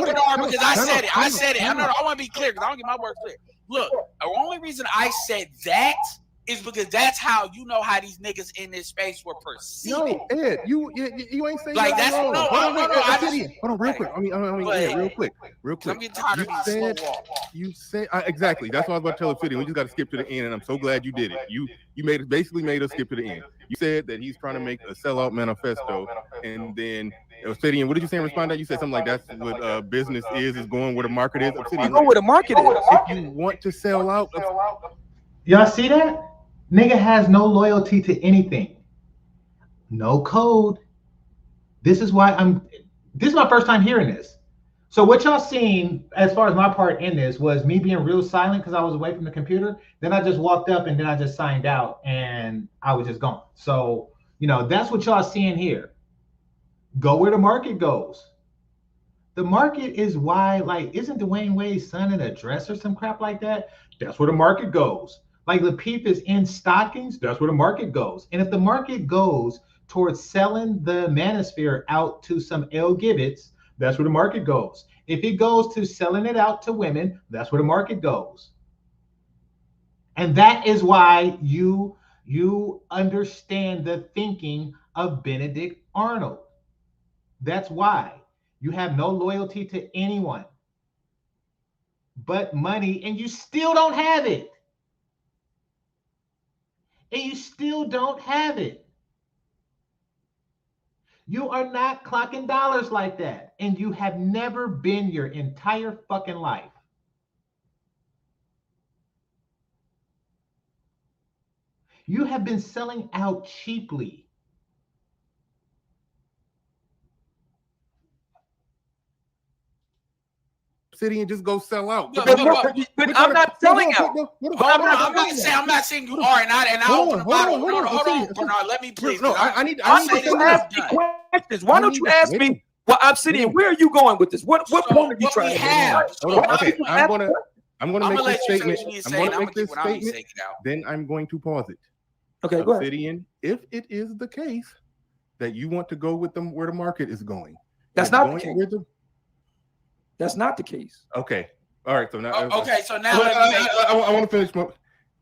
on, because I said it. I said it. I want to be clear because I don't get my words clear. Look, the only reason I said that is because that's how you know how these niggas in this space were perceived. No, Ed, you ain't saying like that's hold on, real quick. Real quick. I'm getting tired of these slow walk. You said exactly. That's what I was about to tell Obsidian. We just got to skip to the end, and I'm so glad you did it. You basically made us skip to the end. You said that he's trying to make a sellout manifesto, and then Obsidian, what did you say in response to that? You said something like that's what business is going where the market is. Obsidian, go where the market is. If you want to sell out, y'all see that? Nigga has no loyalty to anything. No code. This is why this is my first time hearing this. So what y'all seen as far as my part in this was me being real silent because I was away from the computer. Then I just walked up and then I just signed out and I was just gone. So, that's what y'all seeing here. Go where the market goes. The market is why, like, isn't Dwayne Wade's son in a dress or some crap like that? That's where the market goes. Like Lapeef is in stockings, that's where the market goes. And if the market goes towards selling the manosphere out to some L Gibbets, that's where the market goes. If it goes to selling it out to women, that's where the market goes. And that is why you understand the thinking of Benedict Arnold. That's why you have no loyalty to anyone but money, and you still don't have it. And you still don't have it. You are not clocking dollars like that. And you have never been your entire fucking life. You have been selling out cheaply. Obsidian, just go sell out. But I'm not selling out. I'm not saying you are, and I open the bottle. Hold on, Bernard. Let me please. No, I need to ask me questions. Why don't you ask me? Well, Obsidian, where are you going with this? What point are you trying to make? Hold on. Okay, I'm gonna make this statement. I'm gonna make this statement. Then I'm going to pause it. Okay, go ahead. Obsidian, if it is the case that you want to go with them where the market is going, that's not the case. That's not the case. Okay. All right. So now. Okay. So now I want to finish.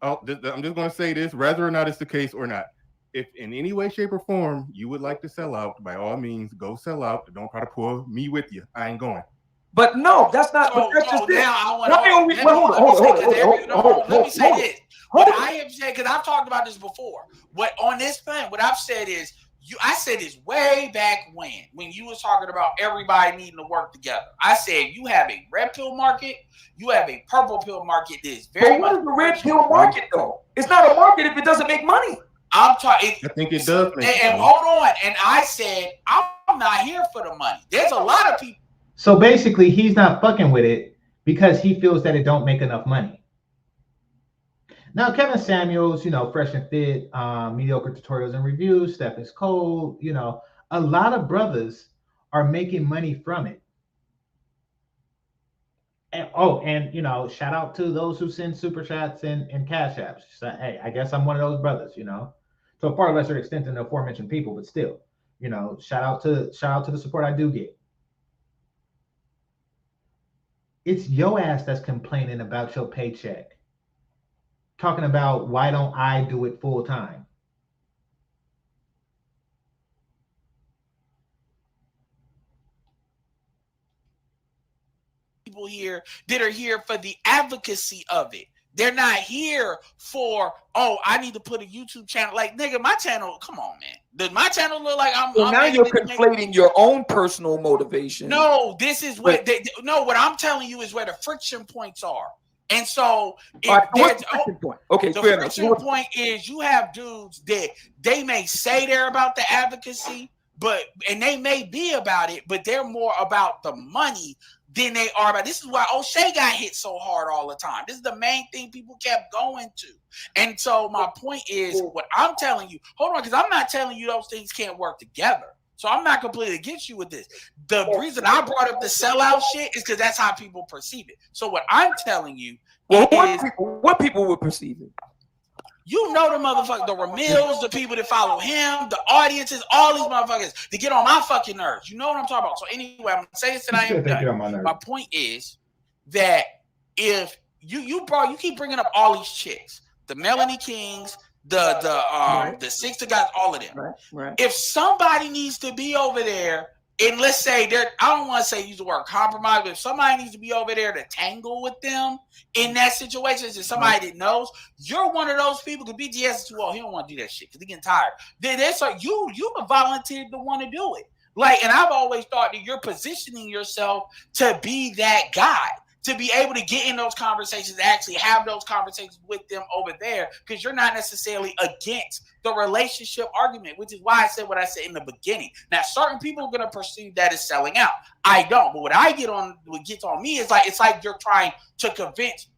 I'm just going to say this, whether or not it's the case or not. If in any way, shape, or form you would like to sell out, by all means, go sell out. Don't try to pull me with you. I ain't going. But no, that's not. But that's just now I want to. Let me say this. What I have said, because I've talked about this before. What on this thing, what I've said is, I said this way back when you was talking about everybody needing to work together. I said you have a red pill market, you have a purple pill market. This very much. What is the red pill market though? It's not a market if it doesn't make money. I'm talking. I think it does make money. And hold on, and I said I'm not here for the money. There's a lot of people. So basically, he's not fucking with it because he feels that it don't make enough money. Now, Kevin Samuels, Fresh and Fit, Mediocre Tutorials and Reviews, Steph is Cold, a lot of brothers are making money from it. And shout out to those who send super chats and cash apps. So, hey, I guess I'm one of those brothers, to a far lesser extent than the aforementioned people, but still, shout out to the support I do get. It's your ass that's complaining about your paycheck. Talking about why don't I do it full time? People here that are here for the advocacy of it. They're not here for, I need to put a YouTube channel. Like, nigga, my channel, come on, man. Does my channel look like I'm... So now you're conflating your own personal motivation. No, this is what... what I'm telling you is where the friction points are. And so, what's the friction point? Okay, the friction point is you have dudes that they may say they're about the advocacy, and they may be about it, but they're more about the money than they are about. This is why Oshay got hit so hard all the time. This is the main thing people kept going to. And so my point is, what I'm telling you, hold on, because I'm not telling you those things can't work together. So I'm not completely against you with this. The reason I brought up the sellout shit is because that's how people perceive it. So what I'm telling you is what people would perceive it. You know the motherfuckers, the Ramils, the people that follow him, the audiences, all these motherfuckers to get on my fucking nerves. You know what I'm talking about. So anyway, I'm gonna say this and I am done. My point is that if you keep bringing up all these chicks, the Melanie Kings, the Six guys, all of them. Right. If somebody needs to be over there, and let's say I don't want to say use the word compromise, but if somebody needs to be over there to tangle with them in that situation, is somebody that knows, you're one of those people. Because BGS is too old, he don't want to do that shit because he getting tired. Then you volunteered to want to do it. Like, and I've always thought that you're positioning yourself to be that guy, to be able to get in those conversations, actually have those conversations with them over there, because you're not necessarily against the relationship argument, which is why I said what I said in the beginning. Now, certain people are going to perceive that as selling out. I don't. But what gets on me is it's like you're trying to convince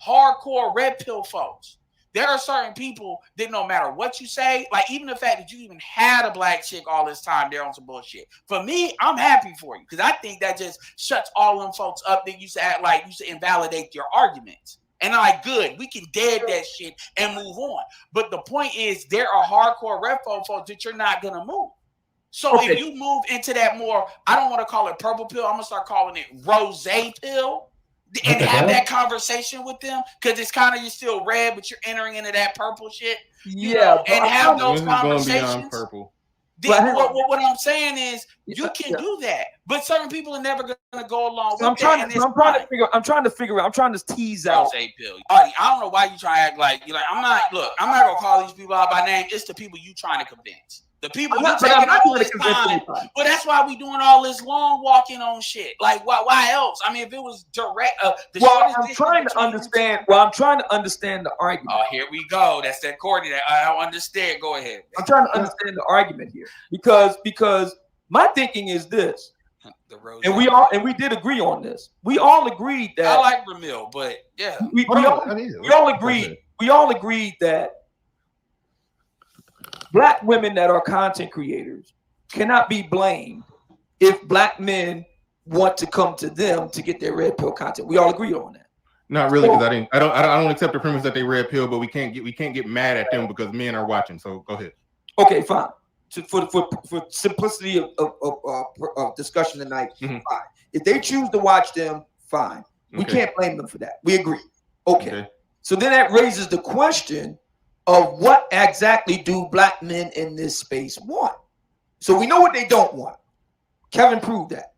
hardcore red pill folks. There are certain people that no matter what you say, like even the fact that you even had a black chick all this time, they're on some bullshit. For me, I'm happy for you because I think that just shuts all them folks up that used to act like used to invalidate your arguments. And I'm like, good, we can dead that shit and move on. But the point is, there are hardcore red folks that you're not gonna move. So if you move into that more, I don't want to call it purple pill, I'm gonna start calling it rose pill. And have that conversation with them because it's kind of you're still red, but you're entering into that purple shit. Yeah, and have those conversations. Purple. What I'm saying is you can do that, but certain people are never going to go along with that. I'm trying to tease out. I don't know why you try to act like you're like I'm not. Look, I'm not gonna call these people out by name. It's the people you trying to convince. The people you taking all this time. Well, that's why we doing all this long walking on shit. Like, why else? I mean, if it was direct, I'm trying to understand. Well, I'm trying to understand the argument. Oh, here we go. That's that Courtney that I don't understand. Go ahead. I'm trying to understand the argument here because my thinking is this, and we did agree on this. We all agreed that I like Ramil, but yeah, we all agreed that Black women that are content creators cannot be blamed if Black men want to come to them to get their red pill content. We all agree on that. Not really, because I don't accept the premise that they red pill, but we can't get mad at them because men are watching. So go ahead. Okay, fine. For simplicity of discussion tonight, fine. If they choose to watch them, fine. We can't blame them for that. We agree. Okay. So then that raises the question of what exactly do Black men in this space want? So we know what they don't want. Kevin proved that.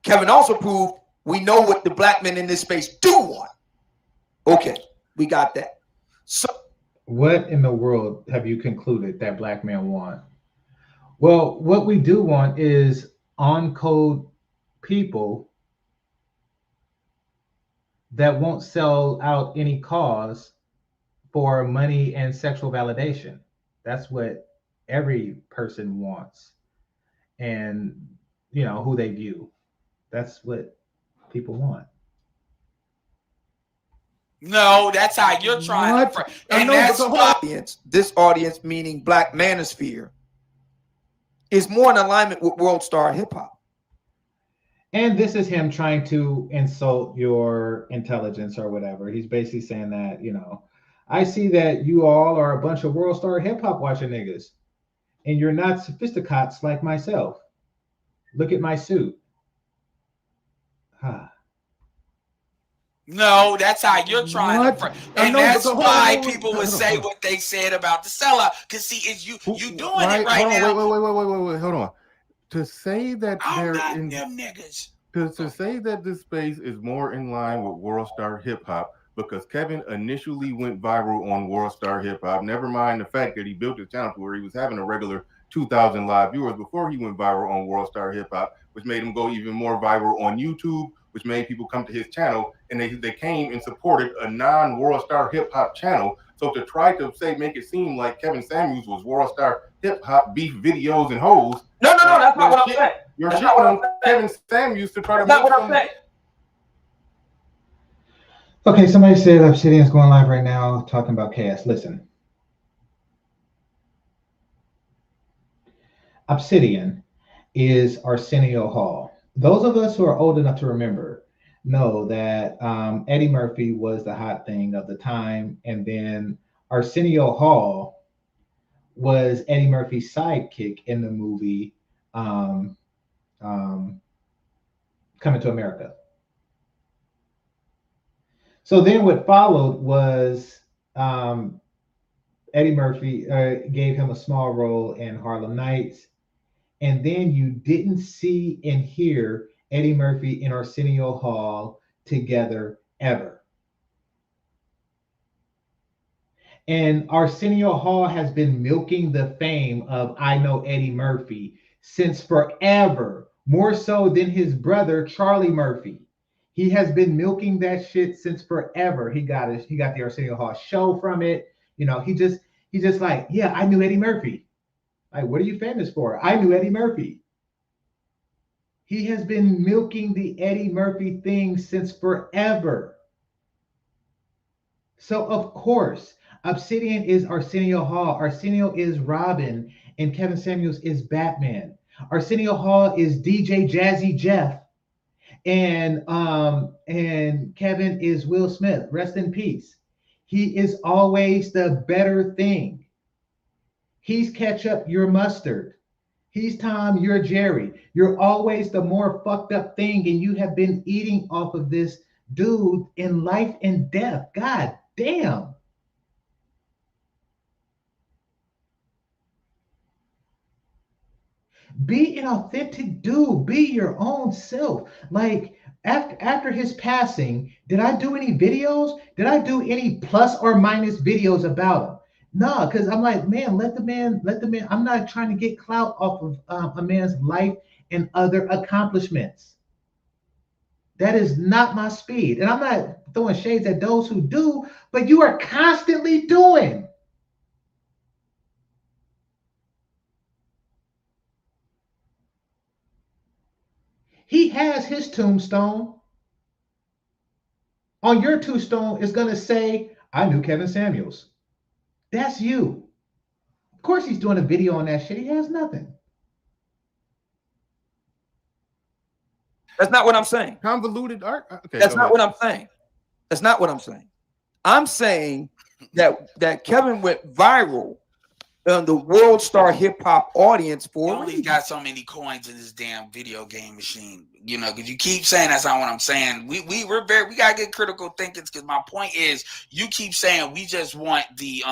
Kevin also proved we know what the Black men in this space do want. Okay, we got that. So what in the world have you concluded that Black men want? Well, what we do want is on-code people that won't sell out any cause for money and sexual validation. That's what every person wants, and who they view. That's what people want. No, that's how you're trying to. And that's this audience, meaning Black manosphere, is more in alignment with World Star Hip Hop. And this is him trying to insult your intelligence or whatever. He's basically saying that, I see that you all are a bunch of World Star Hip Hop watching niggas, and you're not sophisticates like myself. Look at my suit. No, that's how you're trying to. And that's why people would say what they said about the sellout. Because see, it's you doing it right now. Wait, hold on. To say that they're in them niggas. To say that this space is more in line with World Star Hip Hop because Kevin initially went viral on World Star Hip Hop. Never mind the fact that he built his channel to where he was having a regular 2,000 live viewers before he went viral on World Star Hip Hop, which made him go even more viral on YouTube, which made people come to his channel, and they came and supported a non-World Star Hip Hop channel. So to try to make it seem like Kevin Samuels was World Star Hip Hop beef videos and hoes. No, that's not what I'm saying. You're shitting on Kevin Samuels to try to. That's not what I'm saying. Okay, somebody said Obsidian's going live right now talking about chaos. Listen. Obsidian is Arsenio Hall. Those of us who are old enough to remember know that Eddie Murphy was the hot thing of the time, and then Arsenio Hall was Eddie Murphy's sidekick in the movie Coming to America. So then what followed was Eddie Murphy gave him a small role in Harlem Nights, and then you didn't see and hear Eddie Murphy and Arsenio Hall together ever. And Arsenio Hall has been milking the fame of I Know Eddie Murphy since forever, more so than his brother Charlie Murphy. He has been milking that shit since forever. He got the Arsenio Hall show from it. He just like, yeah, I knew Eddie Murphy. Like, what are you famous for? I knew Eddie Murphy. He has been milking the Eddie Murphy thing since forever. So of course, Obsidian is Arsenio Hall. Arsenio is Robin, and Kevin Samuels is Batman. Arsenio Hall is DJ Jazzy Jeff, and Kevin is Will Smith. Rest in peace. He is always the better thing. He's ketchup, you're mustard. He's Tom, you're Jerry. You're always the more fucked up thing, and you have been eating off of this dude in life and death. God damn. Be an authentic dude. Be your own self. Like, after his passing, did I do any videos? Did I do any plus or minus videos about him? No, because I'm like, man, let the man. I'm not trying to get clout off of a man's life and other accomplishments. That is not my speed. And I'm not throwing shades at those who do, but you are constantly doing. He has his tombstone. On your tombstone is going to say, I knew Kevin Samuels. That's you. Of course he's doing a video on that shit. He has nothing. That's not what I'm saying. Convoluted art. Okay, that's not what I'm saying. That's not what I'm saying. I'm saying that Kevin went viral on the world star hip hop audience for. He only got so many coins in this damn video game machine, you know. Because you keep saying that's not what I'm saying. We gotta get critical thinking. Because my point is, you keep saying we just want the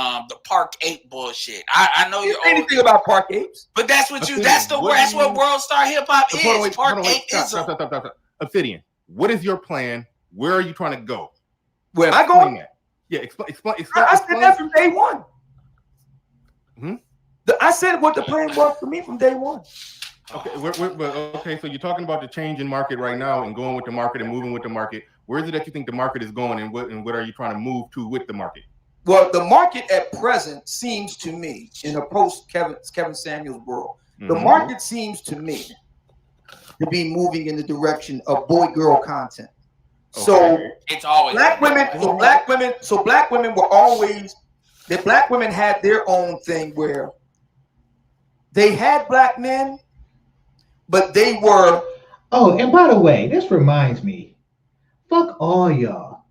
Park Ape bullshit. I know you're anything about Park Apes, but that's what you. That's what world star hip hop is. Park Ape is. Stop. Obsidian. What is your plan? Where are you trying to go? Where am I going? Yeah, explain. I said that from day one. Hmm? I said what the plan was for me from day one. Okay, okay. So you're talking about the change in market right now and going with the market and moving with the market. Where is it that you think the market is going, and what are you trying to move to with the market? Well, the market at present seems to me, in a post Kevin Samuels world, the market seems to me to be moving in the direction of boy-girl content. Okay. So it's always black women. So black women were always. The black women had their own thing where they had black men, but they were. Oh, and by the way, this reminds me, fuck all y'all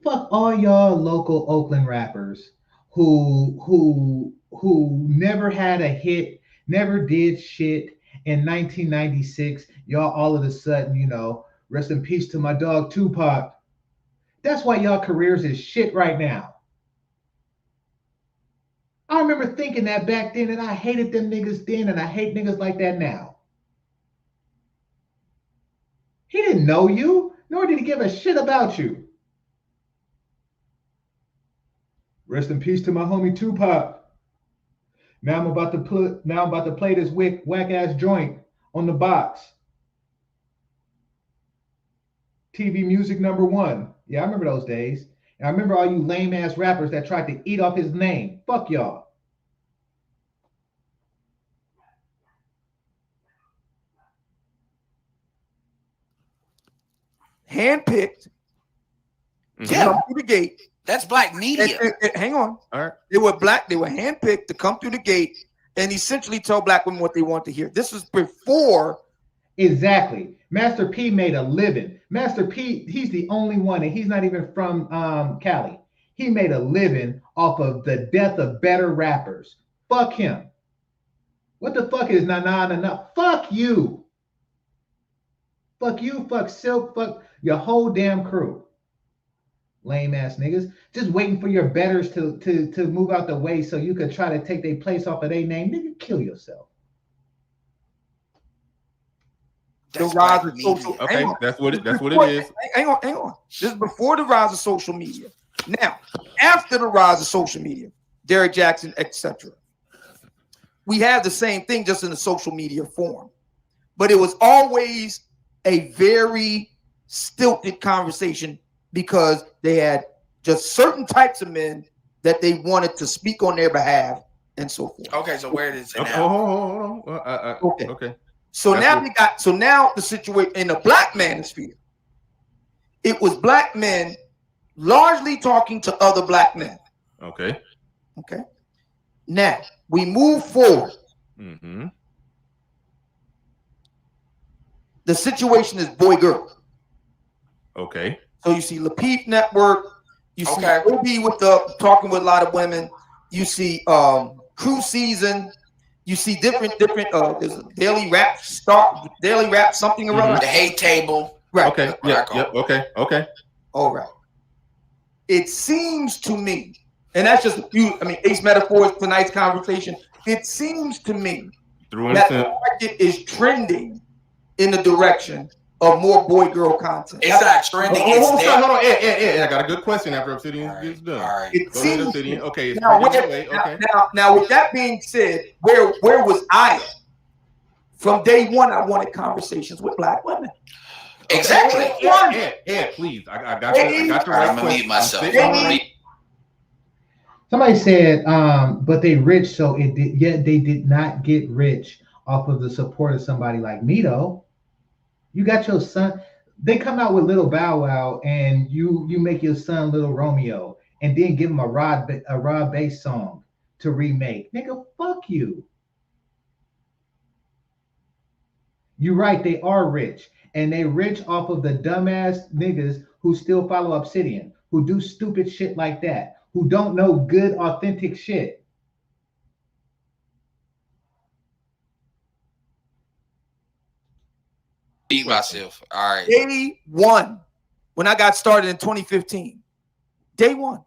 local Oakland rappers who never had a hit, never did shit in 1996. Y'all all of a sudden, you know, rest in peace to my dog Tupac. That's why y'all careers is shit right now. I remember thinking that back then, and I hated them niggas then, and I hate niggas like that now. He didn't know you, nor did he give a shit about you. Rest in peace to my homie Tupac. Now I'm about to play this whack ass joint on the box. TV music #1. Yeah, I remember those days. And I remember all you lame ass rappers that tried to eat off his name. Fuck y'all. Handpicked. Yeah. Come through the gate. That's black media. Hang on. All right. They were handpicked to come through the gate and essentially tell black women what they want to hear. This was before. Exactly. Master P made a living. Master P, he's the only one, and he's not even from Cali. He made a living off of the death of better rappers. Fuck him. What the fuck is nah? Fuck you. Fuck you, fuck Silk, fuck your whole damn crew. Lame ass niggas. Just waiting for your betters to move out the way so you could try to take their place off of their name. Nigga, kill yourself. The rise of social. Okay, that's what it is. Hang on. This is before the rise of social media. Now, after the rise of social media, Derrick Jackson, etc., we have the same thing just in the social media form. But it was always a very stilted conversation because they had just certain types of men that they wanted to speak on their behalf and so forth. Okay, so where is it now? Hold on. Okay. So now the situation in the black manosphere, it was black men largely talking to other black men. Okay. Now we move forward. Mm-hmm. The situation is boy-girl. Okay. So you see Lapeef Network, you see Obi talking with a lot of women, you see Crew Season, you see different there's a daily rap something around the hate table. Right. Okay. Okay. All right. It seems to me, and that's just Ace Metaphors tonight's conversation. It seems to me that the market is trending in the direction of more boy-girl content. It's not trending. It's Hold dead. on. Ed, I got a good question after Obsidian gets done. All right. It Go ahead, seems Obsidian. Okay, it's now, trending away. Okay. now, with that being said, where was I at? From day one, I wanted conversations with black women. Exactly. Ed, please. I got the right I'm gonna mute myself. Somebody said, but they rich, so it did. Yet they did not get rich off of the support of somebody like me, though. You got your son. They come out with Little Bow Wow, and you make your son Little Romeo, and then give him a Rod Bass song to remake. Nigga, fuck you. You're right. They are rich, and they rich off of the dumbass niggas who still follow Obsidian, who do stupid shit like that, who don't know good, authentic shit. Beat myself. All right. Day one, when I got started in 2015. Day one.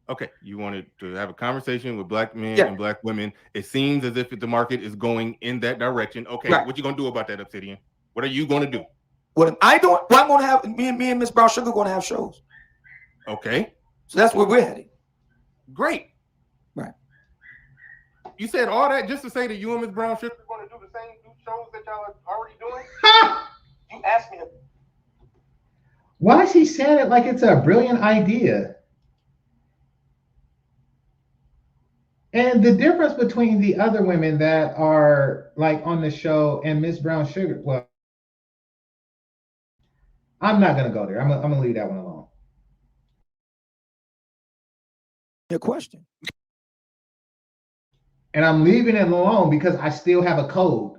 Okay, you wanted to have a conversation with black men and black women. It seems as if the market is going in that direction. Okay, what you gonna do about that, Obsidian? What are you gonna do? What am I doing? Well, I'm gonna have me and Miss Brown Sugar gonna have shows. Okay, so that's where we're heading. Great. Right. You said all that just to say that you and Miss Brown Sugar are gonna do the same shows that y'all are already doing? You asked me to. Why is he saying it like it's a brilliant idea? And the difference between the other women that are like on the show and Miss Brown Sugar, well, I'm not gonna go there. I'm gonna leave that one alone. Your question. And I'm leaving it alone because I still have a code.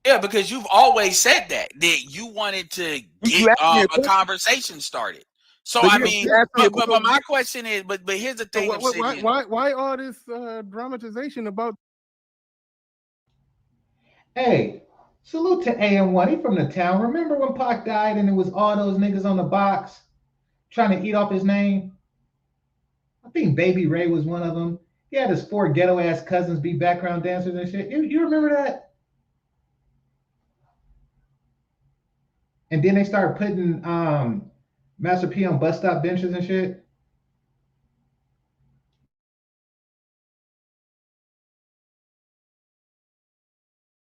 Yeah, because you've always said that you wanted to get a conversation started. So I mean, but my question is, but here's the thing. Why all this dramatization about? Hey, salute to AM1. He from the town. Remember when Pac died and it was all those niggas on the box trying to eat off his name? I think Baby Ray was one of them. He had his 4 ghetto ass cousins be background dancers and shit. You remember that? And then they started putting Master P on bus stop benches and shit.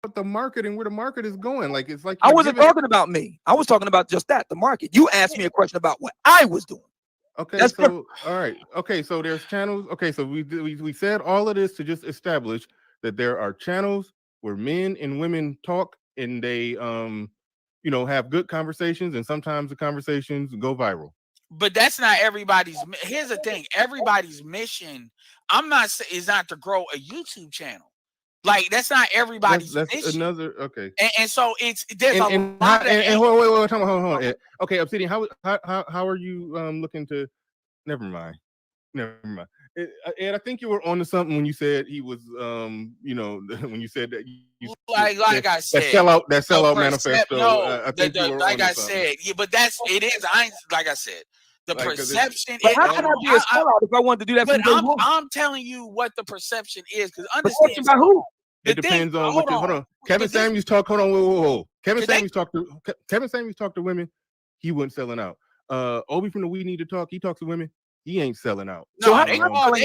But the marketing, where the market is going, like it's like I wasn't talking about me. I was talking about just that, the market. You asked me a question about what I was doing. Okay, so all right. Okay, so there's channels. Okay, so we said all of this to just establish that there are channels where men and women talk and they have good conversations, and sometimes the conversations go viral. But that's not everybody's. Here's the thing: everybody's mission. Is not to grow a YouTube channel. Like that's not everybody's mission. Another okay. And so there's a lot of. Wait, hold on. Okay, Obsidian, how are you looking to? Never mind. Ed, I think you were onto something when you said he was, when you said that you like I said, that sellout manifesto. No, I think like I said, but it is. Like I said, the perception. But how can I be a sellout if I wanted to do that? But I'm telling you what the perception is, because understand by who. It depends on what. Hold on. Kevin Samuels talk. Hold on. Whoa. Kevin Samuels talk to women. He wasn't selling out. Obi from the We Need to Talk. He talks to women. He ain't selling out. No, Ace Metaphor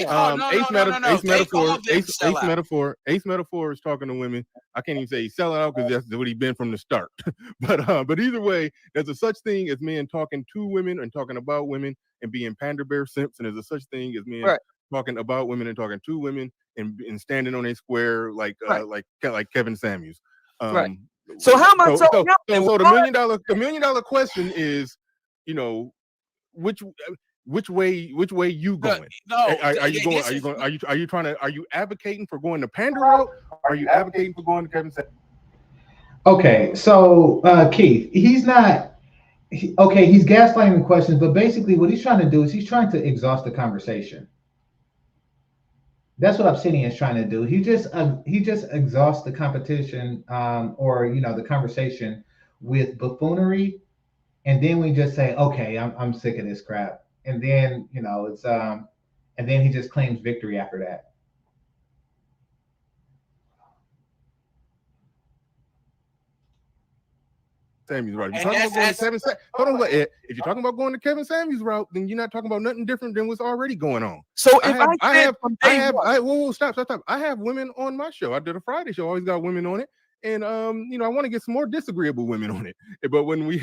is talking to women. I can't even say he's selling out because that's what he's been from the start. But either way, there's a such thing as men talking to women and talking about women and being pander bear simps, and there's a such thing as men talking about women and talking to women and standing on a square like Kevin Samuels. So how much? So the $1 million question is, which way you going? Are you advocating for going the pander route? Are you advocating for going to Kevin Samuels? Okay, so Keith, he's not. He's gaslighting the questions, but basically what he's trying to do is he's trying to exhaust the conversation. That's what Obsidian is trying to do. He just exhausts the competition, or the conversation with buffoonery, and then we just say, okay, I'm sick of this crap, and then it's and then he just claims victory after that. Samuels route. If you're talking about going to Kevin hold on, Ed. If you're talking about going to Kevin Samuels route, then you're not talking about nothing different than what's already going on. So if stop. I have women on my show. I did a Friday show. I always got women on it. And I want to get some more disagreeable women on it. But when we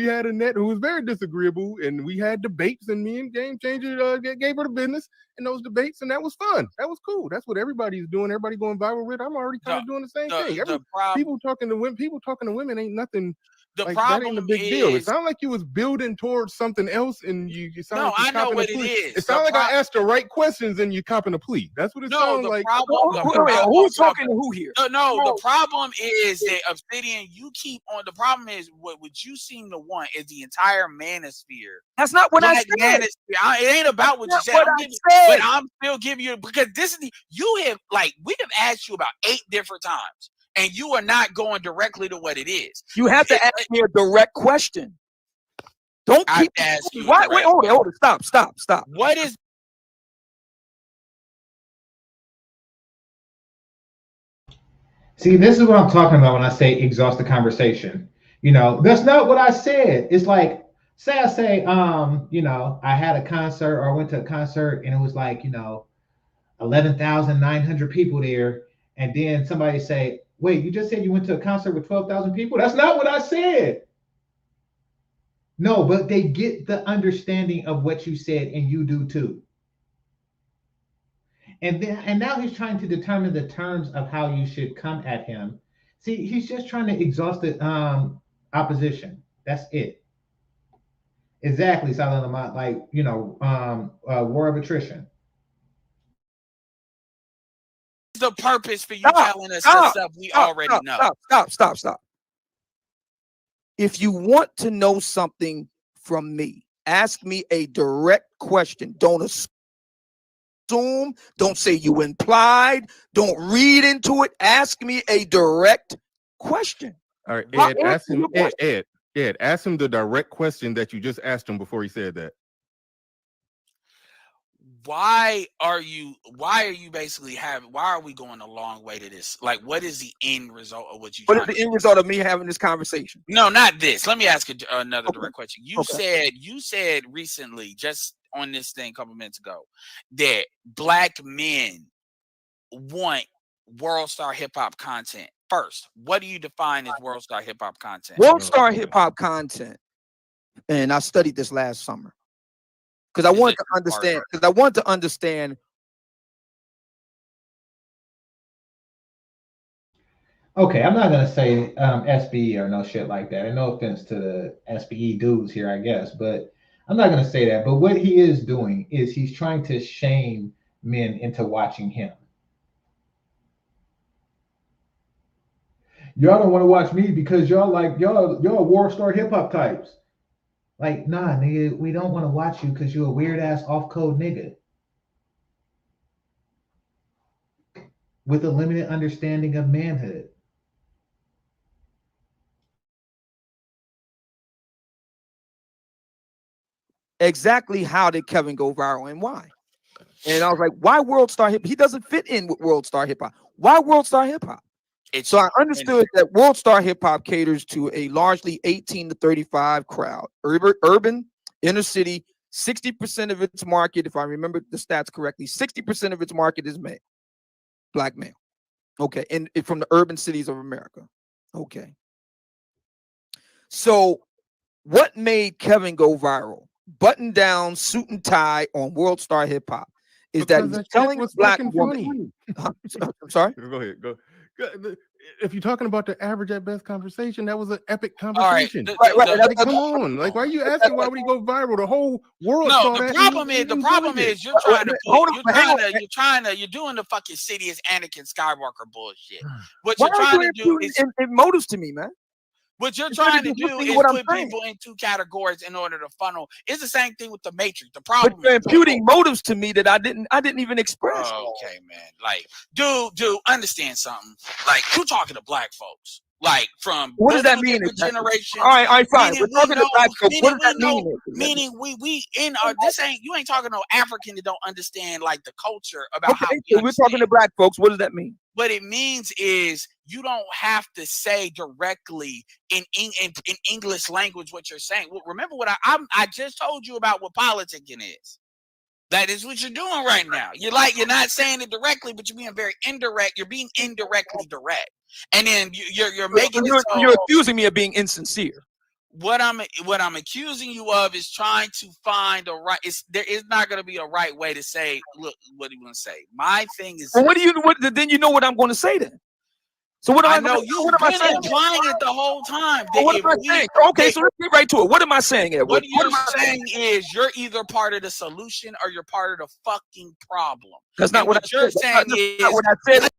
had Annette who was very disagreeable, and we had debates, and me and GameChanger gave her the business in those debates, and that was fun. That was cool. That's what everybody's doing. Everybody going viral with. I'm already kind of doing the same thing. People talking to women ain't nothing. The problem that ain't a big deal. It sounded like you was building towards something else, and you sound like I know what it is. It sounded like I asked the right questions, and you copping a plea. That's what it sounded like. Who's talking to who here? No, the problem is that Obsidian, you keep on. The problem is what you seem to want is the entire manosphere. That's not what I said. It ain't about what you said. But I'm still giving you, because this is we have asked you about 8 different times. And you are not going directly to what it is. You have to ask me a direct question. Don't keep asking. Wait, hold it. Stop. What is? See, this is what I'm talking about when I say exhaust the conversation. That's not what I said. It's like, say I say, I had a concert, or I went to a concert, and it was like, 11,900 people there, and then somebody say, wait, you just said you went to a concert with 12,000 people? That's not what I said. No, but they get the understanding of what you said, and you do too. And now he's trying to determine the terms of how you should come at him. See, he's just trying to exhaust the opposition. That's it. Exactly, Silent Lamont, war of attrition. The purpose for you telling us the stuff we already know. Stop. If you want to know something from me, ask me a direct question. Don't assume. Don't say you implied. Don't read into it. Ask me a direct question. All right, Ed, ask him. Ed, ask him the direct question that you just asked him before he said that. Why are we going a long way to this? Like, what is the end result of what you? What is the end result of me having this conversation? No, not this. Let me ask another direct question. You said recently, just on this thing a couple minutes ago, that black men want world star hip hop content. First, what do you define as world star hip hop content? World star hip hop content, and I studied this last summer. Because I want to understand. Okay, I'm not gonna say SBE or no shit like that. And no offense to the SBE dudes here, I guess, but I'm not gonna say that. But what he is doing is he's trying to shame men into watching him. Y'all don't want to watch me because y'all war star hip hop types. Like, nah, nigga, we don't want to watch you because you're a weird ass off code nigga with a limited understanding of manhood. Exactly how did Kevin go viral and why? And I was like, why World Star Hip? He doesn't fit in with World Star Hip Hop. Why World Star Hip Hop? So I understood that World Star Hip Hop caters to a largely 18 to 35 crowd, urban, inner city. 60% of its market, if I remember the stats correctly, 60% of its market is male, black male. Okay, and from the urban cities of America. Okay. So what made Kevin go viral? Button down, suit and tie on World Star Hip Hop is that he's telling black women. I'm sorry. Go ahead. Go. If you're talking about the average at best conversation, that was an epic conversation. Right. Come on, like, why are you asking why would he go viral? The whole world. No, the problem is you're doing the fucking city as Anakin Skywalker bullshit. What you're trying to do is motives to me, man. What you're trying to do is put people in 2 categories in order to funnel. It's the same thing with the Matrix. The problem but you're imputing motives to me that I didn't even express. Okay, man. Like, dude, understand something. Like, you're talking to black folks. Like, from what does that mean? Generation. All right, fine. We're talking to black folks. What does that mean? Meaning we in you ain't talking to no African that don't understand like the culture about how we're talking to black folks. What does that mean? what it means is you don't have to say directly in English language what you're saying. Well, remember what I just told you about what politicking is. That is what you're doing right now. You're not saying it directly, but you're being very indirect. You're being indirectly direct, and then you're making it so you're accusing me of being insincere. What I'm accusing you of is trying to find a right. There is not going to be a right way to say. Look, what do you want to say? My thing is. Well, then you know what I'm going to say then. So what am I know you've been implying it the whole time. What am I saying? Okay, so let's get right to it. What am I saying, Edward? What you're saying is you're either part of the solution or you're part of the fucking problem. That's not what you're saying. Is not what I said.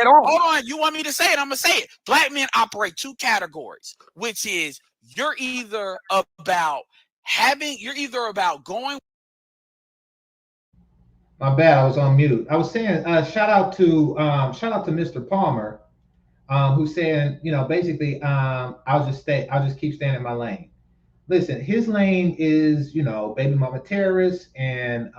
At all. Hold on, you want me to say it? I'm gonna say it. Black men operate two categories, which is you're either about going. My bad, I was on mute. I was saying shout out to Mr. Palmer, who's saying, basically, I'll just keep staying in my lane. Listen, his lane is, baby mama terrorists and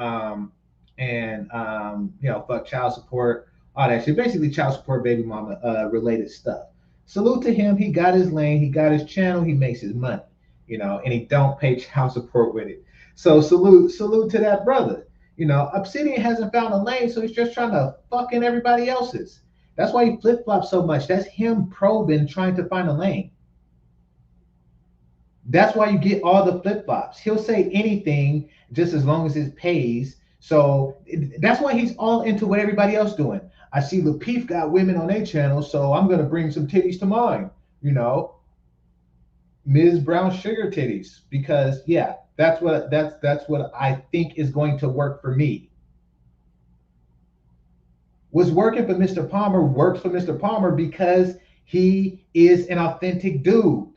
fuck child support, all that shit. Basically child support, baby mama related stuff. Salute to him. He got his lane, he got his channel, he makes his money, and he don't pay child support with it. So salute to that brother. Obsidian hasn't found a lane, so he's just trying to fuck in everybody else's. That's why he flip-flops so much. That's him probing, trying to find a lane. That's why you get all the flip-flops. He'll say anything just as long as it pays. So that's why he's all into what everybody else doing. I see Lapeef got women on their channel, so I'm gonna bring some titties to mine. Ms. Brown Sugar titties, because that's what I think is going to work for me. What's working for Mr. Palmer works for Mr. Palmer because he is an authentic dude.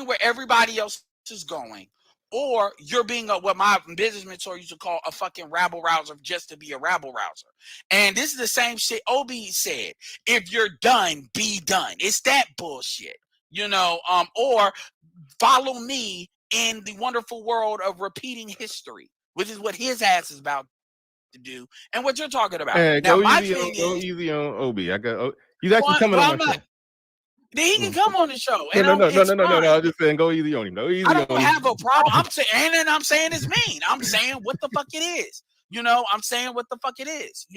Where everybody else is going, or you're being what my business mentor used to call a fucking rabble rouser just to be a rabble rouser. And this is the same shit Obi said. If you're done, be done. It's that bullshit, or follow me in the wonderful world of repeating history, which is what his ass is about to do and what you're talking about. Hey, now, go easy on Obi. He's actually coming on my show. Then he can come on the show. No. I'm just saying, go easy on him. No, easy on him. I don't have a problem. I'm saying it's mean. I'm saying what the fuck it is. I'm saying what the fuck it is.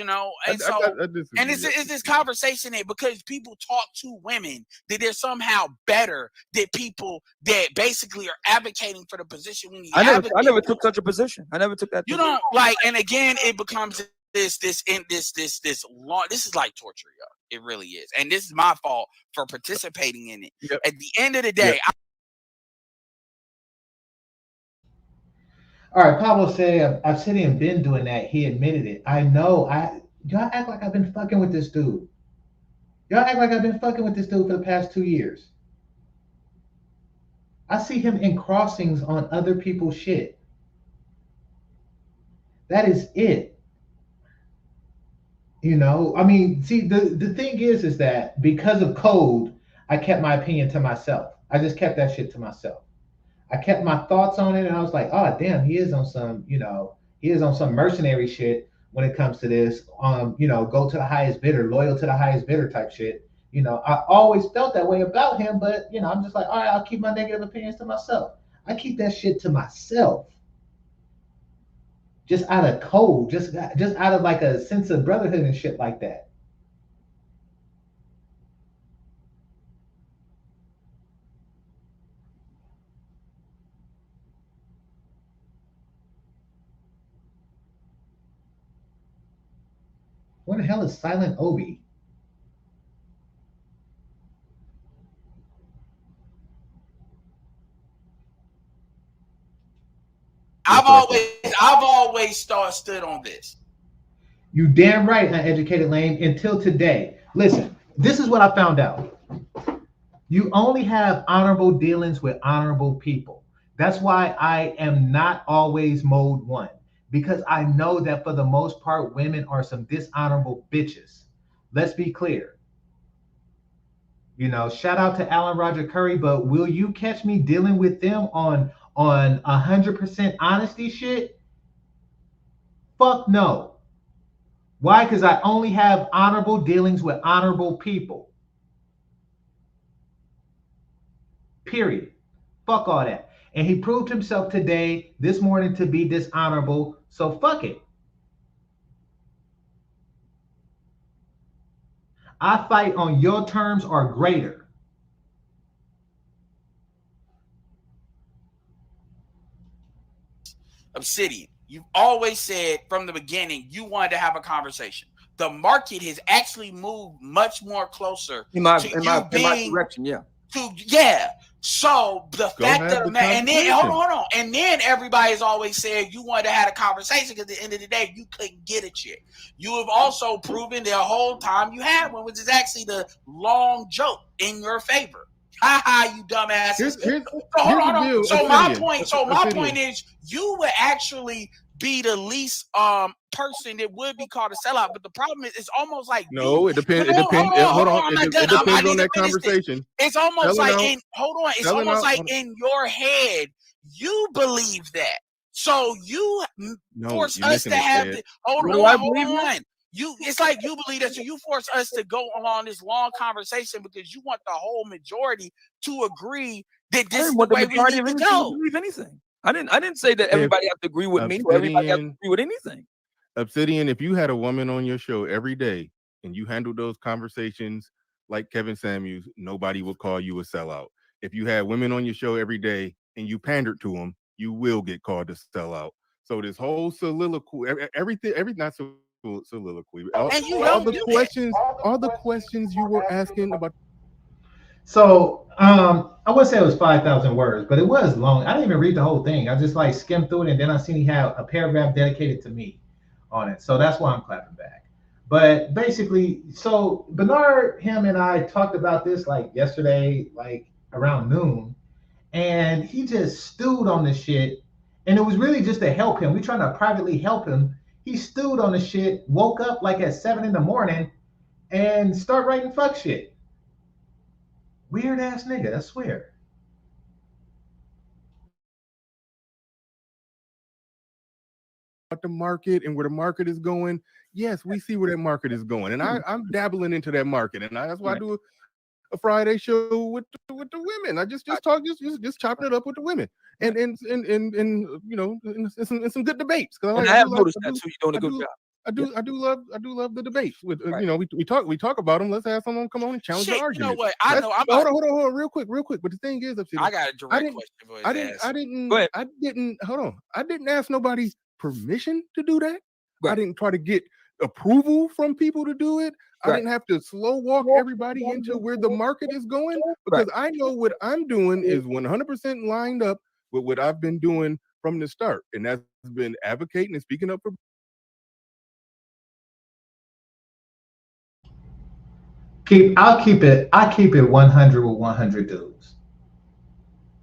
And it's this conversation there because people talk to women that they're somehow better than people that basically are advocating for the position. When I never took such a position. I never took that. And again, it becomes this long. This is like torture, yo. It really is, and this is my fault for participating in it. Yep. At the end of the day, all right. Pablo said Obsidian been doing that. He admitted it. I know. Y'all act like I've been fucking with this dude. Y'all act like I've been fucking with this dude for the past 2 years. I see him in crossings on other people's shit. That is it. See, the thing is that because of code, I kept my opinion to myself. I just kept that shit to myself. I kept my thoughts on it, and I was like, oh damn, he is on some mercenary shit when it comes to this. Go to the highest bidder, loyal to the highest bidder type shit. I always felt that way about him, but I'm just like, all right, I'll keep my negative opinions to myself. I keep that shit to myself. Just out of code, just out of like a sense of brotherhood and shit like that. What the hell is Silent Obi? I've always stood on this. You damn right, uneducated lame. Until today, listen. This is what I found out. You only have honorable dealings with honorable people. That's why I am not always mode one, because I know that for the most part, women are some dishonorable bitches. Let's be clear. Shout out to Alan Roger Currie, but will you catch me dealing with them on 100% honesty shit? Fuck no. Why? Because I only have honorable dealings with honorable people. Period. Fuck all that. And he proved himself today, this morning, to be dishonorable. So fuck it. I fight on your terms or greater. Obsidian, you've always said from the beginning you wanted to have a conversation. The market has actually moved much more closer in my direction, yeah. So the fact that and then hold on, and then everybody's always said you wanted to have a conversation because at the end of the day you couldn't get a chick. You have also proven the whole time you had one, which is actually the long joke in your favor. Ha ha, you dumbasses. Hold on. So my point is you would actually be the least person that would be called a sellout. But the problem is, it's almost like it depends. It depends. Hold on. It depends on that conversation. It's almost like in your head you believe that. So you force us to have to hold on. It's like you believe that, so you force us to go along this long conversation because you want the whole majority to agree that this is the way we need to go. Believe anything. I didn't say that everybody has to agree with me. Everybody has to agree with anything. Obsidian, if you had a woman on your show every day and you handled those conversations like Kevin Samuels, nobody would call you a sellout. If you had women on your show every day and you pandered to them, you will get called a sellout. So this whole soliloquy, not soliloquy, all the questions you were asking about. So I would say it was 5,000 words, but it was long. I didn't even read the whole thing. I just like skimmed through it, and then I seen he had a paragraph dedicated to me on it. So that's why I'm clapping back. But basically, so Bernard, him, and I talked about this like yesterday, like around noon, and he just stewed on this shit. And it was really just to help him. We trying to privately help him. He stewed on the shit, woke up like at 7 a.m, and start writing fuck shit. Weird ass nigga, I swear. The market and where the market is going. Yes, we see where that market is going, and I'm dabbling into that market, and that's why I do a Friday show with the women. I just chopping it up with the women, and some good debates. I have noticed that too. You're doing a good job. I do love the debates. With we talk about them. Let's have someone come on and challenge the argument. You know what? Hold on, real quick. But the thing is, I got a direct question for his ass. I didn't ask nobody permission to do that. Right. I didn't try to get approval from people to do it. I didn't have to slow walk everybody into where the market is going, because I know what I'm doing is 100% lined up with what I've been doing from the start, and that's been advocating and speaking up for. I keep it 100 with 100 dudes.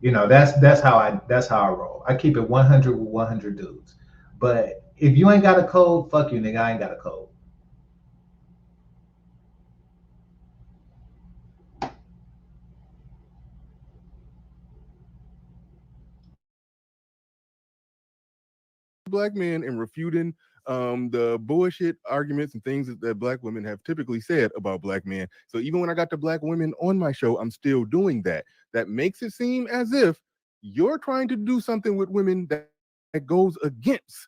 That's how I roll. I keep it 100 with 100 dudes. But if you ain't got a code, fuck you, nigga. I ain't got a code. Black men and refuting the bullshit arguments and things that black women have typically said about black men. So even when I got the black women on my show, I'm still doing that. That makes it seem as if you're trying to do something with women that goes against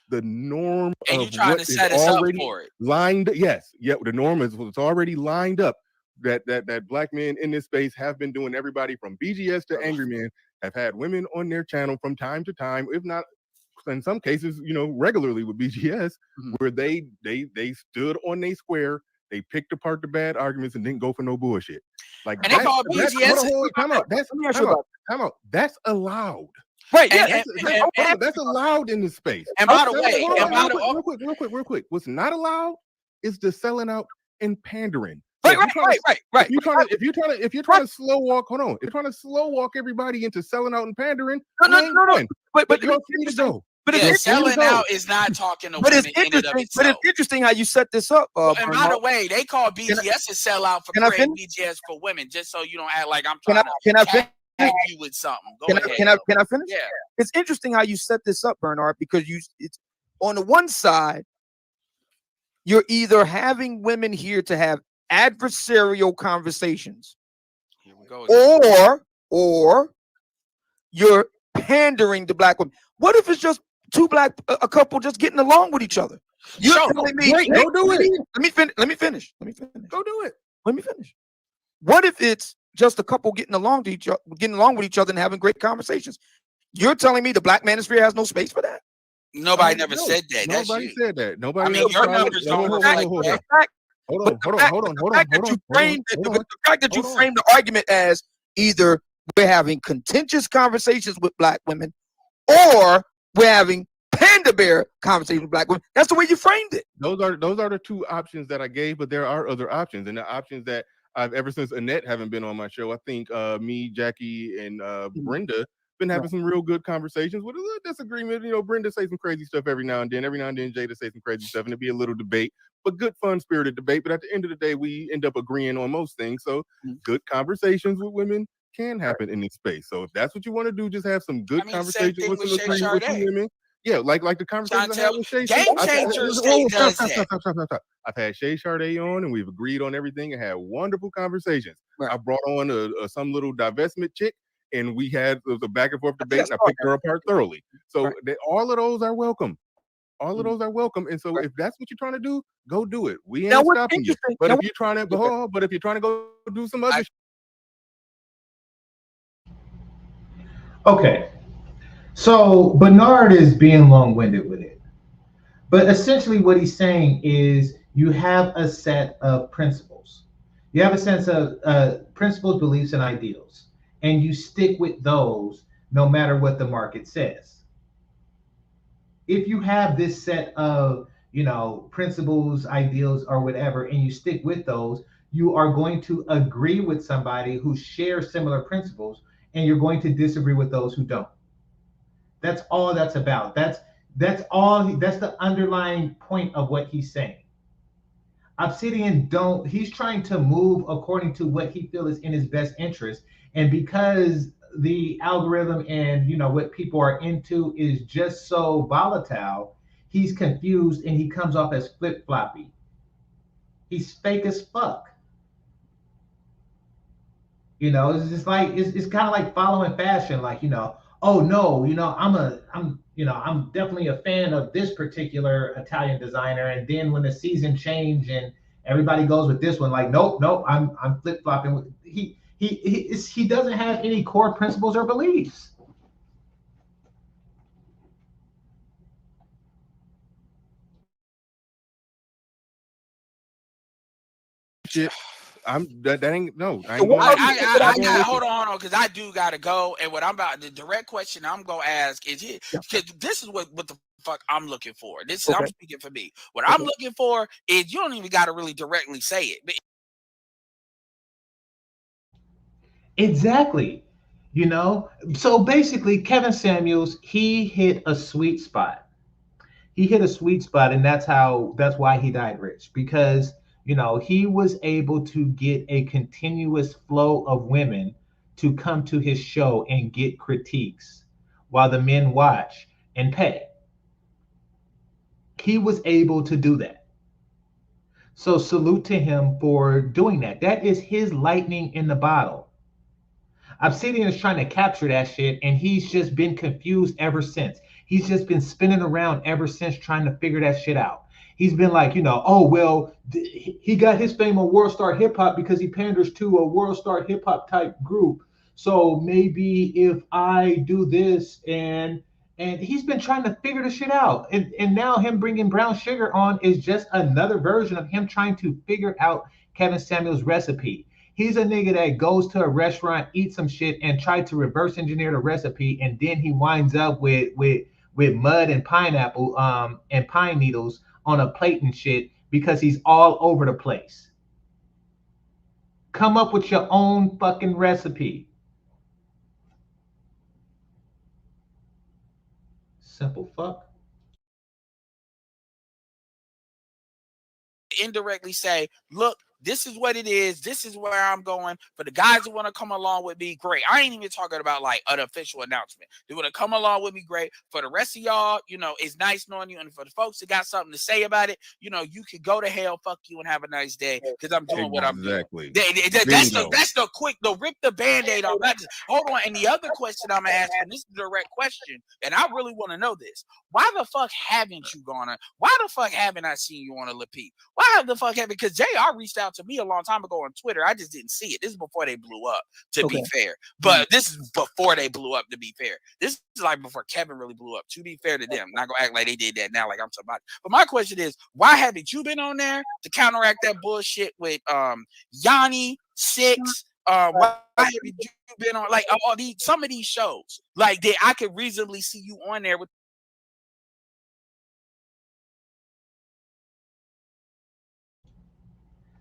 the norm and you're trying to set us up for it. The norm is what's already lined up. That black men in this space have been doing. Everybody from BGS to Angry Men have had women on their channel from time to time, if not in some cases, regularly with BGS, where they stood on their square, they picked apart the bad arguments and didn't go for no bullshit. Like, and they call BGS. Time out. That's allowed. Right. That's allowed in this space. And by the way, real quick. What's not allowed is the selling out and pandering. Right. If you're trying to slow walk, hold on. If you're trying to slow walk everybody into selling out and pandering, no. But you're free to go. But selling out is not talking to women in and of itself. But it's interesting how you set this up. And by the way, they call BGS a sellout for creating BGS for women, just so you don't act like I'm trying to tag you with something. Go ahead. Can I finish? Yeah. It's interesting how you set this up, Bernard, because it's on the one side, you're either having women here to have adversarial conversations, here we go. or you're pandering to black women. What if it's just a couple just getting along with each other? You're telling me, go do it. Let me finish. Go do it. Let me finish. What if it's just a couple getting along with each other and having great conversations? You're telling me the black manosphere has no space for that? Nobody never said that. Nobody said that. Nobody. I mean, your numbers don't reflect that. Hold on. The fact that you framed the argument as either we're having contentious conversations with black women or we're having panda bear conversations with black women. That's the way you framed it. Those are the two options that I gave, but there are other options, and the options that I've ever since Annette haven't been on my show. I think me, Jackie, and Brenda been having some real good conversations with a little disagreement. Brenda say some crazy stuff every now and then. Jada say some crazy stuff, and it'd be a little debate, but good, fun-spirited debate. But at the end of the day, we end up agreeing on most things. So good conversations with women can happen in this space. So if that's what you want to do, just have some good conversations with some women. Yeah, like the conversation I had with Shay. GameChanger does that. I've had Shay Sade on, and we've agreed on everything and had wonderful conversations. Right. I brought on some little divestment chick, and we had a back and forth debate, and I picked her apart thoroughly. So all of those are welcome. All of those are welcome. And so if that's what you're trying to do, go do it. We ain't stopping you. But if you're trying to go do some other Okay. So Bernard is being long-winded with it. But essentially what he's saying is you have a set of principles. You have a sense of principles, beliefs, and ideals. And you stick with those no matter what the market says. If you have this set of, principles, ideals, or whatever, and you stick with those, you are going to agree with somebody who shares similar principles, and you're going to disagree with those who don't. That's all that's about. That's the underlying point of what he's saying. Obsidian he's trying to move according to what he feels is in his best interest. And because the algorithm and what people are into is just so volatile, he's confused and he comes off as flip-floppy. He's fake as fuck. It's just like it's kind of like following fashion, like oh no, I'm definitely a fan of this particular Italian designer, and then when the season change and everybody goes with this one, like nope, I'm flip-flopping. He doesn't have any core principles or beliefs. That ain't no. Hold on, because I do gotta go. And the direct question I'm gonna ask is here, because this is what the fuck I'm looking for. I'm speaking for me. What I'm looking for is you don't even gotta really directly say it. But exactly. So basically Kevin Samuels, he hit a sweet spot. And that's why he died rich, because he was able to get a continuous flow of women to come to his show and get critiques while the men watch and pay. He was able to do that. So salute to him for doing that. That is his lightning in the bottle. Obsidian is trying to capture that shit, and he's just been confused ever since. He's just been spinning around ever since trying to figure that shit out. He's been like, oh, well, he got his fame on World Star Hip Hop because he panders to a World Star Hip Hop type group. So maybe if I do this and And he's been trying to figure the shit out. And now him bringing brown sugar on is just another version of him trying to figure out Kevin Samuels' recipe. He's a nigga that goes to a restaurant, eats some shit, and try to reverse engineer the recipe, and then he winds up with mud and pineapple and pine needles on a plate and shit because he's all over the place. Come up with your own fucking recipe. Simple fuck. Indirectly say, look, this is what it is. This is where I'm going. For the guys who want to come along with me, great. I ain't even talking about like an official announcement. They want to come along with me, great. For the rest of y'all, you know, it's nice knowing you. And for the folks that got something to say about it, you know, you could go to hell, fuck you, and have a nice day because I'm doing what I'm doing. That's the rip the Band-Aid off. Hold on. And the other question I'm gonna ask, and this is a direct question, and I really want to know this. Why the fuck haven't you gone on? Why the fuck haven't I seen you on a Lapid? Why the fuck haven't? Because JR reached out to me a long time ago on Twitter. I just didn't see it. This is before they blew up, to be fair. But this is before they blew up, to be fair. This is like before Kevin really blew up, to be fair to them. Not gonna act like they did that now, like I'm somebody. But my question is, why haven't you been on there to counteract that bullshit with Yanni, Six? Why haven't you been on like all these some of these shows? Like that I could reasonably see you on there with.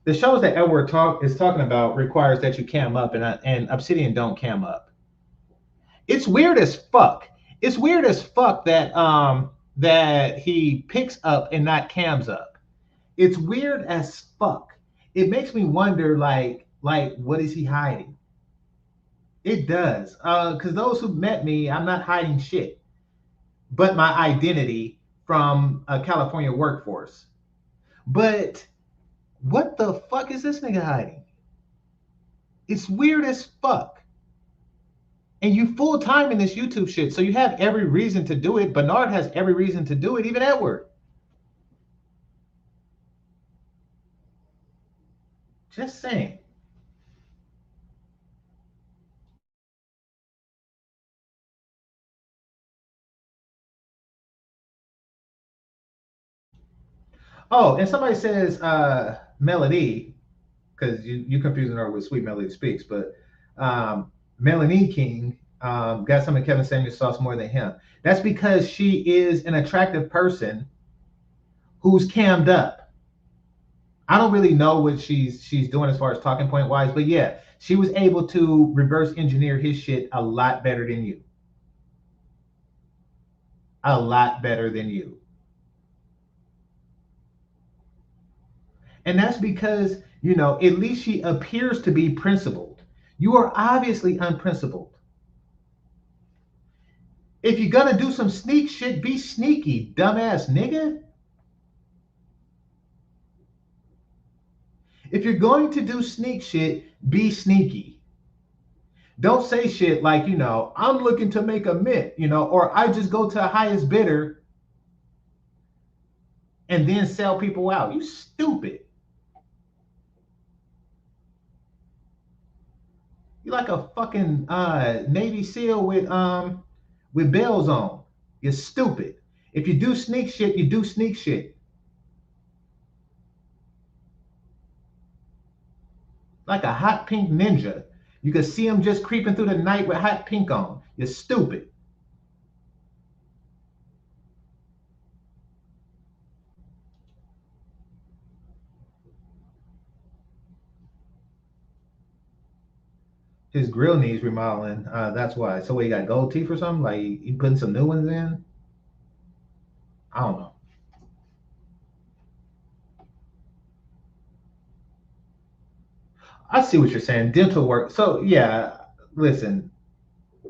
The shows that Edward is talking about requires that you cam up, and Obsidian don't cam up. It's weird as fuck. It's weird as fuck that that he picks up and not cams up. It's weird as fuck. It makes me wonder, like what is he hiding? It does, because those who met me, I'm not hiding shit, but my identity from a California workforce. But what the fuck is this nigga hiding? It's weird as fuck. And you full time in this YouTube shit, so you have every reason to do it. Bernard has every reason to do it, even Edward. Just saying. Oh, and somebody says Melody, because you confusing her with Sweet Melody Speaks, but Melanie King got some of Kevin Samuels sauce more than him. That's because she is an attractive person who's cammed up. I don't really know what she's doing as far as talking point wise, but yeah, she was able to reverse engineer his shit a lot better than you. A lot better than you. And that's because, you know, at least she appears to be principled. You are obviously unprincipled. If you're gonna do some sneak shit, be sneaky, dumbass nigga. If you're going to do sneak shit, be sneaky. Don't say shit like, you know, I'm looking to make a mint, you know, or I just go to the highest bidder and then sell people out. You stupid. You're like a fucking Navy SEAL with bells on. You're stupid. If you do sneak shit, you do sneak shit. Like a hot pink ninja. You can see him just creeping through the night with hot pink on. You're stupid. His grill needs remodeling. That's why. So what, he got gold teeth or something? Like he putting some new ones in? I don't know. I see what you're saying. Dental work. So yeah, listen,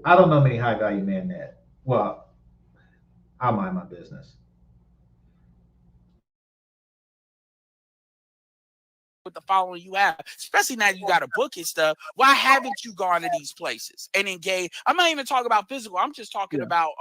I don't know many high value men that. Well, I'll mind my business. With the following you have, especially now you got a book and stuff. Why haven't you gone to these places and engaged? I'm not even talking about physical. I'm just talking about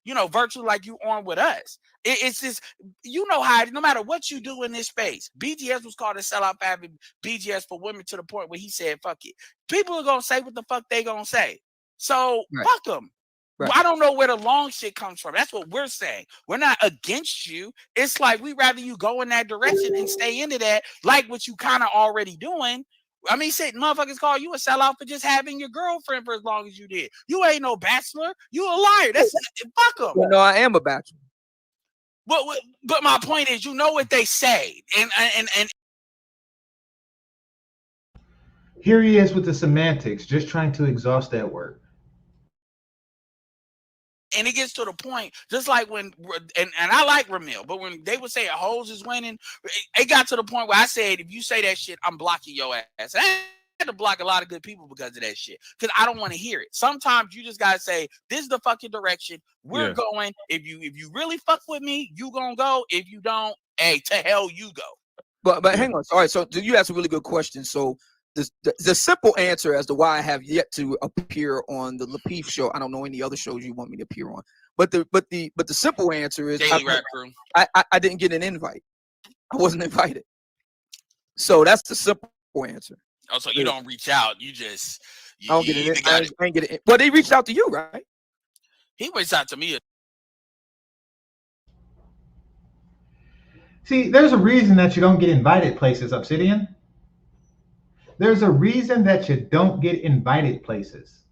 you know, virtual, like you on with us. It's just, you know how, no matter what you do in this space, BGS was called a sellout for having BGS for women to the point where he said, fuck it. People are going to say what the fuck they going to say. So fuck them. Well, I don't know where the long shit comes from. That's what we're saying. We're not against you. It's like we rather you go in that direction and stay into that, like what you kind of already doing. I mean, shit, motherfuckers call you a sellout for just having your girlfriend for as long as you did. You ain't no bachelor. You a liar. That's fuck them. Well, no, I am a bachelor. But my point is, you know what they say, and here he is with the semantics, just trying to exhaust that word. And it gets to the point, just like when, and I like Ramil, but when they would say a hoes is winning, it got to the point where I said, if you say that shit, I'm blocking your ass. I had to block a lot of good people because of that shit, because I don't want to hear it. Sometimes you just gotta say, this is the fucking direction we're going. If you really fuck with me, you gonna go. If you don't, hey, to hell you go. But hang on. All right, so you asked a really good question. So the simple answer as to why I have yet to appear on the Lapeef show, I don't know any other shows you want me to appear on, but the simple answer is Daily Rap Crew. I didn't get an invite. I wasn't invited. So that's the simple answer. Oh, so you don't reach out. You just I don't get it. I ain't get it. Well, they reached out to you, right? He reached out to me. See, there's a reason that you don't get invited places, Obsidian. There's a reason that you don't get invited places.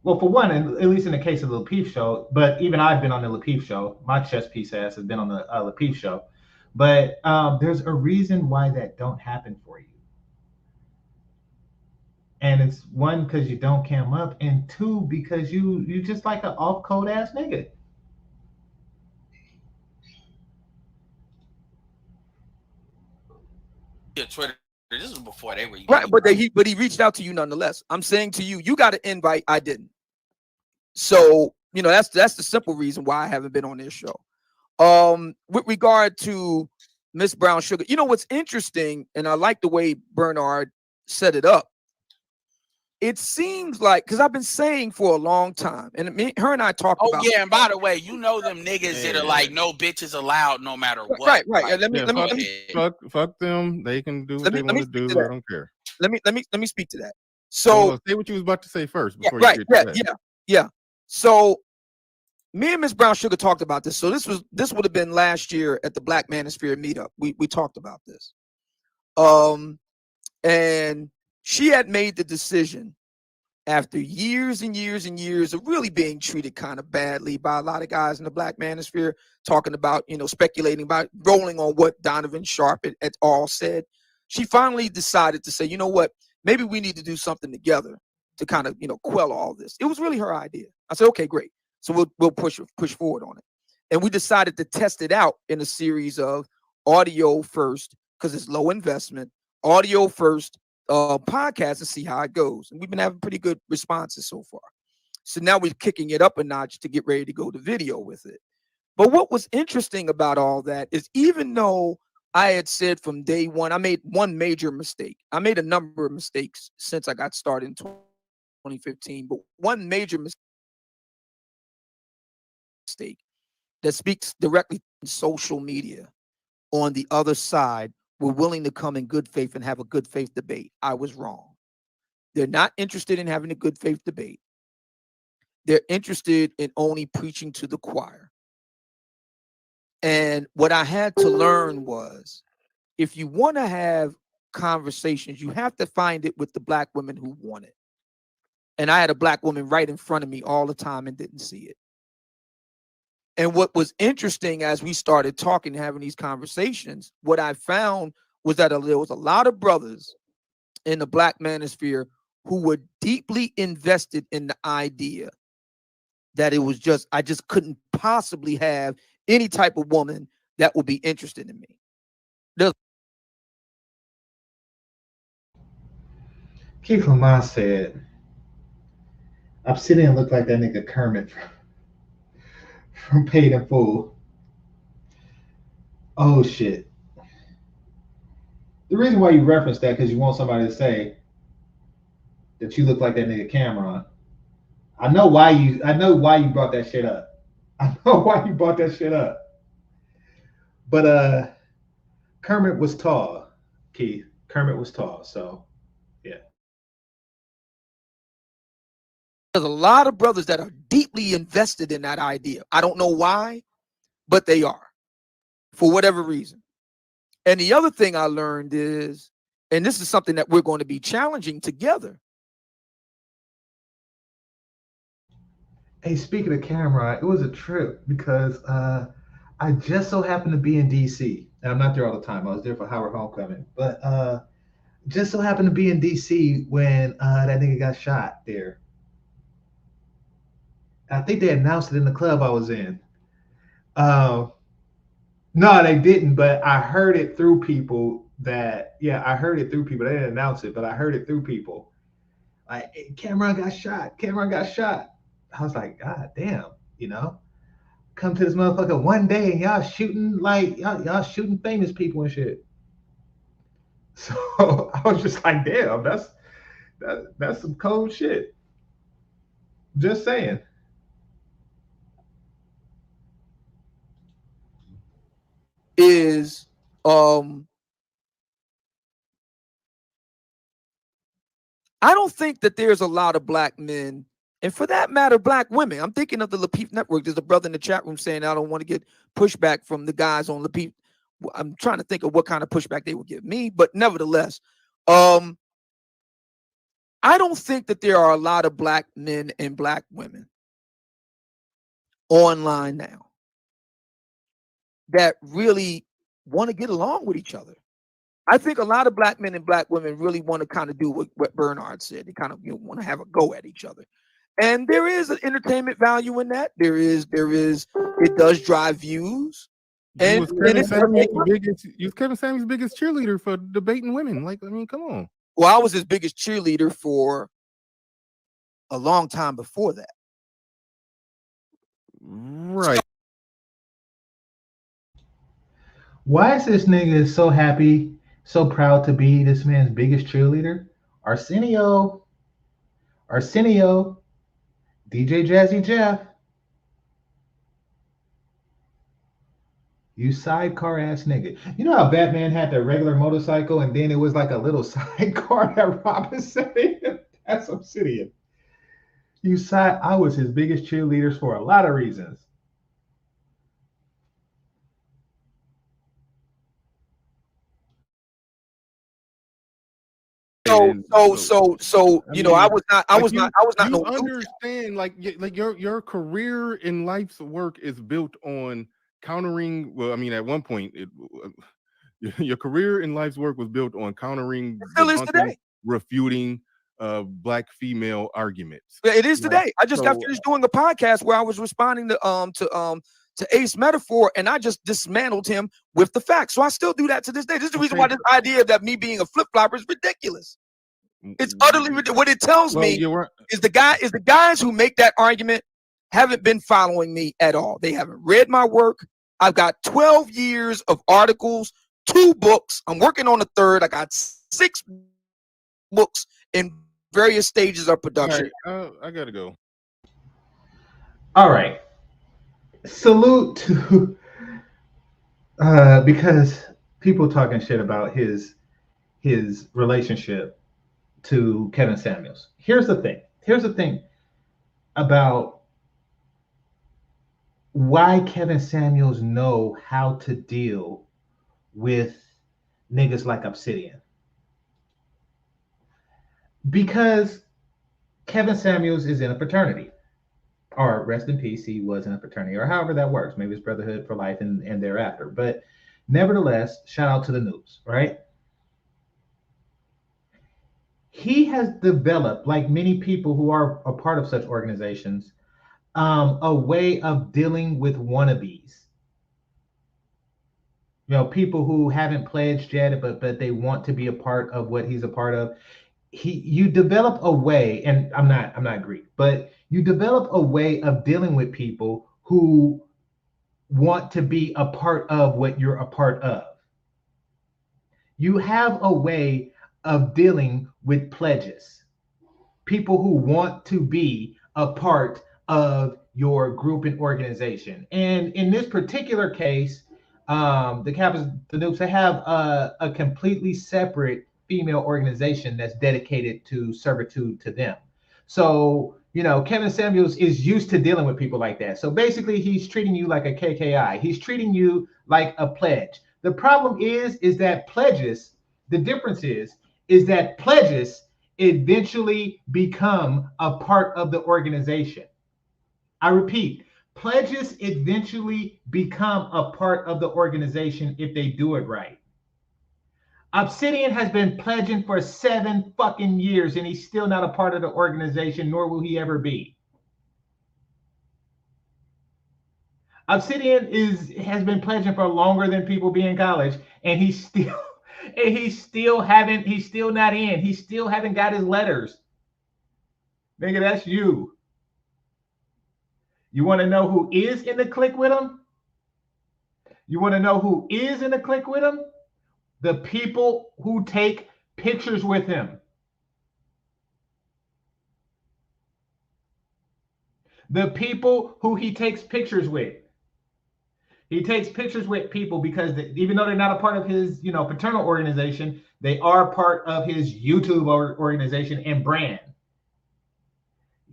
Well, for one, at least in the case of the Lapeef show, but even I've been on the Lapeef show. My chess piece ass has been on the Lapeef show. But there's a reason why that don't happen for you. And it's one, because you don't cam up, and two, because you just like an off-code ass nigga. Twitter. This was before they were right, but he reached out to you nonetheless. I'm saying to you, you got an invite, I didn't. So that's the simple reason why I haven't been on this show. With regard to Miss Brown Sugar, what's interesting, and I like the way Bernard set it up. It seems like, because I've been saying for a long time, and her and I talked about. Oh yeah, and by the way, them niggas that are like no bitches allowed no matter what. Right. Like, let me fuck them. They can do what they want to do. I don't care. Let me speak to that. So say what you was about to say first before you get to that. Yeah. So me and Miss Brown Sugar talked about this. So this would have been last year at the Black Manosphere meetup. We talked about this. And she had made the decision after years and years and years of really being treated kind of badly by a lot of guys in the Black Manosphere, talking about, speculating about, rolling on what Donovan Sharp et al. Said. She finally decided to say, you know what, maybe we need to do something together to kind of, quell all this. It was really her idea. I said, okay, great. So we'll push forward on it. And we decided to test it out in a series of audio first, because it's low investment, audio first, podcast to see how it goes. And we've been having pretty good responses so far. So now we're kicking it up a notch to get ready to go to video with it. But what was interesting about all that is, even though I had said from day one, I made one major mistake. I made a number of mistakes since I got started in 2015, but one major mistake that speaks directly to social media on the other side were willing to come in good faith and have a good faith debate. I was wrong. They're not interested in having a good faith debate. They're interested in only preaching to the choir. And what I had to learn was, if you want to have conversations, you have to find it with the Black women who want it. And I had a Black woman right in front of me all the time and didn't see it. And what was interesting as we started talking, having these conversations, what I found was that there was a lot of brothers in the Black manosphere who were deeply invested in the idea that it was just, I just couldn't possibly have any type of woman that would be interested in me. Keith Lamont said, Obsidian looked like that nigga Kermit from Paid in Full. Oh shit. The reason why you reference that, because you want somebody to say that you look like that nigga Cameron. I know why you brought that shit up. I know why you brought that shit up. But Kermit was tall, Keith. Kermit was tall, so yeah. There's a lot of brothers that are deeply invested in that idea. I don't know why, but they are, for whatever reason. And the other thing I learned is, and this is something that we're going to be challenging together. Hey, speaking of camera, it was a trip because I just so happened to be in DC. And I'm not there all the time. I was there for Howard Homecoming. But just so happened to be in DC when that nigga got shot there. I think they announced it in the club I was in. No, they didn't, but I heard it through people I heard it through people. They didn't announce it, but I heard it through people. Like, hey, Cameron got shot. Cameron got shot. I was like, God damn, come to this motherfucker one day and y'all shooting like y'all shooting famous people and shit. So I was just like, damn, that's some cold shit. Just saying. Is I don't think that there's a lot of black men, and for that matter, black women. I'm thinking of the Lapeef Network. There's a brother in the chat room saying I don't want to get pushback from the guys on Lapeef. I'm trying to think of what kind of pushback they would give me, but nevertheless, I don't think that there are a lot of black men and black women online now that really want to get along with each other. I think a lot of black men and black women really want to kind of do what Bernard said. They kind of want to have a go at each other. And there is an entertainment value in that. There is, it does drive views. And was Kevin Samuels' biggest cheerleader for debating women. Like, I mean, come on. Well, I was his biggest cheerleader for a long time before that. Right. Why is this nigga so happy, so proud to be this man's biggest cheerleader? Arsenio, DJ Jazzy Jeff. You sidecar ass nigga. You know how Batman had the regular motorcycle and then it was like a little sidecar that Robin said in? That's Obsidian. I was his biggest cheerleaders for a lot of reasons. So you know, I was not you understand, like your career in life's work is built on countering. Well, I mean, at one point, your career in life's work was built on countering, refuting black female arguments. It is today. I just got finished doing a podcast where I was responding to Ace Metaphor, and I just dismantled him with the facts. So I still do that to this day. This is the reason why this idea that me being a flip flopper is ridiculous. It's utterly ridiculous. What it tells me is the guys who make that argument haven't been following me at all. They haven't read my work. I've got 12 years of articles, 2 books. I'm working on a 3rd. I got 6 books in various stages of production. Right, I gotta go. All right. Salute to because people talking shit about his relationship to Kevin Samuels. Here's the thing about why Kevin Samuels know how to deal with niggas like Obsidian. Because Kevin Samuels is in a fraternity. Or rest in peace, he was in a fraternity, or however that works. Maybe it's brotherhood for life and thereafter. But nevertheless, shout out to the noobs, right? He has developed, like many people who are a part of such organizations, a way of dealing with wannabes. You know, people who haven't pledged yet, but they want to be a part of what he's a part of. You develop a way, and I'm not Greek, but you develop a way of dealing with people who want to be a part of what you're a part of. You have a way of dealing with pledges. People who want to be a part of your group and organization. And in this particular case, the Noobs, they have a completely separate female organization that's dedicated to servitude to them. So, You know, Kevin Samuels is used to dealing with people like that. So basically, he's treating you like a KKI. He's treating you like a pledge. The problem is that pledges, the difference is that pledges eventually become a part of the organization. I repeat, pledges eventually become a part of the organization if they do it right. Obsidian has been pledging for 7 fucking years and he's still not a part of the organization, nor will he ever be. Obsidian has been pledging for longer than people be in college, and he's still not in. He still haven't got his letters. Nigga, that's you. You want to know who is in the clique with him? You want to know who is in the clique with him? The people who take pictures with him. The people who he takes pictures with. He takes pictures with people because even though they're not a part of his, paternal organization, they are part of his YouTube organization and brand.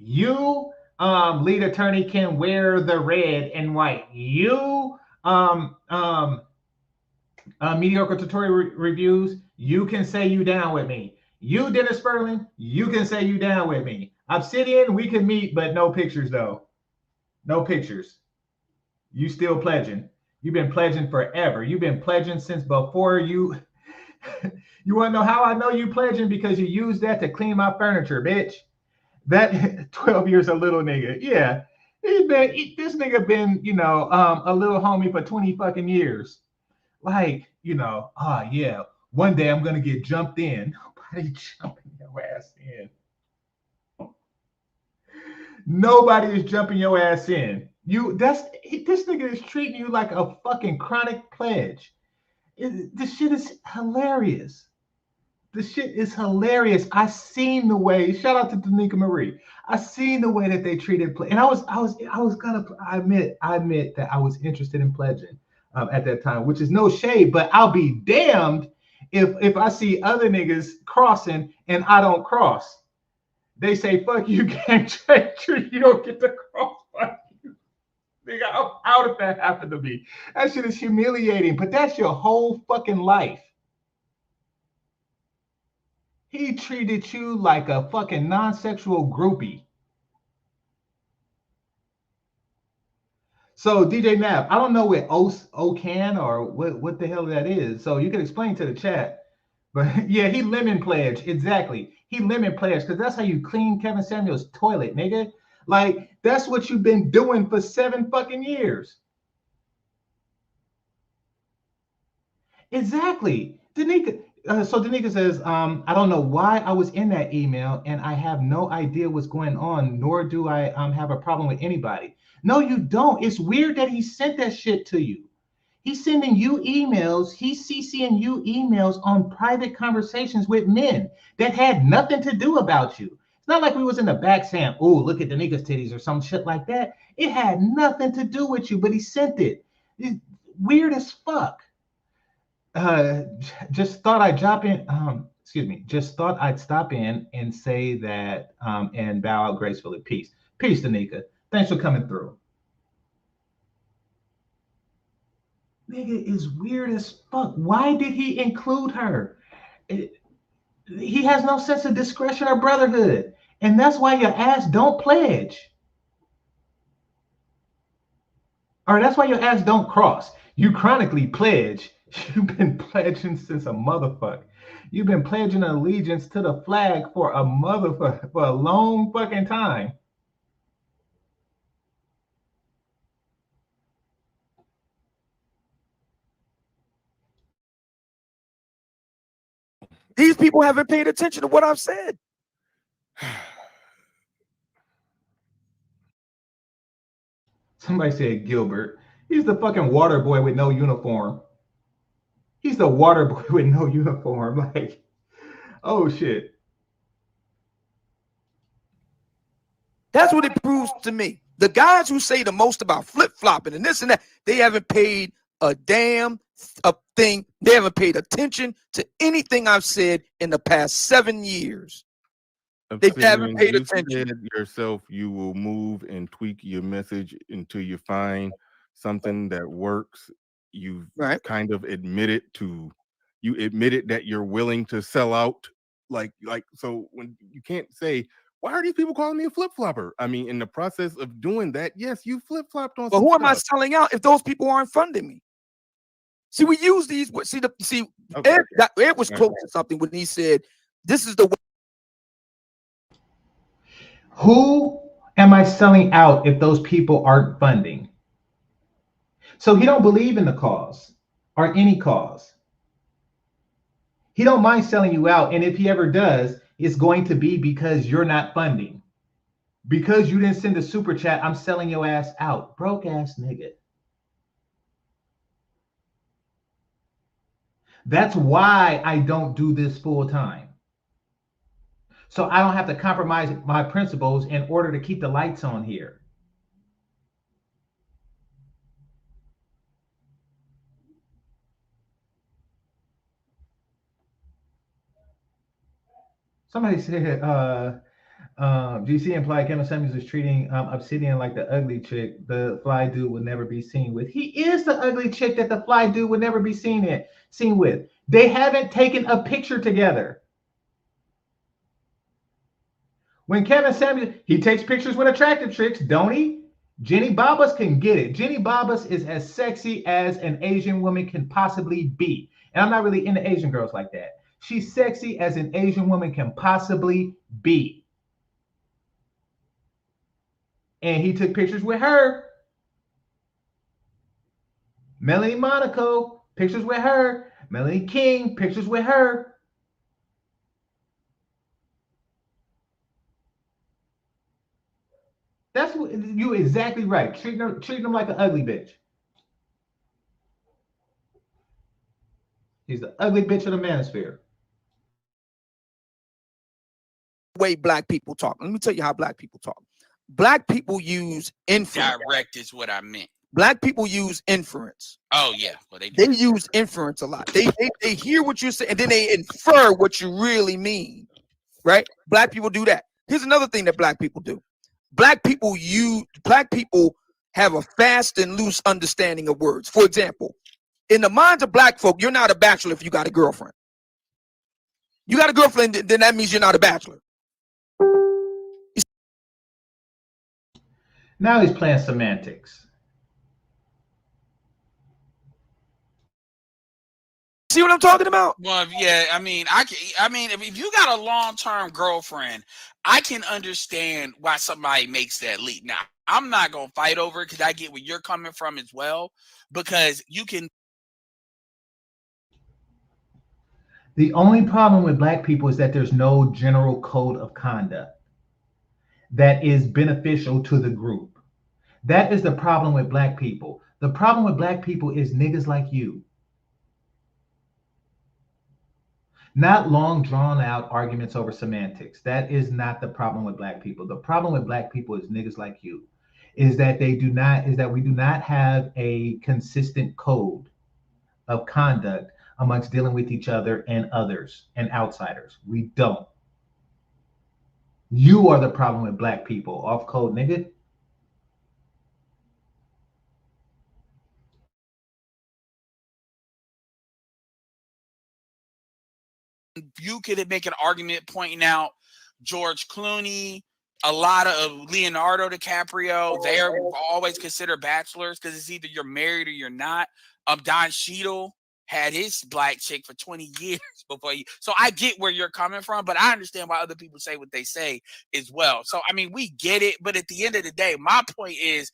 You, lead attorney, can wear the red and white. You, mediocre tutorial reviews, you can say you down with me. You, Dennis Sperling, you can say you down with me. Obsidian, we can meet, but no pictures though. No pictures. You still pledging. You've been pledging forever. You've been pledging since before you. You want to know how I know you pledging? Because you used that to clean my furniture, bitch. That 12 years a little nigga. Yeah. This nigga been, a little homie for 20 fucking years. Like, yeah, one day I'm going to get jumped in. Nobody jumping your ass in. Nobody is jumping your ass in. This nigga is treating you like a fucking chronic pledge. This shit is hilarious. This shit is hilarious. I seen the way. Shout out to Danica Marie. I seen the way that they treated and I admit that I was interested in pledging at that time, which is no shade. But I'll be damned if I see other niggas crossing and I don't cross. They say, fuck you, GameChanger. You don't get to cross. Fuck you. Nigga, I'm out if that happened to me. That shit is humiliating, but that's your whole fucking life. He treated you like a fucking non-sexual groupie. So, DJ Nap, I don't know what OCAN or what the hell that is. So you can explain to the chat. But yeah, he lemon pledge. Exactly. He lemon pledge because that's how you clean Kevin Samuels' toilet, nigga. Like, that's what you've been doing for 7 fucking years. Exactly. Danica. So Danica says, I don't know why I was in that email and I have no idea what's going on, nor do I have a problem with anybody. No, you don't. It's weird that he sent that shit to you. He's sending you emails. He's CCing you emails on private conversations with men that had nothing to do about you. It's not like we was in the back saying, oh, look at Danica's titties or some shit like that. It had nothing to do with you, but he sent it. It's weird as fuck. Just thought I'd drop in. Just thought I'd stop in and say that and bow out gracefully. Peace. Peace, Danica. Thanks for coming through. Nigga is weird as fuck. Why did he include her? He has no sense of discretion or brotherhood. And that's why your ass don't pledge. Or that's why your ass don't cross. You chronically pledge. You've been pledging since a motherfucker. You've been pledging allegiance to the flag for a motherfucker for a long fucking time. These people haven't paid attention to what I've said. Somebody said Gilbert. He's the fucking water boy with no uniform. He's the water boy with no uniform. Like, oh shit. That's what it proves to me. The guys who say the most about flip-flopping and this and that, they haven't paid a damn thing. They haven't paid attention to anything I've said in the past 7 years. They haven't paid attention. You said yourself you will move and tweak your message until you find something that works. You've kind of admitted that you're willing to sell out. Like so when you can't say, why are these people calling me a flip-flopper? I mean, in the process of doing that, yes, you flip-flopped on. But who am I selling out if those people aren't funding me? See, we use these. Ed was close to something when he said, "This is the way." Who am I selling out if those people aren't funding? So he don't believe in the cause or any cause. He don't mind selling you out, and if he ever does, it's going to be because you're not funding. Because you didn't send a super chat, I'm selling your ass out. Broke ass nigga. That's why I don't do this full time. So I don't have to compromise my principles in order to keep the lights on here. Somebody said, GC implied Kevin Samuels is treating Obsidian like the ugly chick the fly dude would never be seen with. He is the ugly chick that the fly dude would never be seen with. They haven't taken a picture together. When Kevin Samuels, he takes pictures with attractive chicks, don't he? Jenny Babas can get it. Jenny Babas is as sexy as an Asian woman can possibly be. And I'm not really into Asian girls like that. She's sexy as an Asian woman can possibly be. And he took pictures with her. Melanie Monaco, pictures with her. Melanie King, pictures with her. That's what you're exactly right. Treating them like an ugly bitch. He's the ugly bitch of the manosphere. Way black people talk. Let me tell you how black people talk. Black people use inference. Direct is what I meant. Black people use inference. Oh yeah, well, they use inference a lot. They hear what you say and then they infer what you really mean. Right? Black people do that. Here's another thing that black people do. Black people have a fast and loose understanding of words. For example, in the minds of black folk, you're not a bachelor if you got a girlfriend. You got a girlfriend, then that means you're not a bachelor. Now he's playing semantics. See what I'm talking about? Well, yeah, I mean, if you got a long-term girlfriend, I can understand why somebody makes that leap. Now, I'm not gonna fight over it because I get where you're coming from as well. Because you can. The only problem with black people is that there's no general code of conduct that is beneficial to the group. That is the problem with black people. The problem with black people is niggas like you. Not long drawn out arguments over semantics. That is not the problem with black people. The problem with black people is niggas like you. Is that we do not have a consistent code of conduct amongst dealing with each other and others and outsiders. We don't. You are the problem with black people. Off code, nigga. You could make an argument pointing out George Clooney, a lot of Leonardo DiCaprio. They're always considered bachelors because it's either you're married or you're not. Don Cheadle had his black chick for 20 years before you. So I get where you're coming from, but I understand why other people say what they say as well. So, I mean, we get it. But at the end of the day, my point is,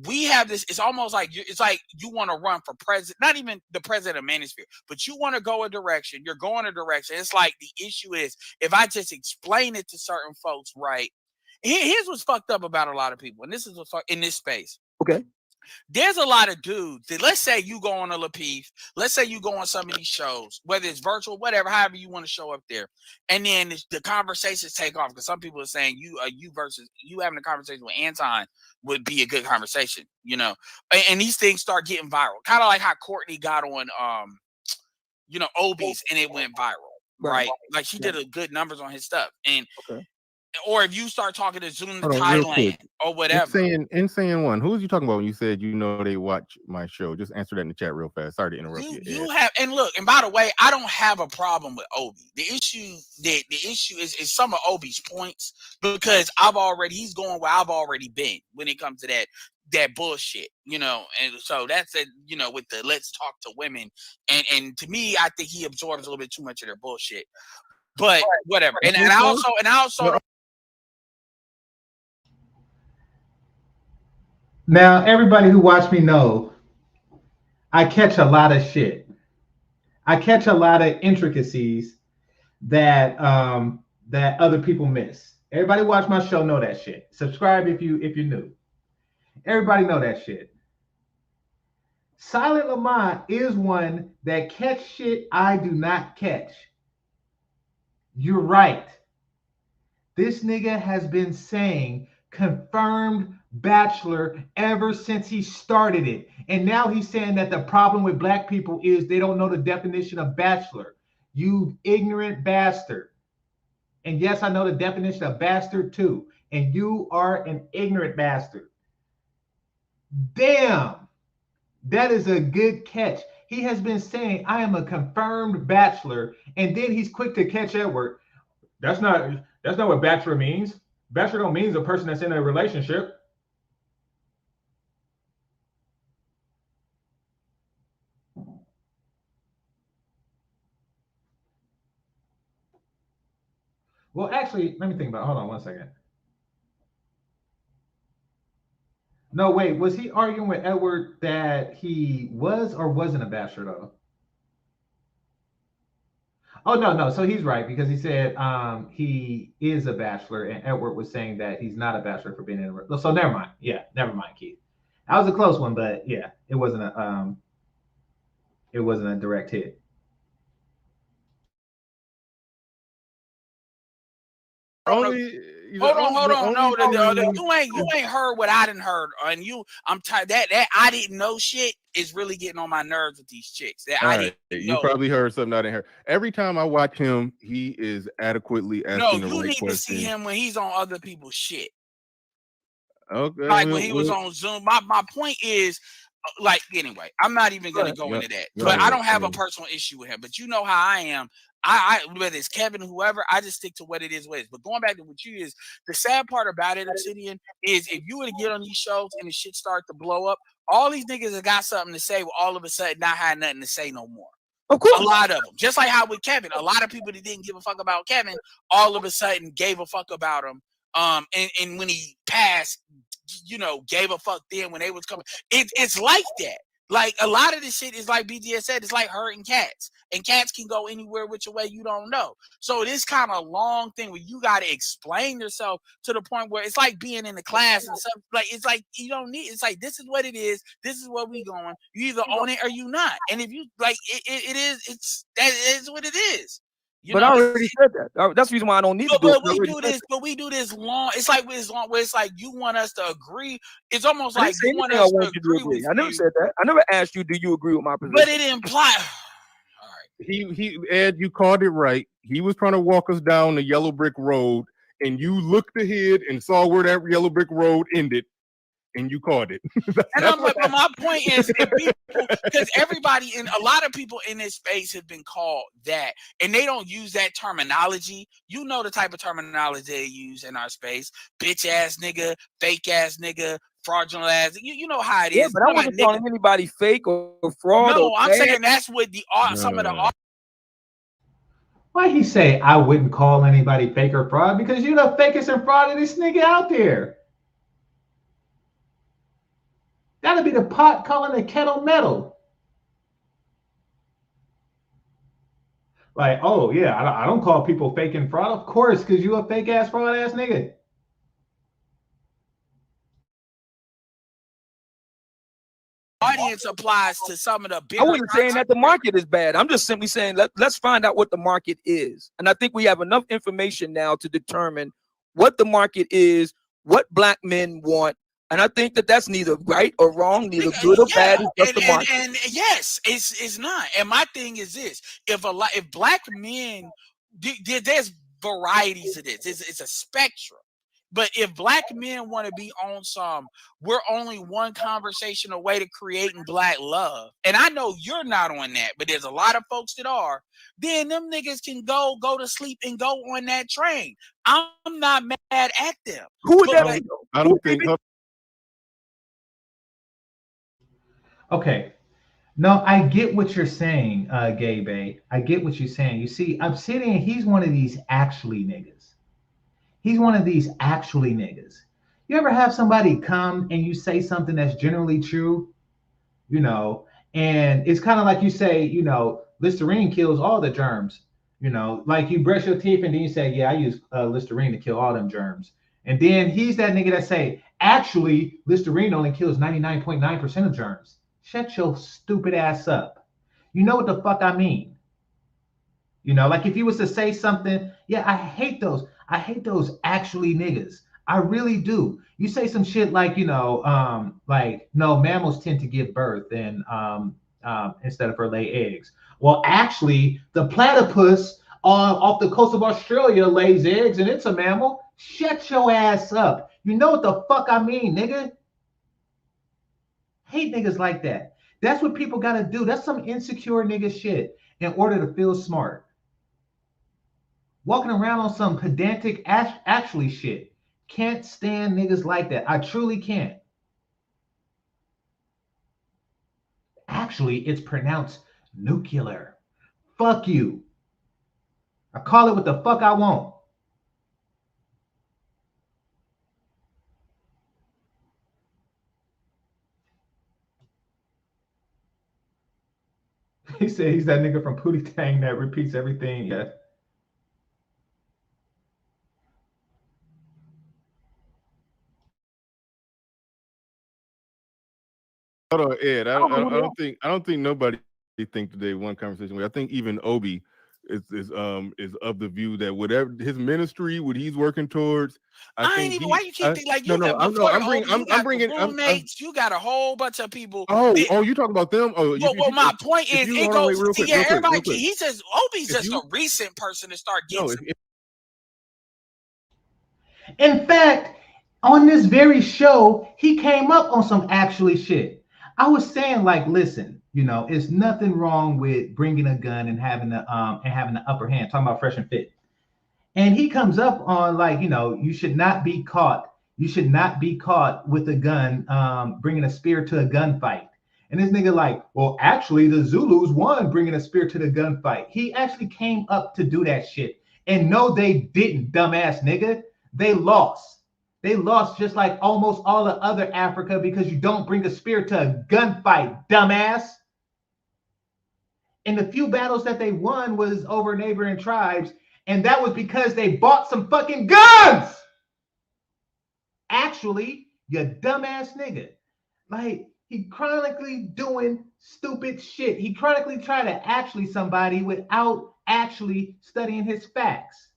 we have this. It's almost like you want to run for president, not even the president of manosphere, but you want to go a direction. You're going a direction. It's like the issue is if I just explain it to certain folks, right? Here's what's fucked up about a lot of people, and this is what's in this space. Okay. There's a lot of dudes that, let's say you go on a Lapeef, let's say you go on some of these shows, whether it's virtual, whatever, however you want to show up there, and then the conversations take off because some people are saying you having a conversation with Anton would be a good conversation, you know, and these things start getting viral, kind of like how Courtney got on, Obies and it went viral, right? Like she did a good numbers on his stuff, and or if you start talking to Zoom to Hold on, real Thailand quick. or whatever. Insane one. Who was you talking about when you said you know they watch my show? Just answer that in the chat real fast. Sorry to interrupt you. You have, and look, and by the way, I don't have a problem with Obi. The issue is some of Obi's points, because he's going where I've already been when it comes to that bullshit, you know. And so that's it, you know, with the let's talk to women, and to me, I think he absorbs a little bit too much of their bullshit. But whatever. And I also Now, everybody who watched me know I catch a lot of shit. I catch a lot of intricacies that that other people miss. Everybody watch my show know that shit. Subscribe if you're new. Everybody know that shit. Silent Lamont is one that catch shit I do not catch. You're right. This nigga has been saying confirmed bachelor ever since he started it. And now he's saying that the problem with black people is they don't know the definition of bachelor. You ignorant bastard. And yes, I know the definition of bastard too. And you are an ignorant bastard. Damn. That is a good catch. He has been saying, I am a confirmed bachelor. And then he's quick to catch Edward. That's not what bachelor means. Bachelor don't mean a person that's in a relationship. Well, actually, let me think about it. Hold on 1 second. No, wait, was he arguing with Edward that he was or wasn't a bachelor though? Oh, no. So he's right, because he said he is a bachelor, and Edward was saying that he's not a bachelor for being in a. So never mind. Yeah, never mind, Keith. That was a close one, but yeah, it wasn't a direct hit. Hold on. No, you ain't heard what I didn't heard, and I'm tired. That I didn't know shit is really getting on my nerves with these chicks. You probably heard something I didn't hear. Every time I watch him, he is adequately asking the right question. No, you need to see him when he's on other people's shit. Okay. Like when he was on Zoom. My point is, like, anyway, I'm not even going to go into that. But I don't have a personal issue with him. But you know how I am. I whether it's Kevin, whoever, I just stick to what it is. But going back to what you is, the sad part about it, Obsidian, is if you were to get on these shows and the shit start to blow up, all these niggas have got something to say, will all of a sudden not have nothing to say no more. Of course. A lot of them. Just like how with Kevin, a lot of people that didn't give a fuck about Kevin, all of a sudden gave a fuck about him. And when he passed, you know, gave a fuck then when they was coming. It's like that. Like a lot of this shit is like BGS said, it's like herding cats. And cats can go anywhere which way you don't know. So this kind of long thing where you got to explain yourself to the point where it's like being in the class and stuff. Like it's like you don't need. It's like this is what it is. This is where we going. You either own it or you not. And if you like, it is. It's that is what it is. But I already said that. That's the reason why I don't need to do it. But we do this long. It's like it's long where it's like you want us to agree. It's almost like you want us to agree with. I never said that. I never asked you, do you agree with my position? But it implies. All right. Ed, you called it right. He was trying to walk us down the yellow brick road, and you looked ahead and saw where that yellow brick road ended. And you called it. And I'm like, but my point is, because everybody in a lot of people in this space have been called that, and they don't use that terminology. You know the type of terminology they use in our space: bitch ass nigga, fake ass nigga, fraudulent ass. You know how it is. Yeah, but I wasn't calling anybody fake or fraud. No, I'm saying that's what some of the. Why he say I wouldn't call anybody fake or fraud? Because you're the fakest and fraudest nigga out there. That'll be the pot calling the kettle metal. Like, oh yeah, I don't call people fake and fraud, of course, because you a fake ass fraud ass nigga. Audience applies to some of the bigger. I wasn't saying that the market is bad. I'm just simply saying let's find out what the market is, and I think we have enough information now to determine what the market is, what black men want. And I think that's neither right or wrong, neither good or bad. It's just the market. And yes, it's not. And my thing is this: if black men, there's varieties of this. It's a spectrum. But if black men want to be on some, we're only one conversation away to creating black love. And I know you're not on that, but there's a lot of folks that are. Then them niggas can go to sleep and go on that train. I'm not mad at them. Who would that be? I don't think. Okay. No, I get what you're saying, Gabe. I get what you're saying. You see, Obsidian, he's one of these actually niggas. He's one of these actually niggas. You ever have somebody come and you say something that's generally true, you know, and it's kind of like you say, you know, Listerine kills all the germs, you know, like you brush your teeth and then you say, yeah, I use Listerine to kill all them germs. And then he's that nigga that say, actually, Listerine only kills 99.9% of germs. Shut your stupid ass up. You know what the fuck I mean? You know, like if you was to say something, yeah, I hate those actually niggas. I really do. You say some shit like, you know, like, no, mammals tend to give birth and instead of her lay eggs. Well, actually, the platypus off the coast of Australia lays eggs and it's a mammal. Shut your ass up. You know what the fuck I mean, nigga? Hate niggas like that. That's what people gotta do. That's some insecure nigga shit in order to feel smart. Walking around on some pedantic actually shit. Can't stand niggas like that. I truly can't. Actually, it's pronounced nuclear. Fuck you. I call it what the fuck I want. He said he's that nigga from Pootie Tang that repeats everything. Yeah. Hold on, Ed. I don't think nobody think today one conversation with. I think even Obi is of the view that whatever his ministry, what he's working towards. I ain't even. Why you keep thinking like you? I'm bringing roommates. You got a whole bunch of people. You talking about them? Well, my point is, it goes. Everybody. He says Obi's just a recent person to start getting. In fact, on this very show, he came up on some actually shit. I was saying, like, listen, you know, it's nothing wrong with bringing a gun and having the upper hand. Talking about fresh and fit, and he comes up on like, you know, you should not be caught. You should not be caught with a gun, bringing a spear to a gunfight. And this nigga like, well, actually, the Zulus won bringing a spear to the gunfight. He actually came up to do that shit, and no, they didn't, dumbass nigga. They lost. They lost just like almost all the other Africa because you don't bring a spear to a gunfight, dumbass. And the few battles that they won was over neighboring tribes, and that was because they bought some fucking guns. Actually, you dumbass nigga. Like, he chronically doing stupid shit. He chronically tried to actually somebody without actually studying his facts.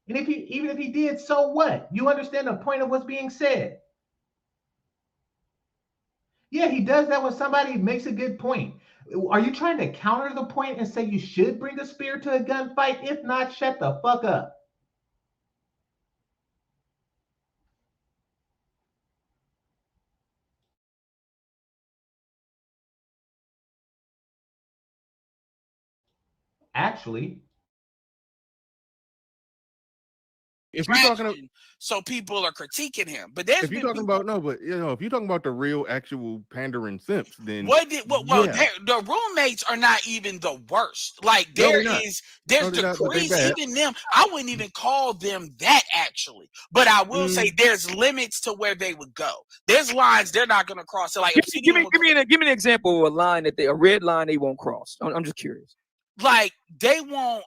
And even if he did, so what? You understand the point of what's being said. Yeah, he does that when somebody makes a good point. Are you trying to counter the point and say you should bring a spear to a gunfight? If not, shut the fuck up. Actually, if you're talking about, so people are critiquing him, but if you're talking about if you're talking about the real actual pandering simps, then the roommates are not even the worst. Like there's degrees, even them. I wouldn't even call them that actually, but I will say there's limits to where they would go. There's lines they're not going to cross. So like, give me an example of a line a red line they won't cross. I'm just curious. Like they won't.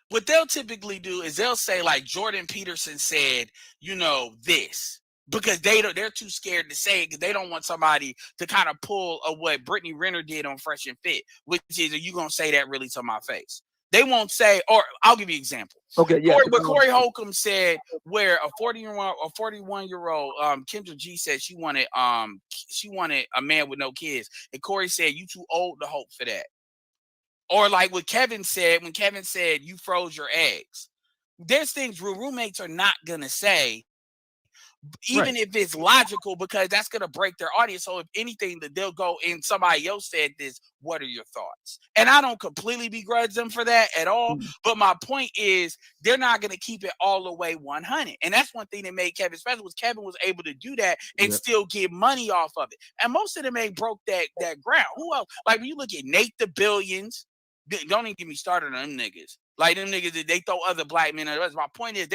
What they'll typically do is they'll say like Jordan Peterson said, you know, this, because they're too scared to say it because they don't want somebody to kind of pull what Brittany Renner did on Fresh and Fit, which is, are you gonna say that really to my face? They won't say, or I'll give you an example. Okay, yeah. But Corey Holcomb said where a 41-year-old Kendra G said she wanted a man with no kids, and Corey said you too old to hope for that. Or like what Kevin said, when Kevin said you froze your eggs. There's things roommates are not gonna say, even if it's logical, because that's going to break their audience. So if anything, that they'll go and somebody else said this, what are your thoughts? And I don't completely begrudge them for that at all. But my point is they're not going to keep it all the way 100. And that's one thing that made Kevin special, was Kevin was able to do that and still get money off of it. And most of them ain't broke that ground. Who else? Like when you look at Nate the Billions, don't even get me started on them niggas. Like them niggas, they throw other black men under. My point is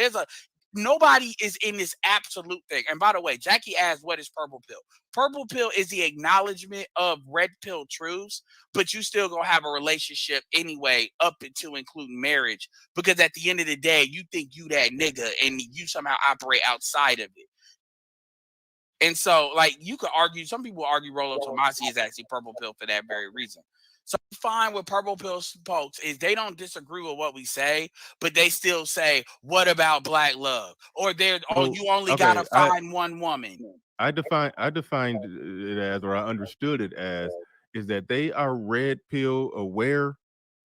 nobody is in this absolute thing. And by the way, Jackie asked, what is purple pill? Purple pill is the acknowledgement of red pill truths, but you still gonna have a relationship anyway, up until including marriage, because at the end of the day, you think you that nigga and you somehow operate outside of it. And so, like, you could argue, some people argue Rolo Tomasi is actually purple pill for that very reason. So fine with purple pill folks is they don't disagree with what we say, but they still say, what about black love? Or they're, you only gotta find one woman. I defined it as, or I understood it as, is that they are red pill aware,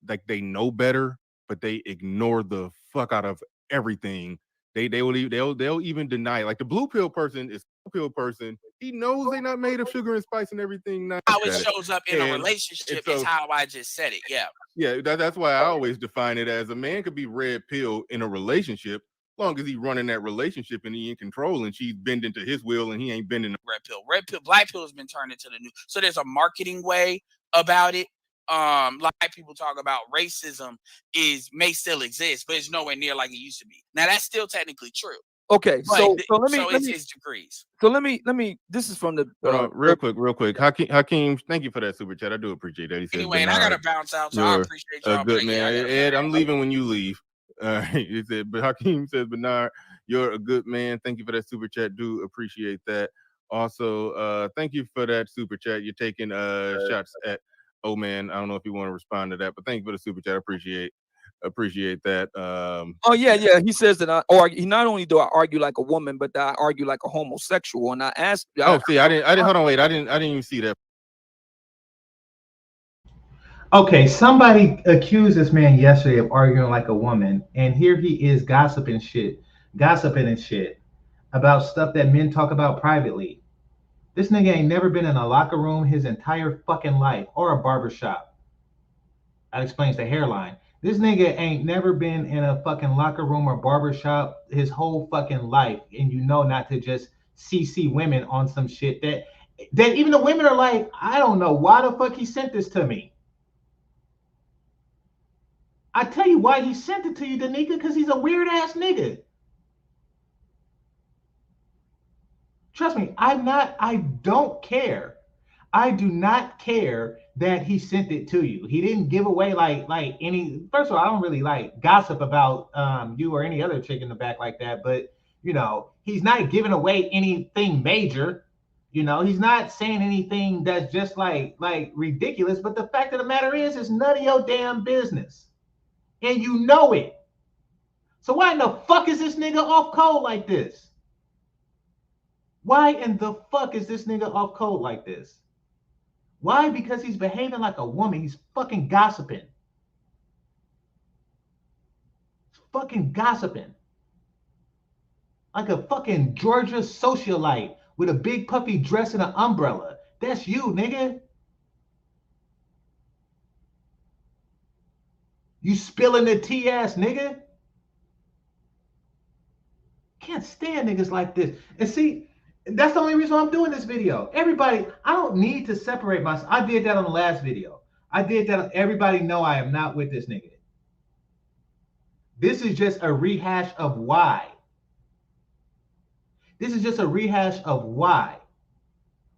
like they know better, but they ignore the fuck out of everything. They'll even deny it. Like the blue pill person is pill person. He knows they're not made of sugar and spice and everything. How it shows up in a relationship is how I just said it. Yeah, that's why I always define it as a man could be red pill in a relationship, as long as he's running that relationship and he in control and she's bending to his will and he ain't bending. Red pill, black pill has been turned into the new. So there's a marketing way about it. Like people talk about racism may still exist, but it's nowhere near like it used to be. Now that's still technically true. Okay, so let me it's degrees. So let me. This is from the real quick. Hakeem, thank you for that super chat. I do appreciate that. He said, anyway, and I gotta bounce out, so I appreciate y'all. Good man, Ed. I'm leaving when you leave. He said, but Hakeem says, Bernard, you're a good man. Thank you for that super chat. Do appreciate that. Also, thank you for that super chat. You're taking shots at. Oh man, I don't know if you want to respond to that, but thank you for the super chat. Appreciate that. Yeah. He says that he not only do I argue like a woman, but that I argue like a homosexual. And I asked. I didn't. Hold on, wait. I didn't even see that. Okay, somebody accused this man yesterday of arguing like a woman, and here he is gossiping and shit about stuff that men talk about privately. This nigga ain't never been in a locker room his entire fucking life, or a barbershop. That explains the hairline. This nigga ain't never been in a fucking locker room or barbershop his whole fucking life, and you know not to just CC women on some shit that even the women are like, I don't know why the fuck he sent this to me. I tell you why he sent it to you, Danica, because he's a weird ass nigga. Trust me, I don't care. I do not care that he sent it to you. He didn't give away like any. First of all, I don't really like gossip about you or any other chick in the back like that. But you know, he's not giving away anything major. You know, he's not saying anything that's just like ridiculous. But the fact of the matter is, it's none of your damn business, and you know it. So why in the fuck is this nigga off code like this? Why in the fuck is this nigga off code like this? Why? Because he's behaving like a woman. He's fucking gossiping. He's fucking gossiping. Like a fucking Georgia socialite with a big puffy dress and an umbrella. That's you, nigga. You spilling the tea ass nigga. Can't stand niggas like this. And see, that's the only reason I'm doing this video. Everybody, I don't need to separate myself. I did that on the last video. I did that. Everybody know I am not with this nigga. This is just a rehash of why. This is just a rehash of why.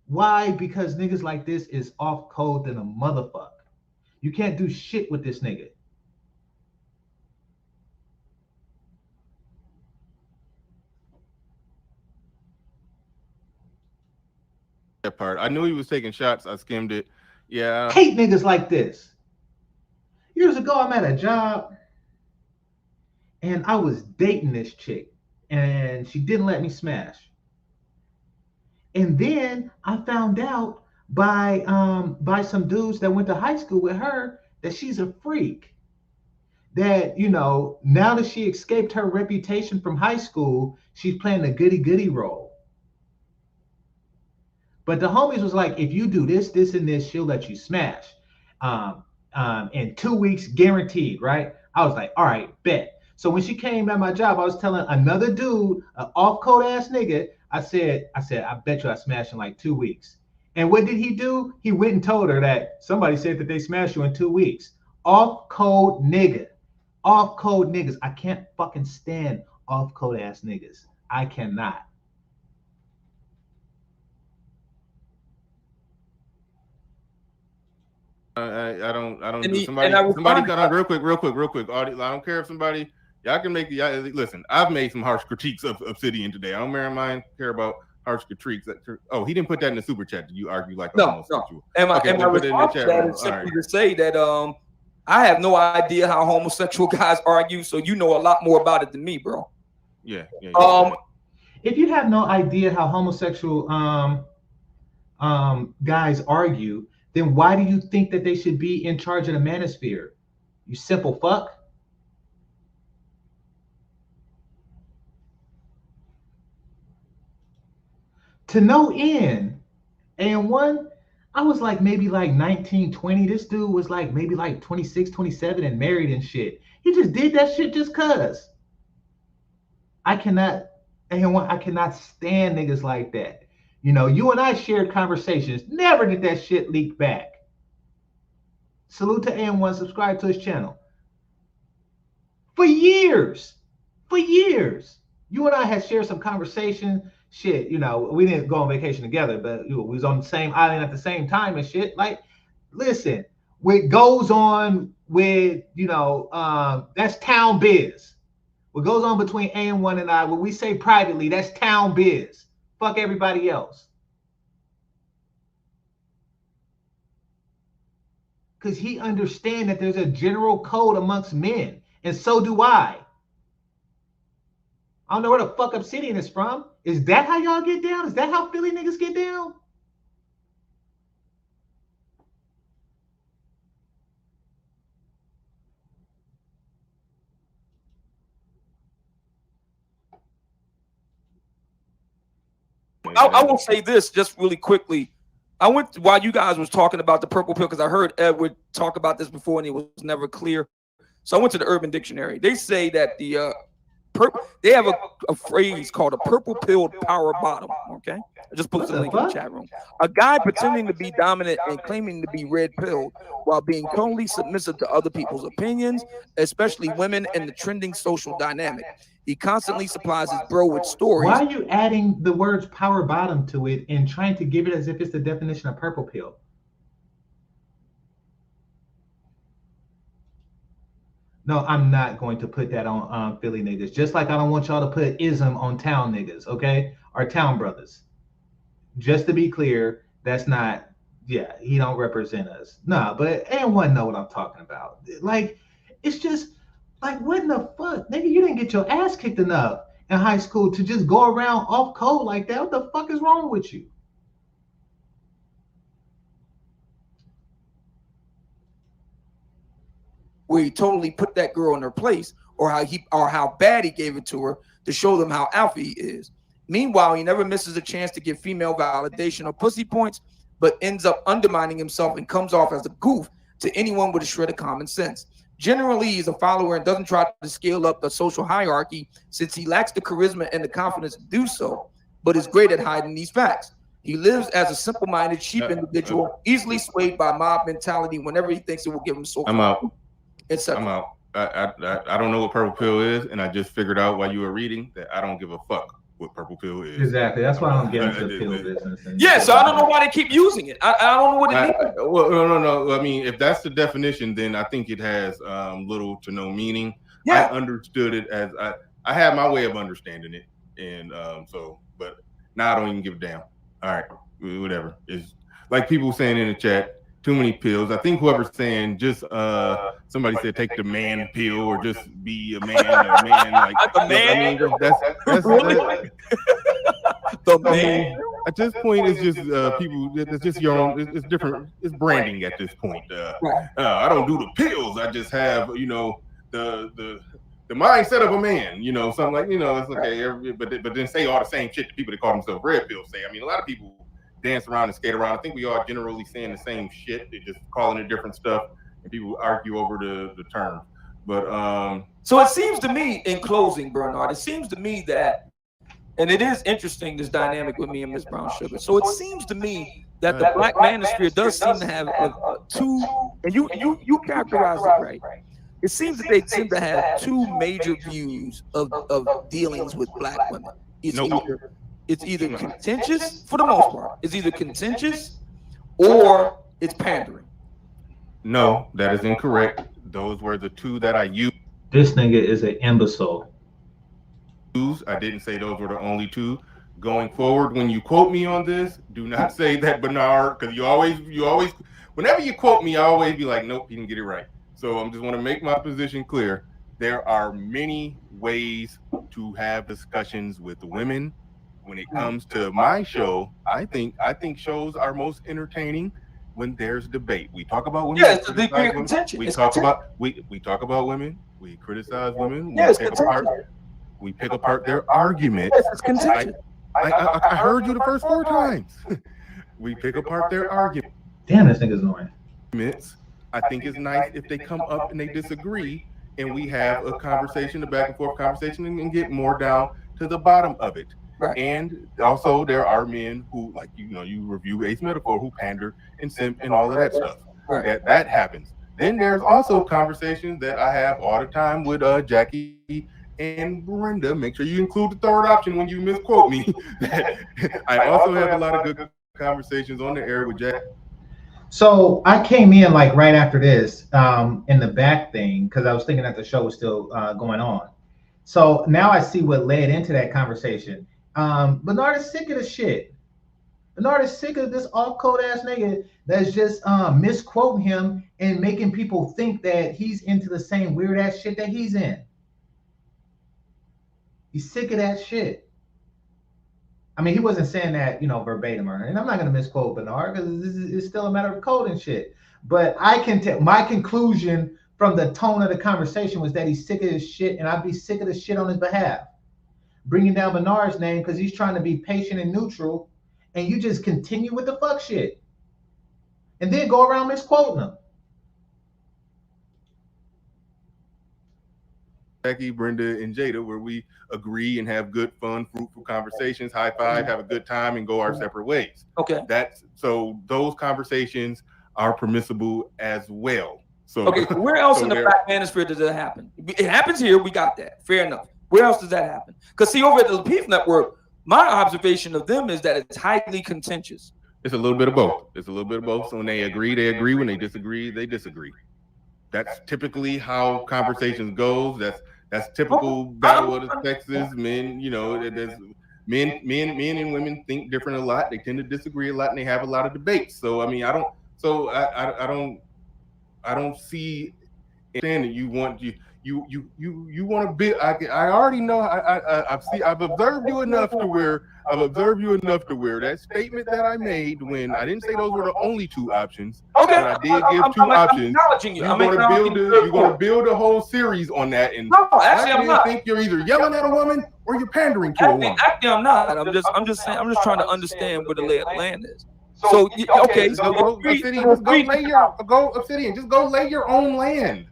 Why? Because niggas like this is off code than a motherfucker. You can't do shit with this nigga. That part. I knew he was taking shots. I skimmed it. Yeah. I hate niggas like this. Years ago, I'm at a job and I was dating this chick and she didn't let me smash. And then I found out by some dudes that went to high school with her that she's a freak. That, you know, now that she escaped her reputation from high school, she's playing the goody-goody role. But the homies was like, if you do this, this, and this, she'll let you smash. In 2 weeks, guaranteed, right? I was like, all right, bet. So when she came at my job, I was telling another dude, an off-code ass nigga, I said, I bet you I smashed in like 2 weeks. And what did he do? He went and told her that somebody said that they smashed you in 2 weeks. Off-code nigga. Off-code niggas. I can't fucking stand off-code ass niggas. I cannot. I don't do somebody got on real quick. I don't care if somebody y'all can make listen. I've made some harsh critiques of Obsidian today. I don't care about harsh critiques. Oh, he didn't put that in the super chat. Did you argue like a homosexual? And my response to that is simply to say that I have no idea how homosexual guys argue, so you know a lot more about it than me, bro. Yeah. If you have no idea how homosexual guys argue, then why do you think that they should be in charge of the manosphere? You simple fuck. To no end. And one, I was like maybe like 19, 20. This dude was like maybe like 26, 27 and married and shit. He just did that shit just cuz. I cannot stand niggas like that. You know, you and I shared conversations. Never did that shit leak back. Salute to AM1. Subscribe to his channel. For years. You and I had shared some conversation. Shit, you know, we didn't go on vacation together, but we was on the same island at the same time and shit. Like, listen, what goes on with, you know, that's town biz. What goes on between AM1 and I, what we say privately, that's town biz. Fuck everybody else. Because he understands that there's a general code amongst men. And so do I. I don't know where the fuck Obsidian is from. Is that how y'all get down? Is that how Philly niggas get down? I will say this just really quickly. I went while you guys was talking about the purple pill because I heard Edward talk about this before and it was never clear. So I went to the Urban Dictionary. They say that they have a phrase called a purple pilled power bottom. Okay, I just put the link in the chat room. A guy pretending to be dominant and claiming to be red pilled while being totally submissive to other people's opinions, especially women and the trending social dynamic. He constantly supplies his bro with stories. Why are you adding the words power bottom to it and trying to give it as if it's the definition of purple pill? No, I'm not going to put that on Philly niggas. Just like I don't want y'all to put ism on town niggas, okay? Or town brothers. Just to be clear, that's not, yeah, he don't represent us. Nah, but anyone know what I'm talking about. Like, it's just, like, what in the fuck? Nigga, you didn't get your ass kicked enough in high school to just go around off code like that. What the fuck is wrong with you? Where he totally put that girl in her place, or how bad he gave it to her to show them how alpha he is. Meanwhile, he never misses a chance to get female validation or pussy points, but ends up undermining himself and comes off as a goof to anyone with a shred of common sense. Generally, he's a follower and doesn't try to scale up the social hierarchy since he lacks the charisma and the confidence to do so, but is great at hiding these facts. He lives as a simple-minded, cheap individual, easily swayed by mob mentality whenever he thinks it will give him social. I'm out. I'm out. I don't know what purple pill is, and I just figured out while you were reading that I don't give a fuck what purple pill is. Exactly. That's why I don't get into the pill business. Yeah, so I don't know why they keep using it. I don't know what it means. Well, no. I mean, if that's the definition, then I think it has little to no meaning. Yeah. I understood it as I have my way of understanding it, and but now I don't even give a damn. All right, whatever. It's like people saying in the chat, too many pills. I think whoever's saying just somebody said take the man pill or just be a man or a man like the man. I mean, that's the man. At this point, it's just people. It's just your own. It's different. It's branding at this point. I don't do the pills. I just have the mindset of a man. Something like it's okay. But then say all the same shit to people that call themselves red pills say. I mean, a lot of people dance around and skate around. I think we are generally saying the same shit. They're just calling it different stuff, and people argue over the term. But so it seems to me, in closing, Bernard, it seems to me that. And it is interesting, this dynamic with me and Miss Brown Sugar. So it seems to me that the Black manosphere does seem to have two, and you characterize it right. It seems that they seem to have two major views of dealings with Black women. It's either contentious, for the most part. It's either contentious or it's pandering. No, that is incorrect. Those were the two that I used. This nigga is an imbecile. I didn't say those were the only two. Going forward, when you quote me on this, do not say that Bernard, because you always, whenever you quote me, I always be like, nope, you didn't get it right. So I just want to make my position clear. There are many ways to have discussions with women. When it comes to my show, I think shows are most entertaining when there's debate. We talk about women. Yeah, it's a degree of contention. We talk about women. We criticize women. We pick apart their arguments. I heard you the first 4 times. We pick apart their arguments. Damn, this nigga's annoying. I think it's nice if they come up and they disagree, and we have a conversation, a back and forth conversation, and get more down to the bottom of it. Right. And also, there are men who, like you review Ace Metaphor, who pander and simp and all of that stuff. Right. That happens. Then there's also conversations that I have all the time with Jackie and Brenda. Make sure you include the third option when you misquote me. I also have a lot of good conversations on the air with Jack. So I came in like right after this in the back thing because I was thinking that the show was still going on. So now I see what led into that conversation. Bernard is sick of the shit. Bernard is sick of this off-code ass nigga that's just misquoting him and making people think that he's into the same weird ass shit that he's in. He's sick of that shit. I mean, he wasn't saying that, verbatim, and I'm not going to misquote Bernard because this is still a matter of code and shit. But I can tell my conclusion from the tone of the conversation was that he's sick of his shit, and I'd be sick of the shit on his behalf. Bringing down Bernard's name because he's trying to be patient and neutral, and you just continue with the fuck shit. And then go around misquoting him. Jackie, Brenda, and Jada, where we agree and have good, fun, fruitful conversations, high five, have a good time, and go our separate ways. Okay. So those conversations are permissible as well. So okay, where else in the Black manosphere does that happen? It happens here. We got that. Fair enough. Where else does that happen? Because see, over at the Lapeef Network, my observation of them is that it's highly contentious. It's a little bit of both. So when they agree, they agree. When they disagree, they disagree. That's typically how conversations goes. That's typical battle of the sexes. Men, there's men and women think different a lot. They tend to disagree a lot, and they have a lot of debates. So I mean, I don't see understand that you want to be. I already know. I've observed you enough to where that statement that I made when I didn't say those were the only 2 options. Okay, but I did give 2 options. You're going to build a whole series on that. And no, actually, I'm not. I think you're either yelling at a woman or you're pandering to a woman. Actually, I'm not. I'm just saying. I'm just trying to understand where the lay of the land is. So okay, go Obsidian. Just go lay your own land.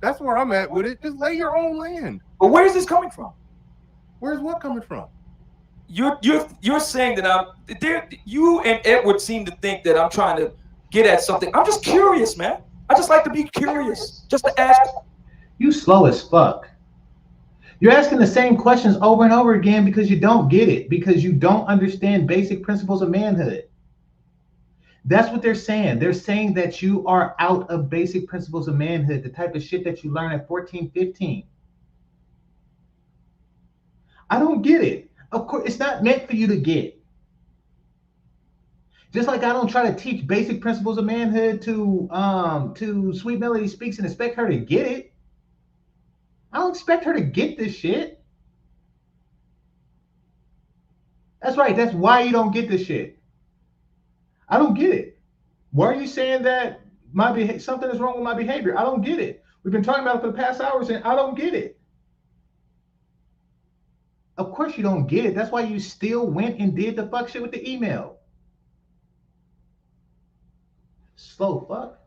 That's where I'm at with it. Just lay your own land. But where is this coming from? Where's what coming from? You're saying that you and Edward seem to think that I'm trying to get at something. I'm just curious, man. I just like to be curious, just to ask. You slow as fuck. You're asking the same questions over and over again because you don't get it, because you don't understand basic principles of manhood. That's what they're saying. They're saying that you are out of basic principles of manhood, the type of shit that you learn at 14, 15. I don't get it. Of course, it's not meant for you to get. Just like I don't try to teach basic principles of manhood to Sweet Melody Speaks and expect her to get it. I don't expect her to get this shit. That's right. That's why you don't get this shit. I don't get it. Why are you saying that something is wrong with my behavior? I don't get it. We've been talking about it for the past hours, and I don't get it. Of course you don't get it. That's why you still went and did the fuck shit with the email. Slow fuck.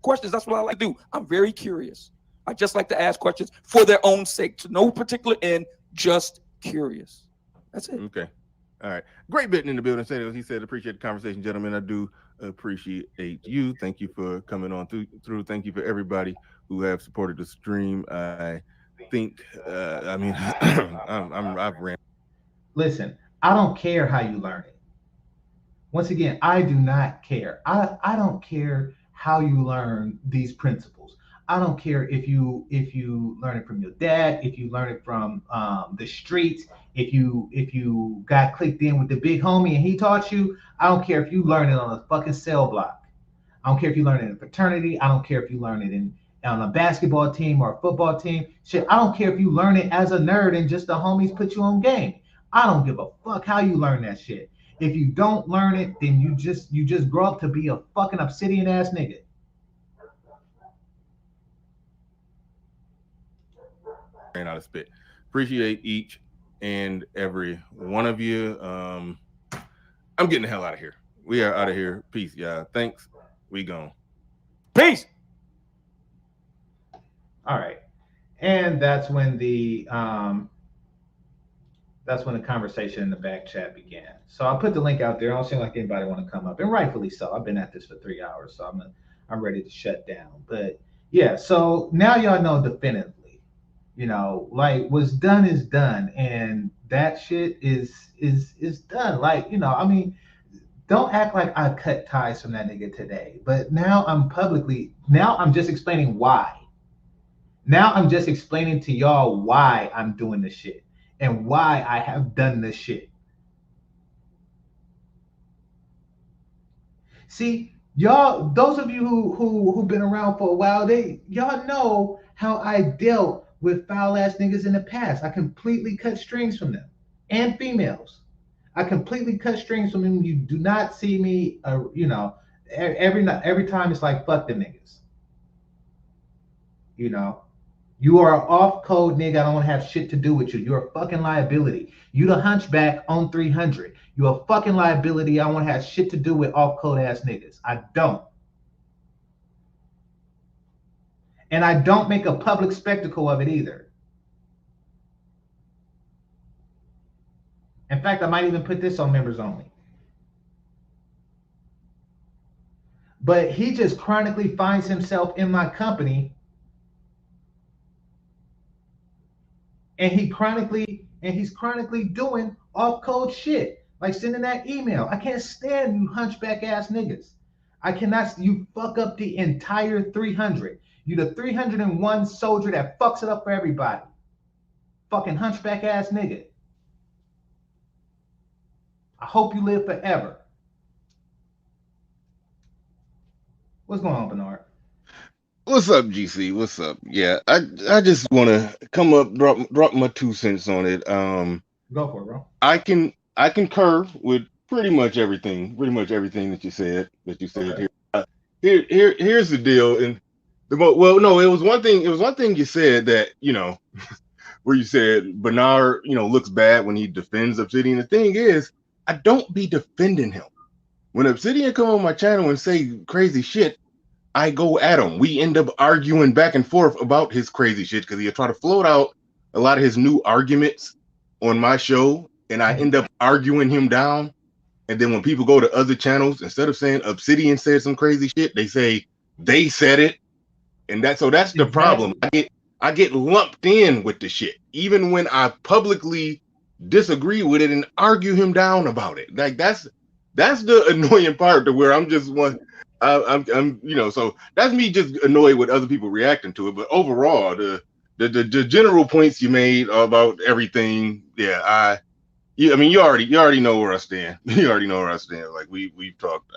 Questions, that's what I like to do. I'm very curious. I just like to ask questions for their own sake, to no particular end, just curious. That's it. Okay. All right. Great bit in the building. He said, appreciate the conversation, gentlemen. I do appreciate you. Thank you for coming on through. Thank you for everybody who have supported the stream. I think, I mean, I've ran. Listen, I don't care how you learn it. Once again, I do not care. I don't care how you learn these principles. I don't care if you learn it from your dad, if you learn it from the streets, if you got clicked in with the big homie and he taught you. I don't care if you learn it on a fucking cell block. I don't care if you learn it in a fraternity. I don't care if you learn it on a basketball team or a football team. Shit, I don't care if you learn it as a nerd and just the homies put you on game. I don't give a fuck how you learn that shit. If you don't learn it, then you just grow up to be a fucking obsidian ass nigga. Ran out of spit. Appreciate each and every one of you. I'm getting the hell out of here. We are out of here. Peace, y'all. Thanks. We gone. Peace. All right. And that's when the conversation in the back chat began. So I put the link out there. I don't seem like anybody want to come up, and rightfully so. I've been at this for 3 hours, so I'm ready to shut down. But yeah, so now y'all know definitively. You know, like what's done is done, and that shit is done. Like, you know, I mean, don't act like I cut ties from that nigga today. But now I'm just explaining why. Now I'm just explaining to y'all why I'm doing this shit and why I have done this shit. See, y'all, those of you who've been around for a while, y'all know how I dealt with foul ass niggas in the past. I completely cut strings from them and females. I completely cut strings from them. You do not see me, you know, every time it's like, fuck the niggas. You know, you are an off code nigga. I don't want to have shit to do with you. You're a fucking liability. You the hunchback on 300. You're a fucking liability. I don't want to have shit to do with off code ass niggas. I don't. And I don't make a public spectacle of it either. In fact, I might even put this on members only. But he just chronically finds himself in my company, and he's chronically doing off-code shit, like sending that email. I can't stand you hunchback ass niggas. I cannot. You fuck up the entire 300. You the 301 soldier that fucks it up for everybody. Fucking hunchback ass nigga. I hope you live forever. What's going on, Bernard? What's up, GC? What's up? Yeah, I just want to come up, drop my 2 cents on it. Go for it, bro. I concur with pretty much everything that you said. Okay. Here. Here's the deal. And it was one thing you said that, you know, where you said Bernard, you know, looks bad when he defends Obsidian. The thing is, I don't be defending him. When Obsidian come on my channel and say crazy shit, I go at him. We end up arguing back and forth about his crazy shit because he'll try to float out a lot of his new arguments on my show, and I end up arguing him down. And then when people go to other channels, instead of saying Obsidian said some crazy shit, they say they said it. And that's the problem. I get lumped in with the shit, even when I publicly disagree with it and argue him down about it. Like that's the annoying part, to where I'm just one. I'm you know, so that's me just annoyed with other people reacting to it. But overall, the general points you made about everything, yeah, I mean, you already know where I stand. You already know where I stand. Like we've talked.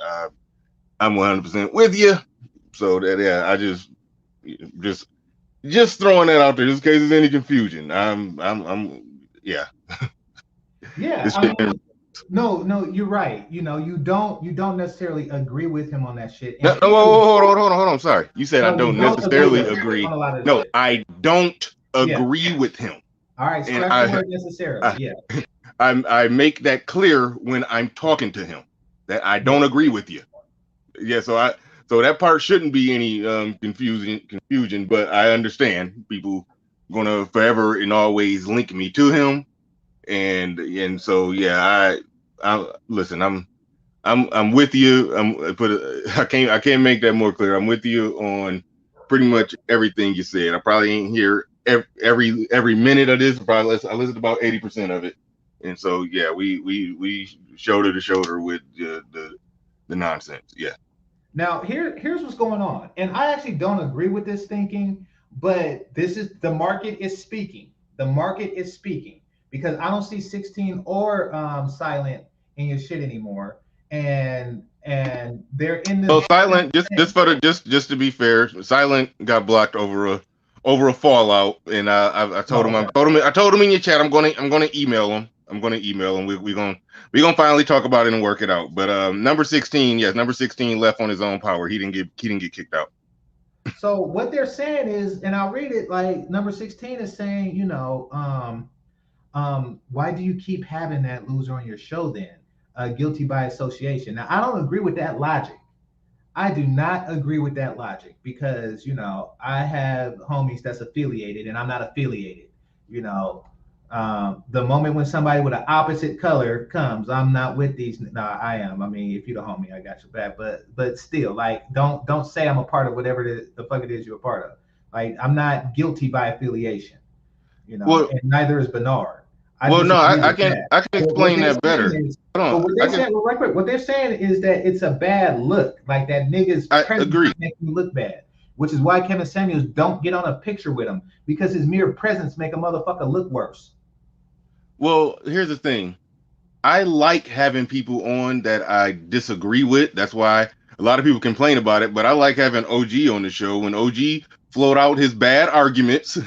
I'm 100% with you. So that, yeah, I just throwing that out there just in case there's any confusion. I'm yeah. Yeah, I mean, no, you're right. You know, you don't necessarily agree with him on that shit. No, And hold on. Sorry, you said I no, you don't don't agree necessarily with him agree. on a lot of No, shit. I don't Yeah. agree with him. All right, And scratch the word necessarily. Yeah. I make that clear when I'm talking to him that I don't agree with you. Yeah, so that part shouldn't be any confusion, but I understand people gonna forever and always link me to him, and so yeah, I listen, I'm with you. I can't make that more clear. I'm with you on pretty much everything you said. I probably ain't here every minute of this. I listened to about 80% of it, and so yeah, we shoulder to shoulder with the nonsense. Yeah. Now, here's what's going on. And I actually don't agree with this thinking, but this is the market is speaking. The market is speaking because I don't see 16 or silent in your shit anymore. And they're in the So silent, just to be fair, silent got blocked over a fallout, and I told him I told him in your chat I'm gonna email him. I'm gonna email him. We gonna finally talk about it and work it out. But number 16, yes, number 16 left on his own power. He didn't get kicked out. So what they're saying is, and I'll read it, like number 16 is saying, why do you keep having that loser on your show then? Guilty by association. Now I don't agree with that logic. I do not agree with that logic because, I have homies that's affiliated and I'm not affiliated. The moment when somebody with an opposite color comes, I'm not with these. No, I am. I mean, if you're the homie, I got your back. But still, like, don't say I'm a part of whatever the fuck it is you're a part of. Like, I'm not guilty by affiliation, Well, and neither is Bernard. I can explain that better. What they're saying is that it's a bad look, like that nigga's presence makes you look bad, which is why Kevin Samuels don't get on a picture with him because his mere presence make a motherfucker look worse. Well, here's the thing. I like having people on that I disagree with. That's why a lot of people complain about it, but I like having OG on the show. When OG float out his bad arguments,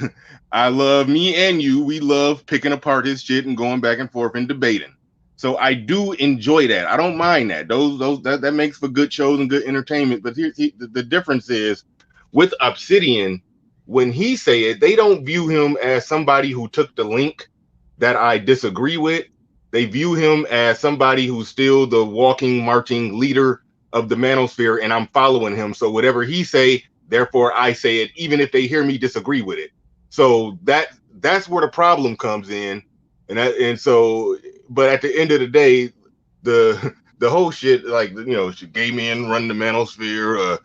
I love me and you. We love picking apart his shit and going back and forth and debating. So I do enjoy that. I don't mind that. That makes for good shows and good entertainment. But here's the difference is with Obsidian, when he say it, they don't view him as somebody who took the link that I disagree with. They view him as somebody who's still the walking, marching leader of the manosphere, and I'm following him. So whatever he say, therefore I say it, even if they hear me disagree with it. So that's where the problem comes in, and so. But at the end of the day, the whole shit, like, should gay men run the manosphere?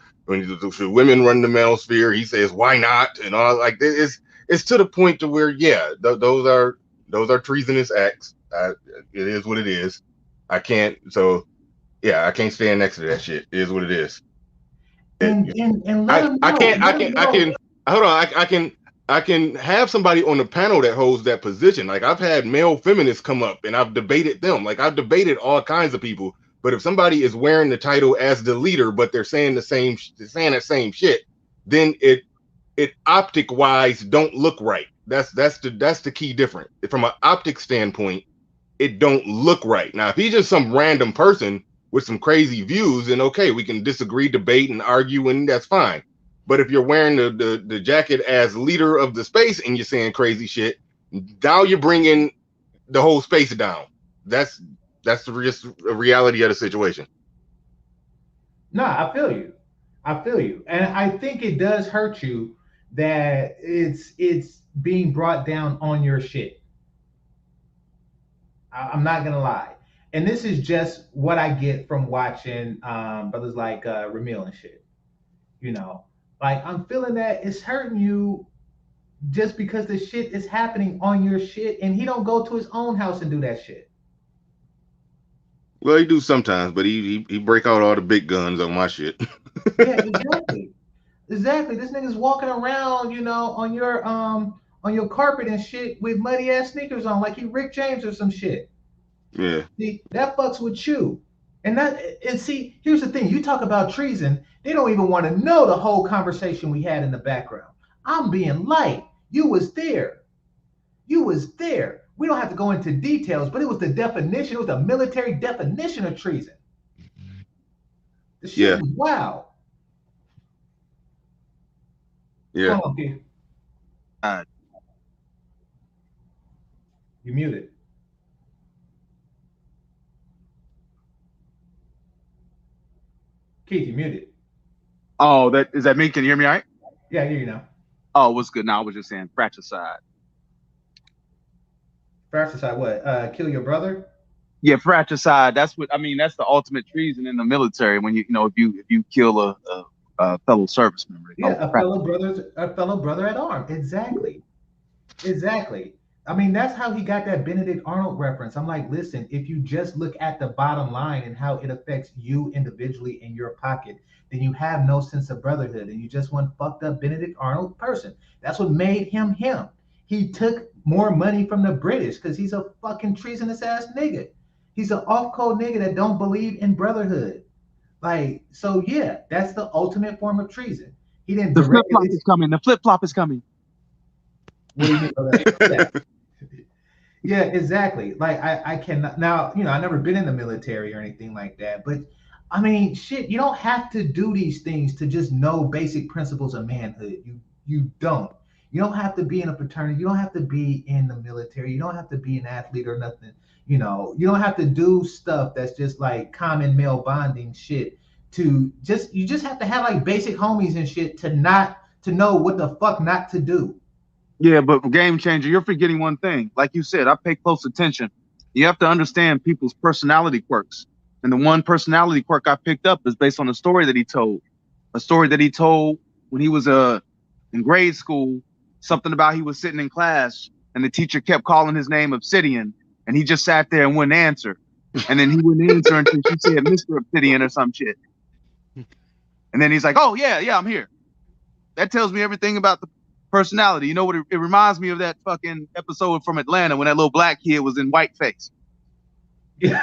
Should women run the manosphere? He says, why not? And all, like, it's to the point to where, yeah, those are treasonous acts. It is what it is. I can't stand next to that shit. It is what it is. I can have somebody on the panel that holds that position. Like, I've had male feminists come up and I've debated them. Like, I've debated all kinds of people. But if somebody is wearing the title as the leader, but they're saying that same shit, then it optic wise don't look right. That's the key difference. From an optic standpoint, it don't look right. Now, if he's just some random person with some crazy views, then okay, we can disagree, debate, and argue, and that's fine. But if you're wearing the jacket as leader of the space and you're saying crazy shit, now you're bringing the whole space down. That's just a reality of the situation. No, I feel you, and I think it does hurt you that it's being brought down on your shit. I'm not gonna lie, and this is just what I get from watching brothers like Ramil and shit. Like, I'm feeling that it's hurting you just because the shit is happening on your shit, and he don't go to his own house and do that shit. Well, he do sometimes, but he break out all the big guns on my shit. Yeah, exactly. This nigga's walking around, on your carpet and shit with muddy ass sneakers on, like he Rick James or some shit. Yeah. See, that fucks with you. And see, here's the thing. You talk about treason, they don't even want to know the whole conversation we had in the background. I'm being light. You was there. We don't have to go into details, but it was the definition. It was the military definition of treason. The shit was wild. Yeah. Come on, Keith. You muted. Keith, you muted. Oh, that is that me? Can you hear me all right? Yeah, I hear you now. Oh, what's good? Now I was just saying fratricide. Fratricide, what? Kill your brother? Yeah, fratricide. That's what I mean. That's the ultimate treason in the military. When you know if you kill a fellow service member. Yeah, a fellow brother at arms. Exactly. I mean, that's how he got that Benedict Arnold reference. I'm like, listen, if you just look at the bottom line and how it affects you individually in your pocket, then you have no sense of brotherhood and you just one fucked up Benedict Arnold person. That's what made him him. He took more money from the British because he's a fucking treasonous ass nigga. He's an off-code nigga that don't believe in brotherhood. Like, so yeah, that's the ultimate form of treason. He didn't. The flip flop is coming. The flip flop is coming. What do you mean by that? Yeah, exactly. Like I cannot now, I never been in the military or anything like that, but I mean, shit, you don't have to do these things to just know basic principles of manhood. You don't. You don't have to be in a fraternity. You don't have to be in the military. You don't have to be an athlete or nothing. You don't have to do stuff that's just like common male bonding shit you just have to have like basic homies and shit to know what the fuck not to do. Yeah, but GameChanger, you're forgetting one thing. Like you said, I pay close attention. You have to understand people's personality quirks. And the one personality quirk I picked up is based on a story that he told. A story that he told when he was in grade school, something about he was sitting in class and the teacher kept calling his name Obsidian and he just sat there and wouldn't answer. And then he wouldn't answer until she said Mr. Obsidian or some shit. And then he's like, oh, yeah, I'm here. That tells me everything about the personality. You know what? It reminds me of that fucking episode from Atlanta when that little black kid was in whiteface. Yeah.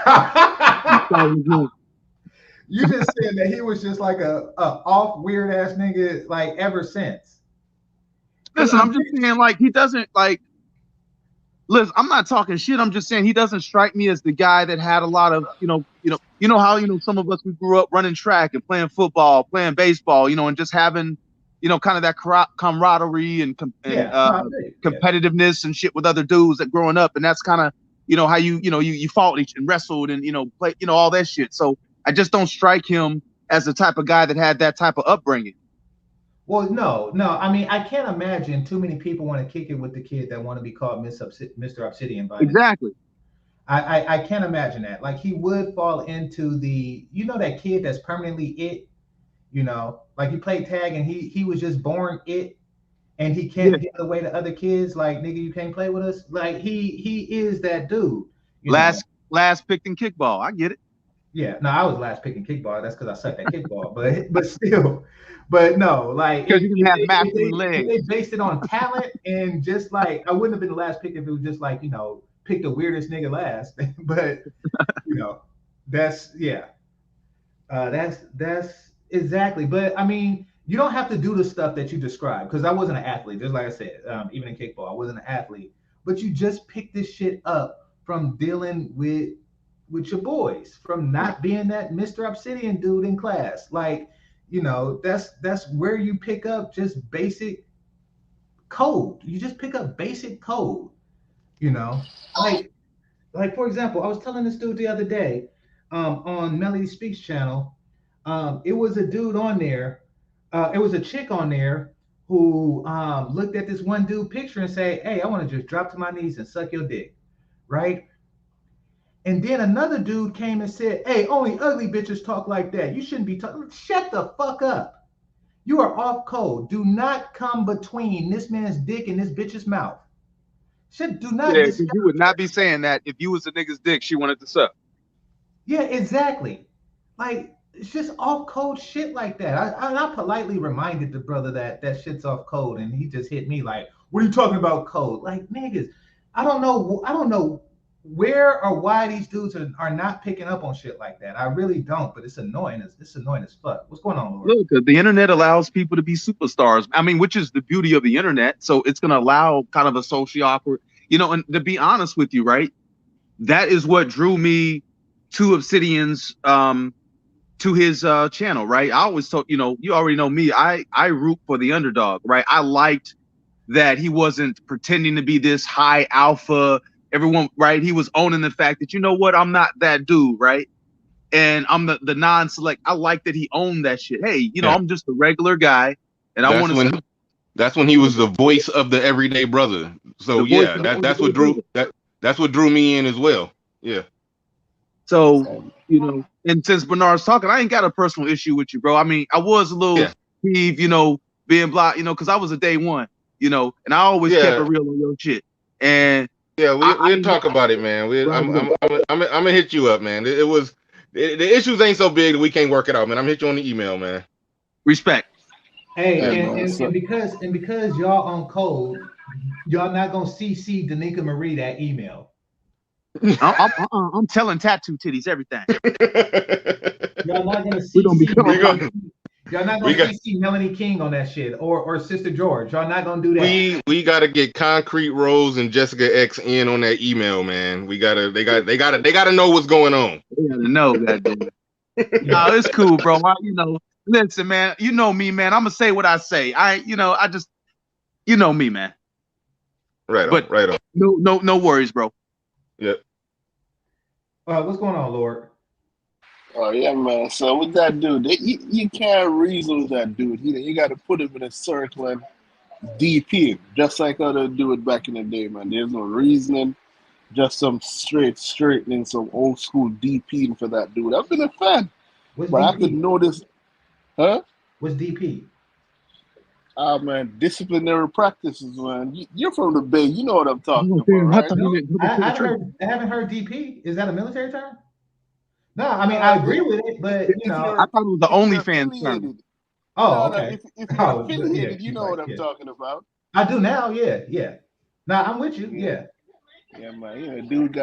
You just said that he was just like a off weird ass nigga like ever since. Listen, I'm just saying like he doesn't like. Listen, I'm not talking shit. I'm just saying he doesn't strike me as the guy that had a lot of you know how some of us we grew up running track and playing football, playing baseball, and just having kind of that camaraderie and competitiveness and shit with other dudes that growing up, and that's kind of how you fought each and wrestled and play all that shit. So I just don't strike him as the type of guy that had that type of upbringing. Well, no. I mean, I can't imagine too many people want to kick it with the kid that want to be called Mr. Obsidian. Exactly. I can't imagine that. Like he would fall into the that kid that's permanently it. Like he played tag and he was just born it, and he can't get away to other kids. Like nigga, you can't play with us. Like he is that dude. Last picked in kickball. I get it. Yeah, no, I was last picking kickball. That's because I sucked at kickball. But still, but no, like because you didn't have masculine legs. They based it on talent and just like I wouldn't have been the last pick if it was just like pick the weirdest nigga last. But that's that's exactly. But I mean, you don't have to do the stuff that you described because I wasn't an athlete. Just like I said, even in kickball, I wasn't an athlete. But you just pick this shit up from dealing with your boys, from not being that Mr. Obsidian dude in class. Like, that's where you pick up just basic code. You just pick up basic code, like for example, I was telling this dude the other day on Melody Speaks channel. It was a dude on there. It was a chick on there who looked at this one dude picture and say, hey, I want to just drop to my knees and suck your dick. Right. And then another dude came and said, hey, only ugly bitches talk like that. You shouldn't be talking. Shut the fuck up. You are off code. Do not come between this man's dick and this bitch's mouth. Do not. Yeah, because you would not be saying that if you was a nigga's dick she wanted to suck. Yeah, exactly. Like, it's just off code shit like that. I politely reminded the brother that shit's off code, and he just hit me like, what are you talking about code? Like, niggas, I don't know where or why these dudes are not picking up on shit like that. I really don't, but it's annoying. It's annoying as fuck. What's going on, Lord? Look, the internet allows people to be superstars. I mean, which is the beauty of the internet. So it's going to allow kind of a social awkward. you know, and to be honest with you, right, that is what drew me to Obsidian's to his channel, right? I always told, you know, you already know me, I root for the underdog, right? I liked that he wasn't pretending to be this high alpha, everyone, right? He was owning the fact that, you know what, I'm not that dude, right? And I'm the non-select. I like that he owned that shit. Hey, you know, I'm just a regular guy, and I want to. That's when he was the voice of the everyday brother. So yeah, that's what drew me in as well. Yeah. So, you know, and since Bernard's talking, I ain't got a personal issue with you, bro. I mean, I was a little peeved, you know, being blocked, you know, because I was a day one, you know, and I always kept it real on your shit. And yeah, we'll talk about it, man. I'm gonna hit you up, man. The issues ain't so big that we can't work it out, man. I'm gonna hit you on the email, man. Respect. Hey, and because y'all on code, y'all not gonna CC Danica Marie that email. I'm telling tattoo titties everything. Y'all not gonna CC. Y'all not gonna CC Melanie King on that shit or Sister George. Y'all not gonna do that. We gotta get Concrete Rose and Jessica X in on that email, man. They gotta know what's going on. They gotta know that. No, it's cool, bro. You know, listen, man. You know me, man. I'm gonna say what I say. I just, you know me, man. Right on. Right on. No worries, bro. Yep. What's going on, Lord? Oh yeah, man. So with that dude, you can't reason with that dude. You got to put him in a circle and DP him, just like how they do it back in the day, man. There's no reasoning, just some straightening, some old school DPing for that dude. I've been a fan, What's but DP? I could notice, huh? What's DP? Man, disciplinary practices, man. You're from the Bay, you know what I'm talking about, right? I haven't heard DP. Is that a military term? No, I mean I agree with it, but you know, I thought it was the OnlyFans term. Oh, okay. If you're affiliated, you know what I'm talking about. I do now, yeah. Now I'm with you, yeah. Yeah, man. You know, dude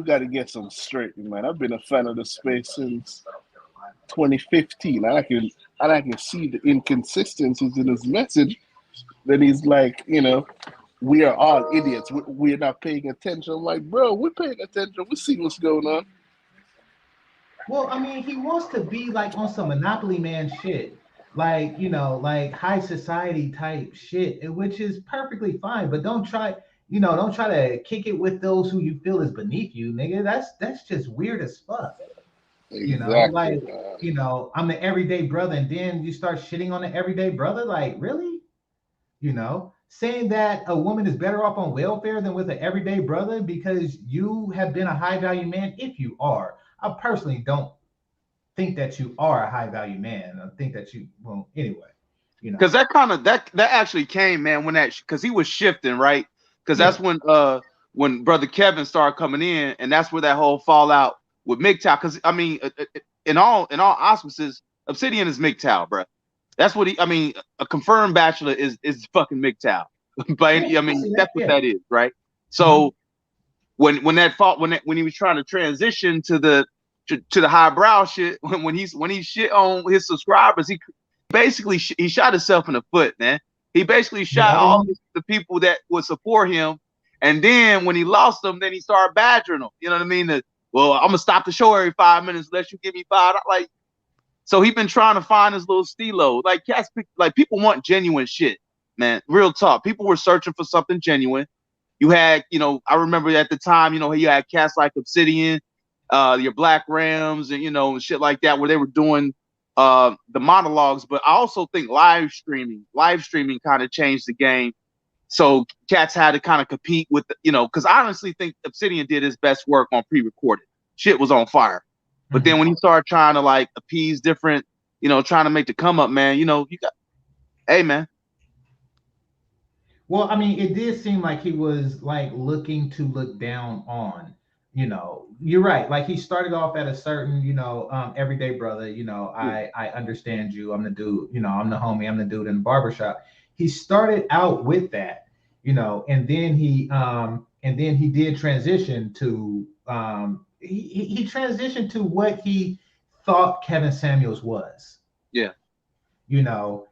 gotta get some straight, man. I've been a fan of the space since 2015. I can see the inconsistencies in his message. Then he's like, you know, we are all idiots. We're not paying attention. I'm like, bro, we're paying attention. We see what's going on. Well, I mean, he wants to be like on some Monopoly Man shit, like, you know, like high society type shit, which is perfectly fine. But don't try to kick it with those who you feel is beneath you, nigga. That's just weird as fuck. Exactly, you know, like, you know, I'm the everyday brother, and then you start shitting on the everyday brother. Like, really? You know, saying that a woman is better off on welfare than with an everyday brother because you have been a high value man. If you are, I personally don't think that you are a high value man. I think that you, well, anyway, you know, because that actually came, man, because he was shifting, right? Because that's when brother Kevin started coming in, and that's where that whole fallout with MGTOW. Because I mean, in all auspices, Obsidian is MGTOW, bro. That's what I mean, a confirmed bachelor is fucking MGTOW. But I mean, that's what that is, right? So when he was trying to transition to the highbrow shit, when he shit on his subscribers, he basically he shot himself in the foot, man. He basically shot all the people that would support him, and then when he lost them, then he started badgering them. You know what I mean? Well, I'm gonna stop the show every 5 minutes unless you give me $5. Like, so he been trying to find his little stilo. Like, like people want genuine shit, man. Real talk. People were searching for something genuine. You had, you know, I remember at the time, you know, you had cats like Obsidian, your Black Rams, and you know, shit like that, where they were doing the monologues. But I also think live streaming kind of changed the game. So cats had to kind of compete with, you know, because I honestly think Obsidian did his best work on pre-recorded. Shit was on fire. But then when you start trying to like appease different, you know, trying to make the come up, man, you know, you got, hey, man. Well, I mean, it did seem like he was like looking to look down on, you know, you're right. Like he started off at a certain, you know, everyday brother, you know, I understand you. I'm the dude, you know, I'm the homie. I'm the dude in the barbershop. He started out with that, you know, and then he did transition to, he transitioned to what he thought Kevin Samuels was. Yeah. You know,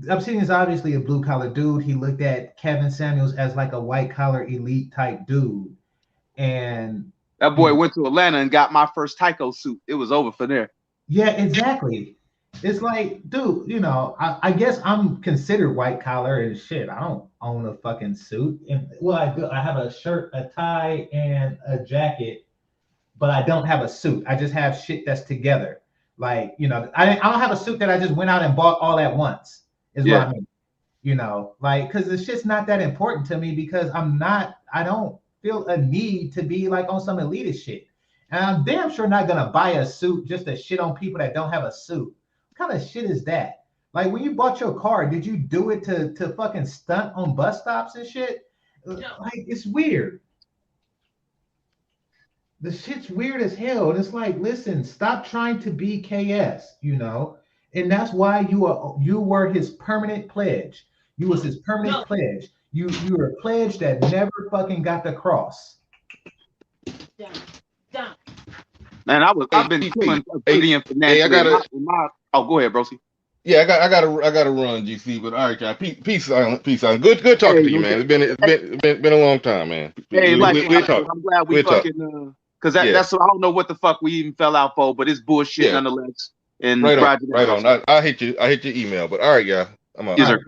Obsidian is obviously a blue collar dude. He looked at Kevin Samuels as like a white collar elite type dude, and that boy went to Atlanta and got my first Tyco suit. It was over for there. Yeah, exactly. It's like, dude, you know, I guess I'm considered white collar and shit. I don't own a fucking suit. And well, I do. I have a shirt, a tie, and a jacket, but I don't have a suit. I just have shit that's together. Like, you know, I don't have a suit that I just went out and bought all at once. Is what I mean. You know, like, because the shit's not that important to me because I don't feel a need to be like on some elitist shit. And I'm damn sure not gonna buy a suit just to shit on people that don't have a suit. What kind of shit is that? Like when you bought your car, did you do it to fucking stunt on bus stops and shit? Like it's weird. The shit's weird as hell. And it's like, listen, stop trying to be KS, you know? And that's why you were his permanent pledge. You was his permanent pledge. You were a pledge that never fucking got the cross. Down. Man, I've been killing Obsidian financially. Oh, go ahead, broski. Yeah, I gotta run, GC. But all right, y'all. Peace on. Good talking to you, man. It's been a long time, man. Hey, I'm glad we fucking because that's I don't know what the fuck we even fell out for, but it's bullshit nonetheless. And right on. I hit your email, but all right, y'all. I'm out. Yes, sir.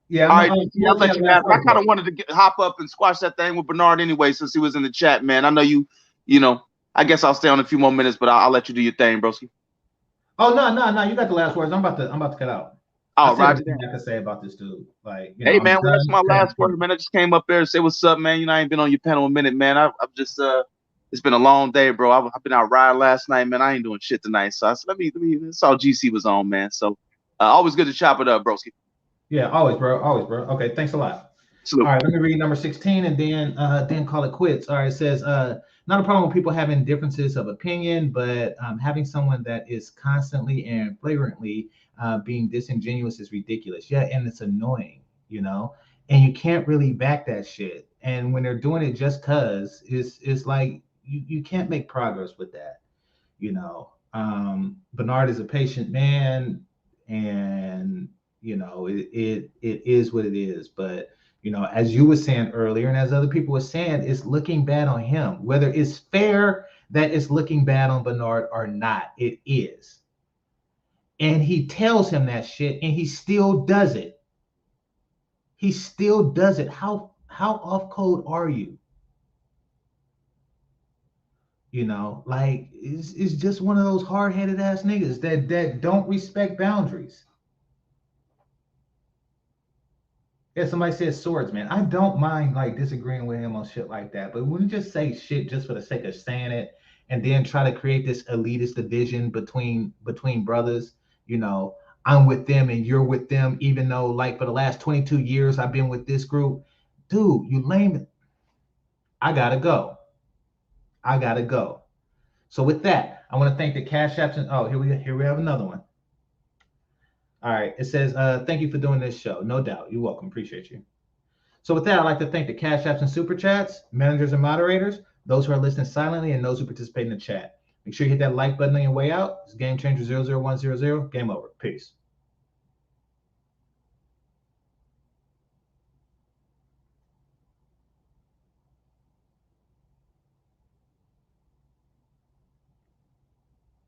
Yeah, all right. I'll let you have. I kind of wanted to hop up and squash that thing with Bernard anyway, since he was in the chat, man. I know you know. I guess I'll stay on a few more minutes, but I'll let you do your thing, broski. Oh no! You got the last words. I'm about to cut out. Oh, Roger. I can say about this dude. Like, you know, hey man, well, that's my last word, man. I just came up there to say what's up, man. You know, I ain't been on your panel a minute, man. I've just it's been a long day, bro. I've been out riding last night, man. I ain't doing shit tonight, so I said let me. That's all GC was on, man. So always good to chop it up, broski. Yeah, always, bro. Okay, thanks a lot. Salute. All right, let me read number 16 and then call it quits. All right, it says not a problem with people having differences of opinion, but having someone that is constantly and flagrantly being disingenuous is ridiculous. Yeah, and it's annoying, you know, and you can't really back that shit. And when they're doing it just cause, it's like you can't make progress with that, you know. Bernard is a patient man, and you know it is what it is, but. You know, as you were saying earlier, and as other people were saying, it's looking bad on him. Whether it's fair that it's looking bad on Bernard or not, it is. And he tells him that shit, and he still does it. He still does it. How off code are you? You know, like it's just one of those hard-headed ass niggas that don't respect boundaries. Yeah, somebody says swords, man. I don't mind like disagreeing with him on shit like that, but when you just say shit just for the sake of saying it, and then try to create this elitist division between brothers, you know, I'm with them and you're with them, even though like for the last 22 years I've been with this group, dude, you lame. I gotta go. So with that, I want to thank the Cash Apps and oh, here we have another one. All right, it says, thank you for doing this show. No doubt. You're welcome. Appreciate you. So with that, I'd like to thank the Cash Apps and Super Chats, managers and moderators, those who are listening silently, and those who participate in the chat. Make sure you hit that like button on your way out. It's GameChanger 00100. Game over. Peace.